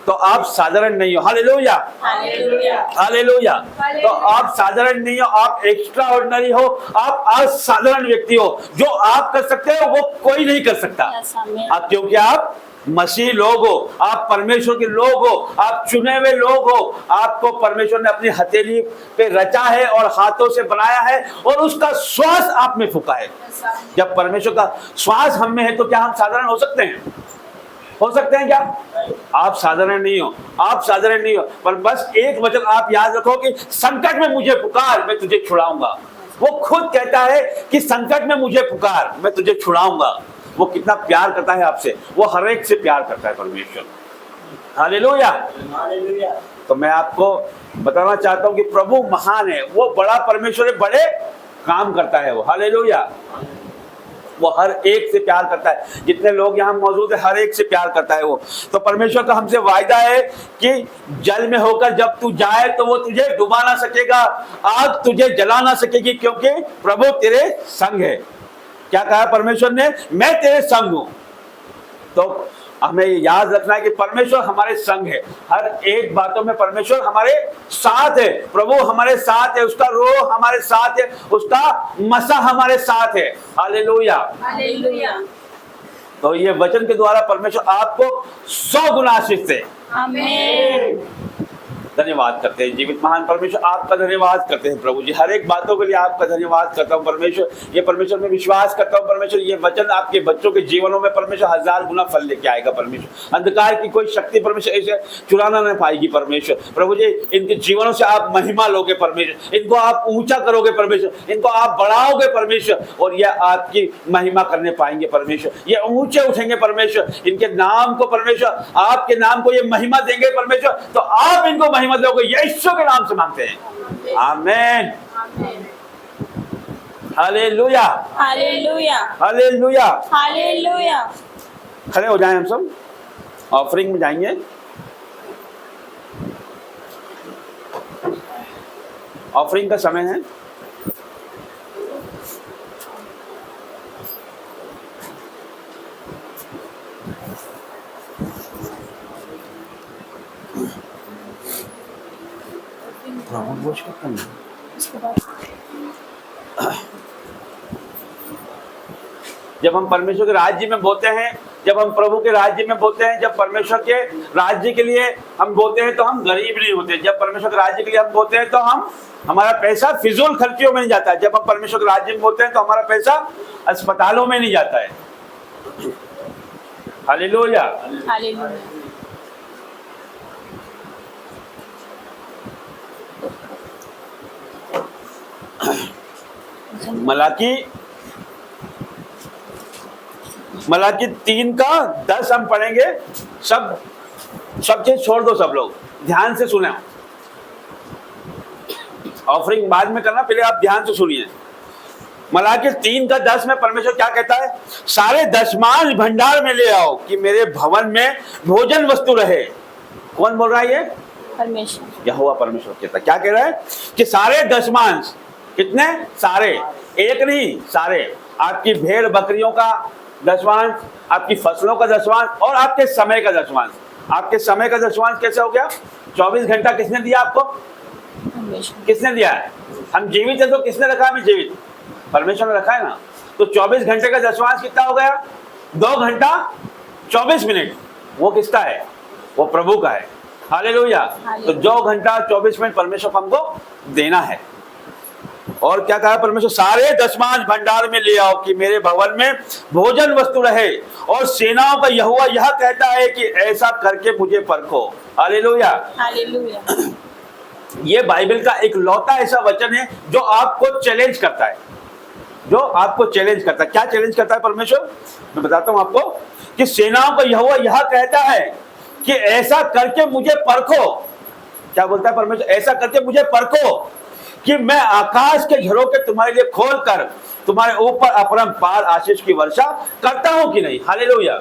S1: तो आप साधारण नहीं हो। Hallelujah hallelujah hallelujah. तो आप साधारण नहीं हो, आप एक्स्ट्रा ऑर्डिनरी हो, आप असाधारण व्यक्ति हो। जो आप कर सकते हो वो कोई नहीं कर सकता। आप क्योंकि आप मसीह लोग हो, आप परमेश्वर के लोग हो, आप चुने हुए लोग हो। आपको परमेश्वर ने अपनी हथेली पे रचा है और हाथों से बनाया है, और उसका श्वास आप में फूका है। जब परमेश्वर का श्वास हम में है तो क्या हम साधारण हो सकते हैं? हो सकते हैं क्या? आप साधारण नहीं हो, आप साधारण नहीं हो। पर बस एक वचन आप याद रखो कि संकट में मुझे पुकार, मैं तुझे छुड़ाऊंगा। वो खुद कहता है कि संकट में मुझे पुकार, मैं तुझे छुड़ाऊंगा। वो कितना प्यार करता है आपसे, वो हर एक से प्यार करता है परमेश्वर। Hallelujah hallelujah. तो मैं आपको बताना चाहता हूँ कि प्रभु महान है, वो बड़ा परमेश्वर है, बड़े काम करता है वो। हालेलुया। वो हर एक से प्यार करता है। जितने लोग यहाँ मौजूद है, हर एक से प्यार करता है वो। तो परमेश्वर का हमसे वायदा है कि जल में होकर जब तू जाए तो वो तुझे डुबा ना सकेगा, आग तुझे जला ना सकेगी, क्योंकि प्रभु तेरे संग है। क्या कहा परमेश्वर ने? मैं तेरे संग हूं। तो हमें याद रखना है कि परमेश्वर हमारे संग है। हर एक बातों में परमेश्वर हमारे साथ है। प्रभु हमारे साथ है, उसका रूह हमारे साथ है, उसका मसा हमारे साथ है। Hallelujah hallelujah. तो ये वचन के द्वारा परमेश्वर आपको 100 गुना आशीष दे। आमीन। धन्यवाद करते हैं जीवित महान परमेश्वर, आपका धन्यवाद करते हैं प्रभु जी। हर एक बातों के लिए आपका धन्यवाद करता हूँ परमेश्वर। ये परमेश्वर में विश्वास करता हूँ परमेश्वर, ये वचन आपके बच्चों के जीवनों में परमेश्वर 1000 गुना फल लेके आएगा परमेश्वर। अंधकार की कोई शक्ति परमेश्वर ऐसे चुराना नहीं पाएगी परमेश्वर। प्रभु जी, इनके जीवनों से आप महिमा लोगे परमेश्वर, इनको आप ऊंचा करोगे परमेश्वर, इनको आप बढ़ाओगे परमेश्वर, और ये आपकी महिमा करने पाएंगे परमेश्वर। ये ऊंचे उठेंगे परमेश्वर, इनके नाम को परमेश्वर, आपके नाम को ये महिमा देंगे परमेश्वर। तो आप इनको महिमा दोगे, यीशु के नाम से मांगते हैं। आमीन हालेलुया
S5: हालेलुया
S1: हालेलुया
S5: हालेलुया।
S1: खड़े हो जाएं हम सब, ऑफरिंग में जाएंगे। ऑफरिंग का समय है। जब हम परमेश्वर के राज्य में बोलते हैं, जब हम प्रभु के राज्य में बोलते हैं, जब परमेश्वर के राज्य के लिए हम बोलते हैं तो हम गरीब नहीं होते। जब परमेश्वर के राज्य के लिए हम बोलते हैं तो हमारा पैसा फिजूल खर्चियों में नहीं जाता है। जब हम परमेश्वर के राज्य में बोलते हैं तो हमारा पैसा अस्पतालों में नहीं जाता है। हालेलुया।
S5: हालेलुया।
S1: मलाकी 3:10 हम पढ़ेंगे। सब चीज छोड़ दो, सब लोग ध्यान से सुने। ऑफरिंग बाद में करना, पहले आप ध्यान से सुनिए। मलाकी 3:10 में परमेश्वर क्या कहता है? सारे दशमांश भंडार में ले आओ कि मेरे भवन में भोजन वस्तु रहे। कौन बोल रहा है ये?
S5: परमेश्वर।
S1: यहोवा परमेश्वर कहता है। क्या कह रहा है? कि सारे दशमांश, कितने? सारे, एक नहीं, सारे। आपकी भेड़ बकरियों का दशमांश, आपकी फसलों का दशमांश और आपके समय का दशमांश। आपके समय का दशमांश कैसे हो गया? 24 घंटा किसने दिया आपको? किसने दिया है? हम जीवित है तो किसने रखा हमें जीवित? परमेश्वर ने रखा है ना। तो 24 घंटे का दशमांश कितना हो गया? 2 घंटा 24 मिनट। वो किसका है? वो प्रभु का है। हालेलुया। तो 2 घंटा 24 मिनट परमेश्वर हमको देना है। और क्या कहा परमेश्वर? सारे दशमांश भंडार में ले आओ कि मेरे भवन में भोजन वस्तु रहे। और सेनाओं का यहोवा यह कहता है कि ऐसा करके मुझे परखो। हालेलुया।
S5: हालेलुया।
S1: ये बाइबल का एक लौता ऐसा वचन है जो आपको चैलेंज करता है, जो आपको चैलेंज करता है। क्या चैलेंज करता है परमेश्वर? मैं बताता हूं आपको कि सेनाओं का यहोवा यह कहता है कि ऐसा करके मुझे परखो। क्या बोलता है परमेश्वर? ऐसा करके मुझे परखो कि मैं आकाश के झरोखे तुम्हारे लिए खोलकर तुम्हारे ऊपर अपरंपार आशीष की वर्षा करता हूं कि नहीं। हालेलुया।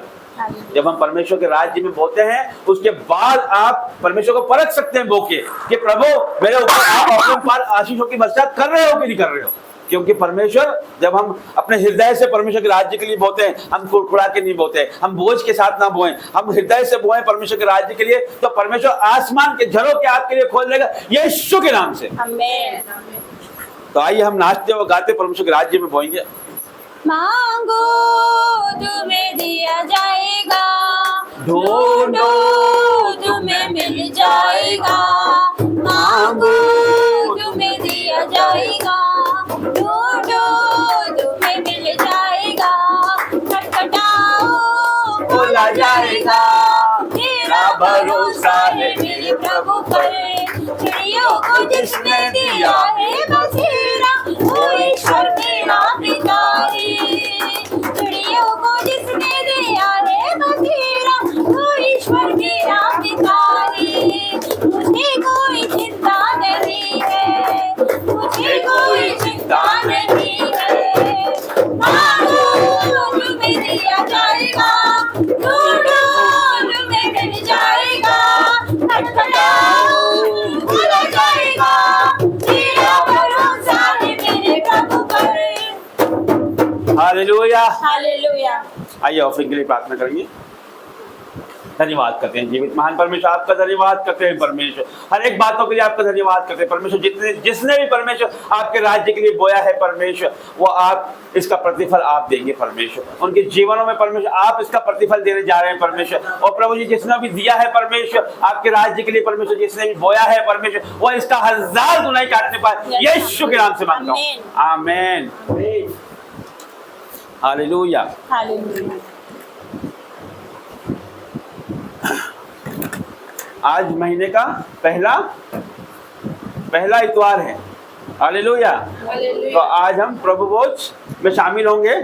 S1: जब हम परमेश्वर के राज्य में बोलते हैं उसके बाद आप परमेश्वर को परख सकते हैं बोके कि प्रभु मेरे ऊपर आप अपरंपार आशीषों की वर्षा कर रहे हो कि नहीं कर रहे हो। क्योंकि परमेश्वर, जब हम अपने हृदय से परमेश्वर के राज्य के लिए बोलते हैं, हम कुड़कुड़ा के नहीं बोलते, हम बोझ के साथ ना बोएं, हम हृदय से बोएं परमेश्वर के राज्य के लिए, तो परमेश्वर आसमान के झरोखे आपके लिए खोल देगा यीशु के नाम से।
S5: आमीन।
S1: तो आइए हम नाचते और गाते परमेश्वर के राज्य में बोएंगे।
S5: मांगो तुम्हें दिया जाएगा,
S1: ढूंढो
S5: तुम्हें मिल जाएगा। मांगो तुम्हें दिया जाएगा, ढूंढो तुम्हें मिल जाएगा। खटखटाओ
S1: खोला जाएगा।
S5: मेरा भरोसा है मेरे प्रभु पर। चिड़ियों को जिसने दिया है बसेरा, वो ईश्वर मेरा पिता है। चिड़ियों को जिसने दिया है बसेरा, वो ईश्वर मेरा पिता है। मुझे कोई चिंता नहीं है, मुझे कोई चिंता नहीं है। मांगो तुम्हें दिया जाएगा, ढूंढो तुम्हें मिल जाएगा। खटखटाओ खोला जाएगा, मेरा भरोसा है मेरे प्रभु पर।
S1: हालेलुया।
S5: हालेलुया।
S1: आइए ऑफरिंग के लिए प्रार्थना करेंगे। धन्यवाद करते हैं जीवित महान परमेश्वर, आपका धन्यवाद करते हैं परमेश्वर। हर एक बातों के लिए आपका धन्यवाद करते हैं परमेश्वर। जिसने भी परमेश्वर आपके राज्य के लिए बोया है परमेश्वर, वो आप इसका प्रतिफल आप देंगे परमेश्वर। उनके जीवनों में परमेश्वर आप इसका प्रतिफल देने जा रहे हैं परमेश्वर। और प्रभु जी, जिसने भी दिया है परमेश्वर आपके राज्य के लिए परमेश्वर, जिसने भी बोया है परमेश्वर, वो इसका 1000 गुना काटने पाए। यीशु के नाम से मांगता हूँ, आमीन। हालेलुया।
S5: हालेलुया।
S1: आज महीने का पहला इतवार है। हालेलुया। तो आज हम प्रभु भोज में शामिल होंगे।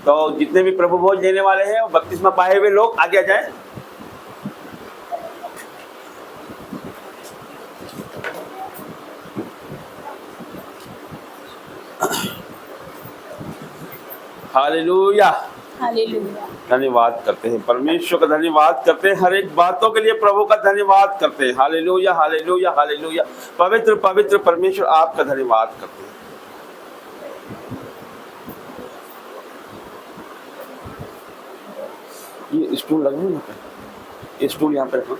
S1: तो जितने भी प्रभु भोज लेने वाले हैं वो बपतिस्मा पाए हुए लोग आगे आ जाएं। हालेलुया।
S5: हालेलुया।
S1: धन्यवाद करते हैं परमेश्वर का, धन्यवाद करते हैं हर एक बातों के लिए प्रभु का धन्यवाद करते हैं। Hallelujah, hallelujah, hallelujah. पवित्र पवित्र परमेश्वर आपका धन्यवाद करते हैं। ये स्टूल लगा हुआ है यहाँ पे, ये स्टूल यहाँ पे रखो।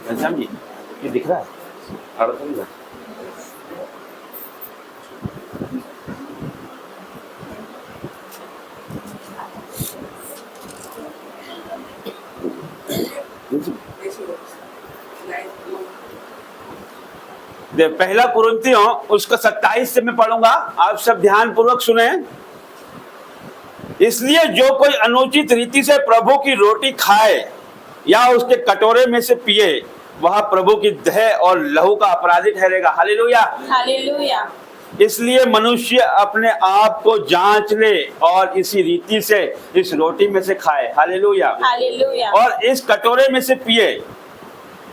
S1: घनश्याम जी ये दिख रहा है, खड़ा तो नहीं है। पहला कुरिन्थियों उसका 27 से मैं पढ़ूंगा, आप सब ध्यान पूर्वक सुने। इसलिए जो कोई अनुचित रीति से प्रभु की रोटी खाए या उसके कटोरे में से पिए वह प्रभु की देह और लहू का अपराधी ठहरेगा। Hallelujah,
S5: hallelujah.
S1: इसलिए मनुष्य अपने आप को जांच ले और इसी रीति से इस रोटी में से खाए। Hallelujah,
S5: hallelujah.
S1: और इस कटोरे में से पिए।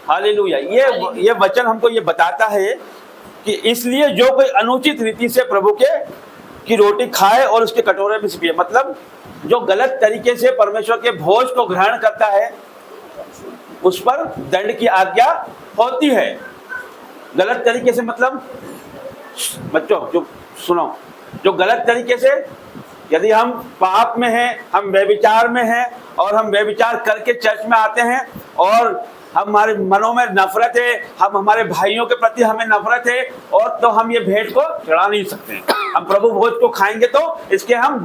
S1: हालेलुया। ये वचन हमको ये बताता है कि इसलिए जो कोई अनुचित रीति से प्रभु की रोटी खाए और उसके कटोरे में से पिए, मतलब जो गलत तरीके से परमेश्वर के भोज को ग्रहण करता है उस पर दंड की आज्ञा होती है। गलत तरीके से मतलब बच्चों जो सुनो, जो गलत तरीके से, यदि हम पाप में हैं, हम व्यभिचार में हैं और हम व्यभिचार करके चर्च में आते हैं और हमारे मनों में नफरत है, हम हमारे भाइयों के प्रति हमें नफरत है, और तो हम ये भेंट को चढ़ा नहीं सकते। हम प्रभु भोज को खाएंगे तो इसके हम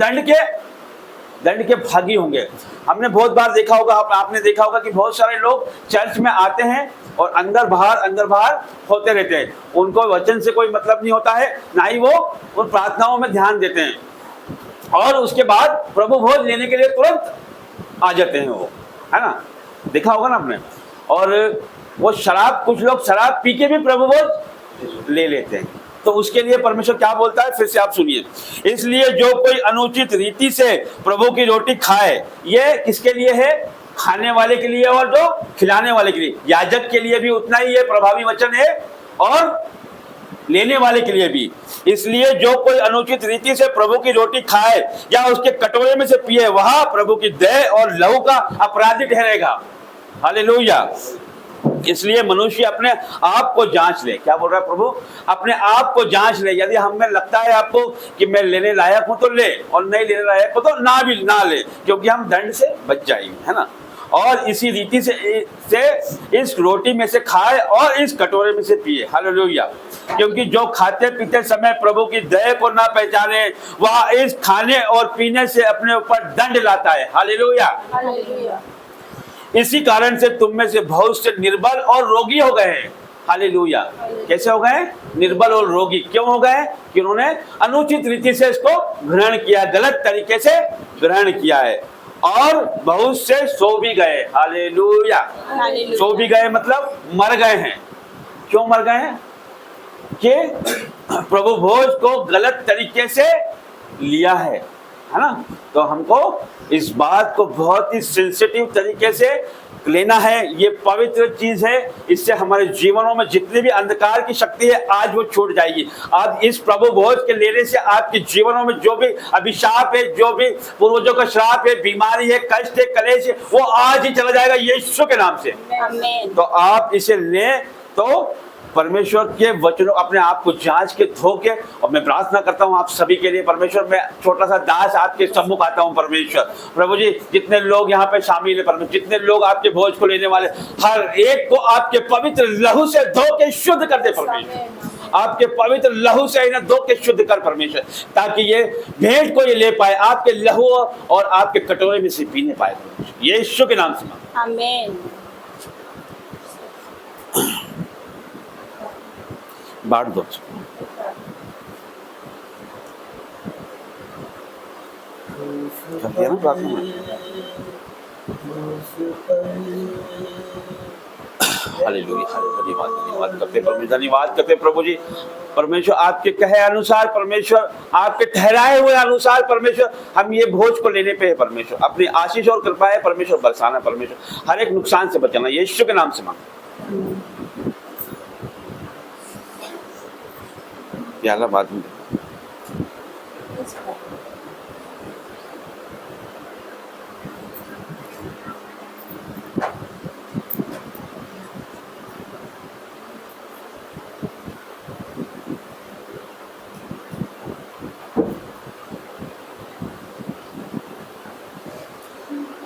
S1: दंड के भागी होंगे। हमने बहुत बार देखा होगा, आपने देखा होगा कि बहुत सारे लोग चर्च में आते हैं और अंदर बाहर होते रहते हैं। उनको वचन से कोई मतलब नहीं होता है, ना ही वो उन प्रार्थनाओं में ध्यान देते हैं, और उसके बाद प्रभु भोज लेने के लिए तुरंत आ जाते हैं वो, है ना, देखा होगा ना आपने। और वो शराब, कुछ लोग शराब पी के भी प्रभु भोज ले लेते हैं। तो उसके लिए परमेश्वर क्या बोलता है, फिर से आप सुनिए। इसलिए जो कोई अनुचित रीति से प्रभु की रोटी खाए, ये किसके लिए है? खाने वाले के लिए और जो खिलाने वाले के लिए। याजक के लिए भी उतना ही ये प्रभावी वचन है और लेने वाले के लिए भी। इसलिए जो कोई अनुचित रीति से प्रभु की रोटी खाए या उसके कटोरे में से पिए वह प्रभु की देह और लहू का अपराधी ठहरेगा। हालेलुया। इसलिए मनुष्य अपने आप को जांच ले। क्या बोल रहा है प्रभु? अपने आप को जांच ले। यदि हमें लगता है आपको कि मैं लेने लायक हूं तो ले, और नहीं लेने लायक हो तो ना ले, क्योंकि हम दंड से बच जाएंगे, है ना। और इसी रीति से इस रोटी में से खाए और इस कटोरे में से पिए। हालेलुया। क्योंकि जो खाते पीते समय प्रभु की दया को ना पहचाने वह इस खाने और पीने से अपने ऊपर दंड लाता है। हालेलुया।
S6: हालेलुया।
S1: इसी कारण से तुम में से बहुत से निर्बल और रोगी हो गए हैं। हालेलुया। कैसे हो गए? निर्बल और रोगी। क्यों हो गए? कि उन्होंने अनुचित रीति से इसको ग्रहण किया, गलत तरीके से ग्रहण किया है। और बहुत से सो भी गए। हालेलुया। सो भी गए मतलब मर गए हैं। क्यों मर गए हैं? कि प्रभु भोज को गलत तरीके से लिया है ना। तो हमको इस बात को बहुत ही सेंसिटिव तरीके से लेना है। ये पवित्र चीज है। इससे हमारे जीवनों में जितनी भी अंधकार की शक्ति है आज वो छूट जाएगी। आज इस प्रभु भोज के लेने से आपके जीवनों में जो भी अभिशाप है, जो भी पूर्वजों का श्राप है, बीमारी है, कष्ट है, कलेश है, वो आज ही चला जाएगा यीशु के नाम से।
S5: आमीन।
S1: तो आप इसे लें तो परमेश्वर के वचनों अपने आप को जांच के धो के, और मैं प्रार्थना करता हूं आप सभी के लिए। परमेश्वर, मैं छोटा सा दास आपके सम्मुख आता हूं परमेश्वर। प्रभु जी, जितने लोग यहाँ पे शामिल है परमेश्वर, जितने लोग आपके भोज को लेने वाले, हर एक को आपके पवित्र लहू से धो के शुद्ध कर दे परमेश्वर। आपके पवित्र लहू से इन्हें धो के शुद्ध कर परमेश्वर, ताकि ये भेंट को ये ले पाए, आपके लहू और आपके कटोरे में से पीने पाए। यीशु के नाम से
S5: आमीन।
S1: बांट दो। हालेलुया। धन्यवाद करते प्रभु, धन्यवाद करते प्रभु जी। परमेश्वर आपके कहे अनुसार, परमेश्वर आपके ठहराए हुए अनुसार परमेश्वर हम ये भोज को लेने पे है परमेश्वर। अपनी आशीष और कृपा है परमेश्वर बरसाना परमेश्वर, हर एक नुकसान से बचाना यीशु के नाम से मांग। प्याला बाद में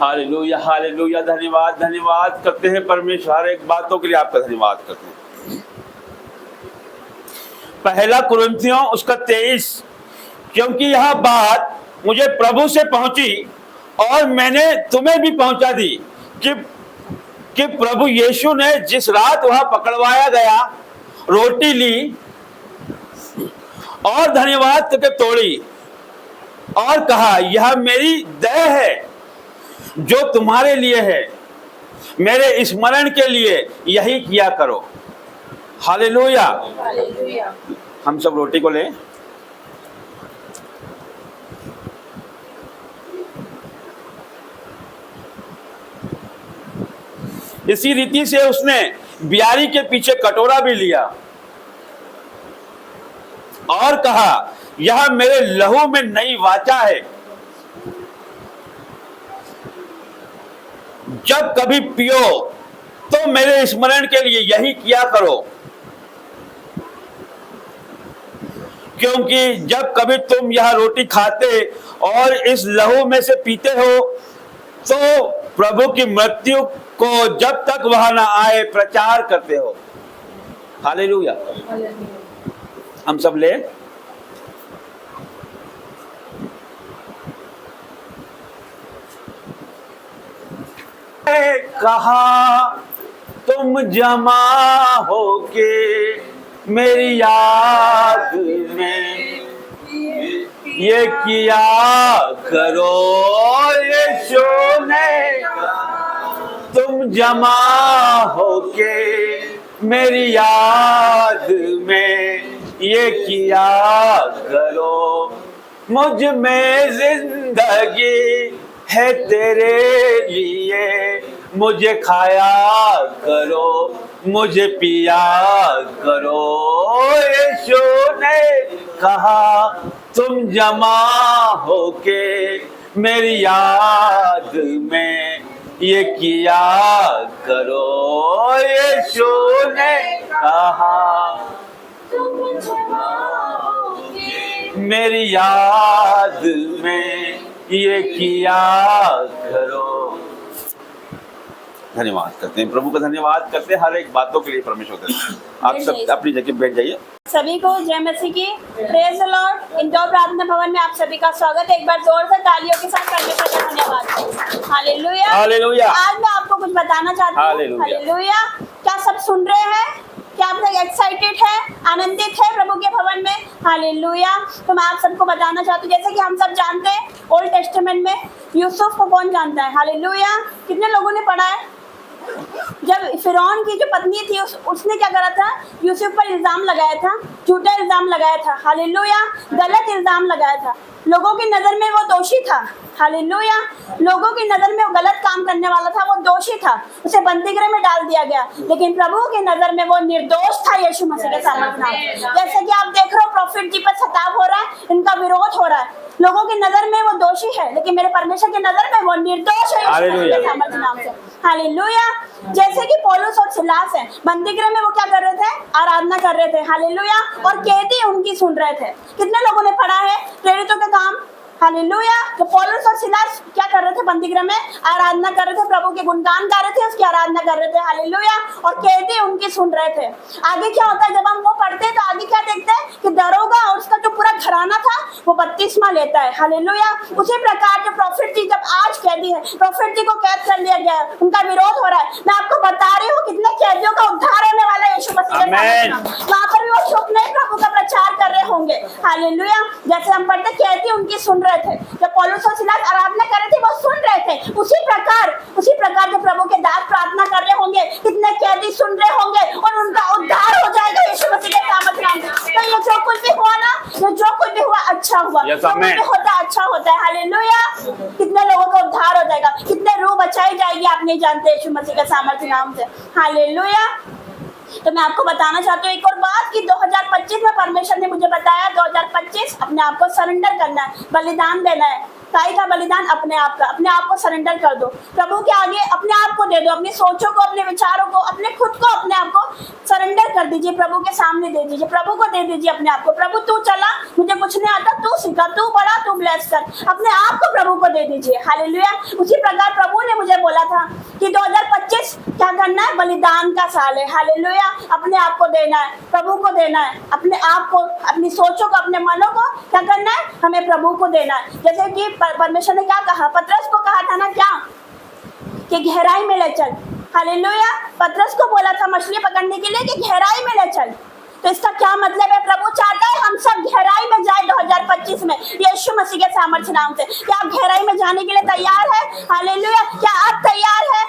S1: हालेलुया हालेलुया। धन्यवाद धन्यवाद करते हैं परमेश्वर, हर एक बातों के लिए आपका धन्यवाद करते हैं। पहला कुरिन्थियों उसका 23, क्योंकि यह बात मुझे प्रभु से पहुंची और मैंने तुम्हें भी पहुंचा दी कि प्रभु यीशु ने जिस रात वहां पकड़वाया गया रोटी ली और धन्यवाद करके तोड़ी और कहा, यह मेरी देह है जो तुम्हारे लिए है, मेरे स्मरण के लिए यही किया करो। हालेलुया। हम सब रोटी को लें। इसी रीति से उसने बियारी के पीछे कटोरा भी लिया और कहा, यह मेरे लहू में नई वाचा है, जब कभी पियो तो मेरे स्मरण के लिए यही किया करो। क्योंकि जब कभी तुम यह रोटी खाते और इस लहू में से पीते हो तो प्रभु की मृत्यु को जब तक वह न आए प्रचार करते हो। हालेलुया। हम सब ले। कहा तुम जमा होके मेरी याद में ये किया करो। यीशु ने तुम जमा होके मेरी याद में ये किया करो। मुझ में जिंदगी है तेरे लिए, मुझे खाया करो, मुझे पिया करो। यीशु ने कहा तुम जमा होके मेरी याद में ये किया करो। यीशु ने कहा
S2: तुम जमा होके
S1: मेरी याद में ये किया करो। धन्यवाद करते हैं प्रभु का, धन्यवाद करते हैं हर एक बातों के लिए परमेश्वर का। आप सब अपनी जगह बैठ जाइए।
S5: सभी को जय मसीह की। Praise the Lord. इंदौर प्रार्थना भवन में आप सभी का स्वागत है। एक बार जोर से तालियों के साथ परमेश्वर का धन्यवाद। Hallelujah
S1: hallelujah.
S5: आज मैं आपको कुछ बताना चाहती हूँ।
S1: हालेलुया।
S5: हालेलुया। क्या सब सुन रहे हैं? क्या आप लोग एक्साइटेड है, आनंदित है प्रभु के भवन में? हालेलुया। तो मैं आप सबको बताना चाहती हूँ, जैसे कि हम सब जानते हैं ओल्ड टेस्टामेंट में यूसुफ को कौन जानता है? हालेलुया। कितने लोगों ने पढ़ा है? जब फिरौन की जो पत्नी थी उसने क्या करा था? यूसुफ पर इल्जाम लगाया था, झूठा इल्जाम लगाया था। हालेलुया। गलत इल्जाम लगाया था। लोगों की नजर में वो दोषी था। हालेलुया। लोगों की नजर में वो गलत काम करने वाला था, वो दोषी था, उसे बंदीगृह में डाल दिया गया। लेकिन प्रभु की नजर में वो निर्दोष था यीशु मसीह के सामर्थ्य नाम। जैसे कि आप देख रहे हो प्रॉफिट जी पर सताव हो रहा है, इनका विरोध हो रहा है। लोगों की नजर में वो दोषी है, लेकिन मेरे परमेश्वर की नजर में वो निर्दोष है यीशु मसीह के सामर्थ्य नाम से। हालेलुया। जैसे कि पौलुस और सिलास है, बंदीगृह में वो क्या कर रहे थे? आराधना कर रहे थे। हालेलुया। और कैदी उनकी सुन रहे थे। कितने लोगों ने पढ़ा है प्रेरितों के काम? हालेलुया। तो पौलुस और सिलास क्या कर रहे थे? बंदीगृह में आराधना कर रहे थे, प्रभु के गुणगान गा रहे थे, उसकी आराधना कर रहे थे। हालेलुया। और कैदी उनकी सुन रहे थे। आगे क्या होता है जब हम वो पढ़ते हैं तो आगे क्या देखते हैं कि दरोगा और उसका जो पूरा घराना था वो बपतिस्मा लेता है। हालेलुया। उसी प्रकार जो प्रॉफिट जी जब आज कैदी है, प्रॉफिट जी को कैद कर लिया गया है, उनका विरोध हो रहा है। मैं आपको बता रही हूँ कितने कैदियों का उद्धार होने वाला है यीशु मसीह के नाम। वहाँ पर भी वो चुप नहीं प्रभु का प्रचार कर रहे होंगे। हालेलुया। जैसे हम पढ़ते कैदी उनकी सुन रहे थे, जब पौलुस और सिलास आराधना कर रहे थे वो सुन रहे थे। उसी प्रकार जो प्रभु के दास प्रार्थना कर रहे होंगे, कितने कैदी सुन रहे होंगे और उनका उद्धार हो जाएगा यीशु मसीह के नाम। तो ये जो कुछ भी हुआ ना, ये जो कुछ भी हुआ अच्छा हुआ। जो कुछ भी होता अच्छा होता है। हालेलुया। कितने लोगों का उद्धार हो जाएगा, कितने रूह बचाई जाएगी आप नहीं जानते यीशु मसीह के सामर्थ्य नाम से। हालेलुया। तो मैं आपको बताना चाहती हूँ एक और बात कि 2025 में परमेश्वर ने मुझे बताया 2025 अपने आप को सरेंडर करना है, बलिदान देना है। ताई का बलिदान अपने आप को सरेंडर कर दो प्रभु के आगे, अपने आप को दे दो, अपनी सोचों को, अपने विचारों को, अपने खुद को, अपने आप को सरेंडर कर दीजिए, प्रभु के सामने दे दीजिए, प्रभु को दे दीजिए अपने आप को। प्रभु तू चला, मुझे कुछ नहीं आता, तू सिखा, तू बड़ा, तू ब्लेस कर, अपने आप को प्रभु को दे दीजिए। हालेलुया। उसी प्रकार प्रभु ने मुझे बोला था कि 2025 क्या करना है, बलिदान का साल है। हालेलुया। अपने आप को देना है, प्रभु को देना है, अपने आप को, अपनी सोचों को, अपने मनों को क्या करना है, हमें प्रभु को देना है। जैसे कि परमेश्वर ने क्या कहा, पतरस को कहा था ना क्या, कि गहराई में ले चल। हालेलुया। पतरस को बोला था मछली पकड़ने के लिए कि गहराई में ले चल। तो इसका क्या मतलब है, प्रभु चाहता है हम सब गहराई में जाए 2025 में यीशु मसीह के सामर्थ्य नाम से। क्या आप गहराई में जाने के लिए तैयार है? हालेलुया। क्या आप तैयार है?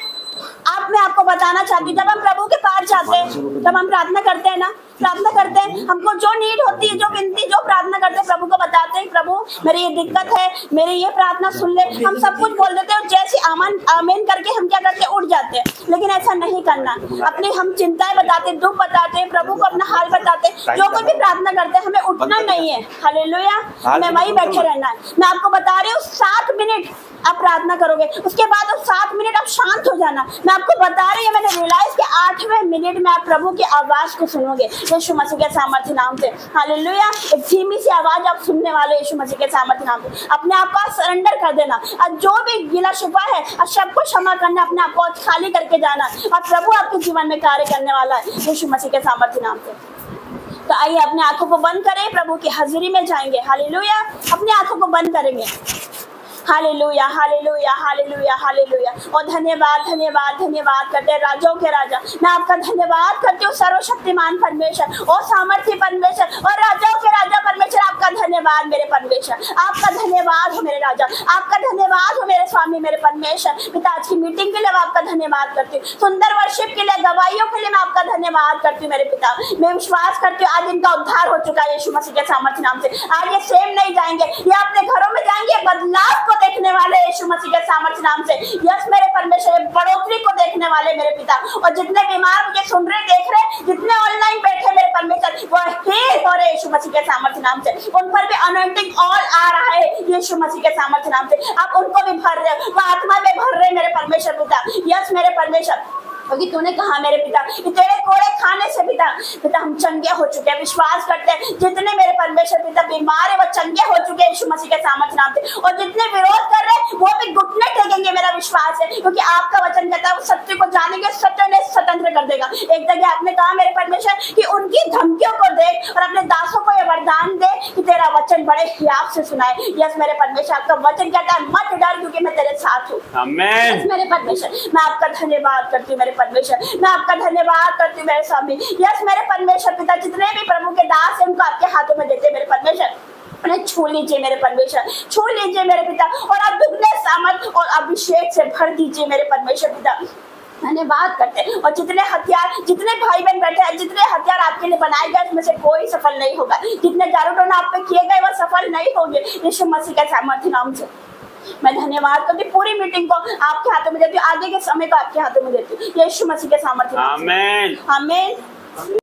S5: आप मैं आपको बताना चाहती हूँ, जब हम प्रभु के पास जाते हैं, जब हम प्रार्थना करते हैं ना, प्रार्थना करते हैं, हमको जो नीड होती है, जो विनती, जो प्रार्थना करते हैं, प्रभु को बताते हैं, प्रभु मेरी ये दिक्कत है, मेरी ये प्रार्थना सुन ले, हम सब कुछ बोल देते हैं, जैसे आमन आमीन करके हम क्या करते हैं, उठ जाते हैं। लेकिन ऐसा नहीं करना। अपनी हम चिंताएं बताते, दुख बताते हैं, प्रभु को अपना हाल बताते, जो कोई भी प्रार्थना करते हैं, हमें उठना नहीं है। हालेलुया। हमें वहीं बैठे रहना है। मैं आपको बता रही हूँ 7 मिनट आप प्रार्थना करोगे, उसके बाद 7 मिनट आप शांत हो जाना। मैं आपको बता रही हूँ, मैंने रियलाइज कि 8वें मिनट में आप प्रभु की आवाज को सुनोगे यीशु मसीह के सामर्थ्य नाम से। हालेलुया। एक धीमी सी आवाज आप सुनने वाले यीशु मसीह के सामर्थ्य नाम से। अपने आप को सरेंडर कर देना और जो भी गिला शिकवा है और सबको क्षमा करना, अपने आप को खाली करके जाना और प्रभु आपके जीवन में कार्य करने वाला है यीशु मसीह के सामर्थ्य नाम से। तो आइए अपने आंखों को बंद करें, प्रभु की हाजिरी में जाएंगे। हालेलुया। अपने आंखों को बंद करेंगे। Hallelujah, hallelujah, hallelujah, hallelujah. और धन्यवाद, धन्यवाद, धन्यवाद करते हैं राजाओं के राजा। मैं आपका धन्यवाद करती हूँ सर्वशक्तिमान परमेश्वर और सामर्थ्य परमेश्वर और राजाओं के राजा परमेश्वर। आपका धन्यवाद मेरे परमेश्वर, आपका धन्यवाद हो मेरे राजा, आपका धन्यवाद हो मेरे स्वामी, मेरे परमेश्वर। पिता आज की मीटिंग के लिए मैं आपका धन्यवाद करती हूँ, सुंदर वर्शिप के लिए, गवाहियों के लिए मैं आपका धन्यवाद करती हूँ मेरे पिता। मैं विश्वास करती हूँ आज इनका उद्धार हो चुका है यीशु मसीह के सामर्थ्य नाम से। आज ये सेम नहीं जाएंगे, ये अपने घरों में जाएंगे बदलाव देखने वाले यीशु मसीह के सामर्थ्य नाम से। यस मेरे परमेश्वर, बढ़ोतरी को देखने वाले मेरे पिता। और जितने बीमार मुझे सुन रहे, देख रहे, जितने ऑनलाइन बैठे मेरे परमेश्वर, वो हील हो रहे यीशु मसीह के सामर्थ्य नाम से। उन पर भी अनॉइंटिंग ऑल आ रहा है यीशु मसीह के सामर्थ्य नाम से। आप उनको भी भर रहे हो, वो आत्मा में भर रहे मेरे परमेश्वर पिता। यस मेरे परमेश्वर, क्योंकि तूने कहा मेरे पिता कि तेरे कोड़े खाने से पिता हम चंगे हो चुके हैं। विश्वास करते हैं जितने मेरे परमेश्वर पिता बीमार है वो चंगे हो चुके हैं यीशु मसीह के सामर्थ्य नाम से। और जितने विरोध कर रहे हैं वो भी घुटने टेकेंगे, मेरा विश्वास है, क्योंकि आपका वचन कहता है वो सत्य को जानेंगे, सत्य ने स्वतंत्र कर देगा। एक जगह आपने कहा मेरे परमेश्वर कि उनकी धमकियों को देख और अपने दासों को यह वरदान दे कि तेरा वचन बड़े हियाव से सुनाए। यस मेरे परमेश्वर, आपका वचन कहता है मत डर क्योंकि मैं तेरे साथ हूँ।
S1: आमीन।
S5: मेरे परमेश्वर, मैं आपका धन्यवाद करती हूँ मेरे परमेश्वर, मैं आपका धन्यवाद करती हूँ मेरे स्वामी। यस मेरे परमेश्वर पिता, जितने भी प्रभु के दास हैं उनको आपके हाथों में देते मेरे परमेश्वर। उन्हें छू लीजिए मेरे परमेश्वर, छू लीजिए मेरे पिता और आप दुगने सामर्थ और अभिषेक से भर दीजिए मेरे परमेश्वर पिता। धन्यवाद करते हैं। और जितने हथियार, जितने भाई बहन बैठे हैं, जितने हथियार आपके लिए बनाए गए उसमें से कोई सफल नहीं होगा। जितने जादू टोना आप पे किए गए वो सफल नहीं होंगे यीशु मसीह के सामर्थ्य नाम से। मैं धन्यवाद करती हूँ, पूरी मीटिंग को आपके हाथों में देती हूँ, आगे के समय को आपके हाथों में देती हूँ यीशु मसीह के सामर्थ्य नाम से।
S1: आमीन।
S5: आमीन।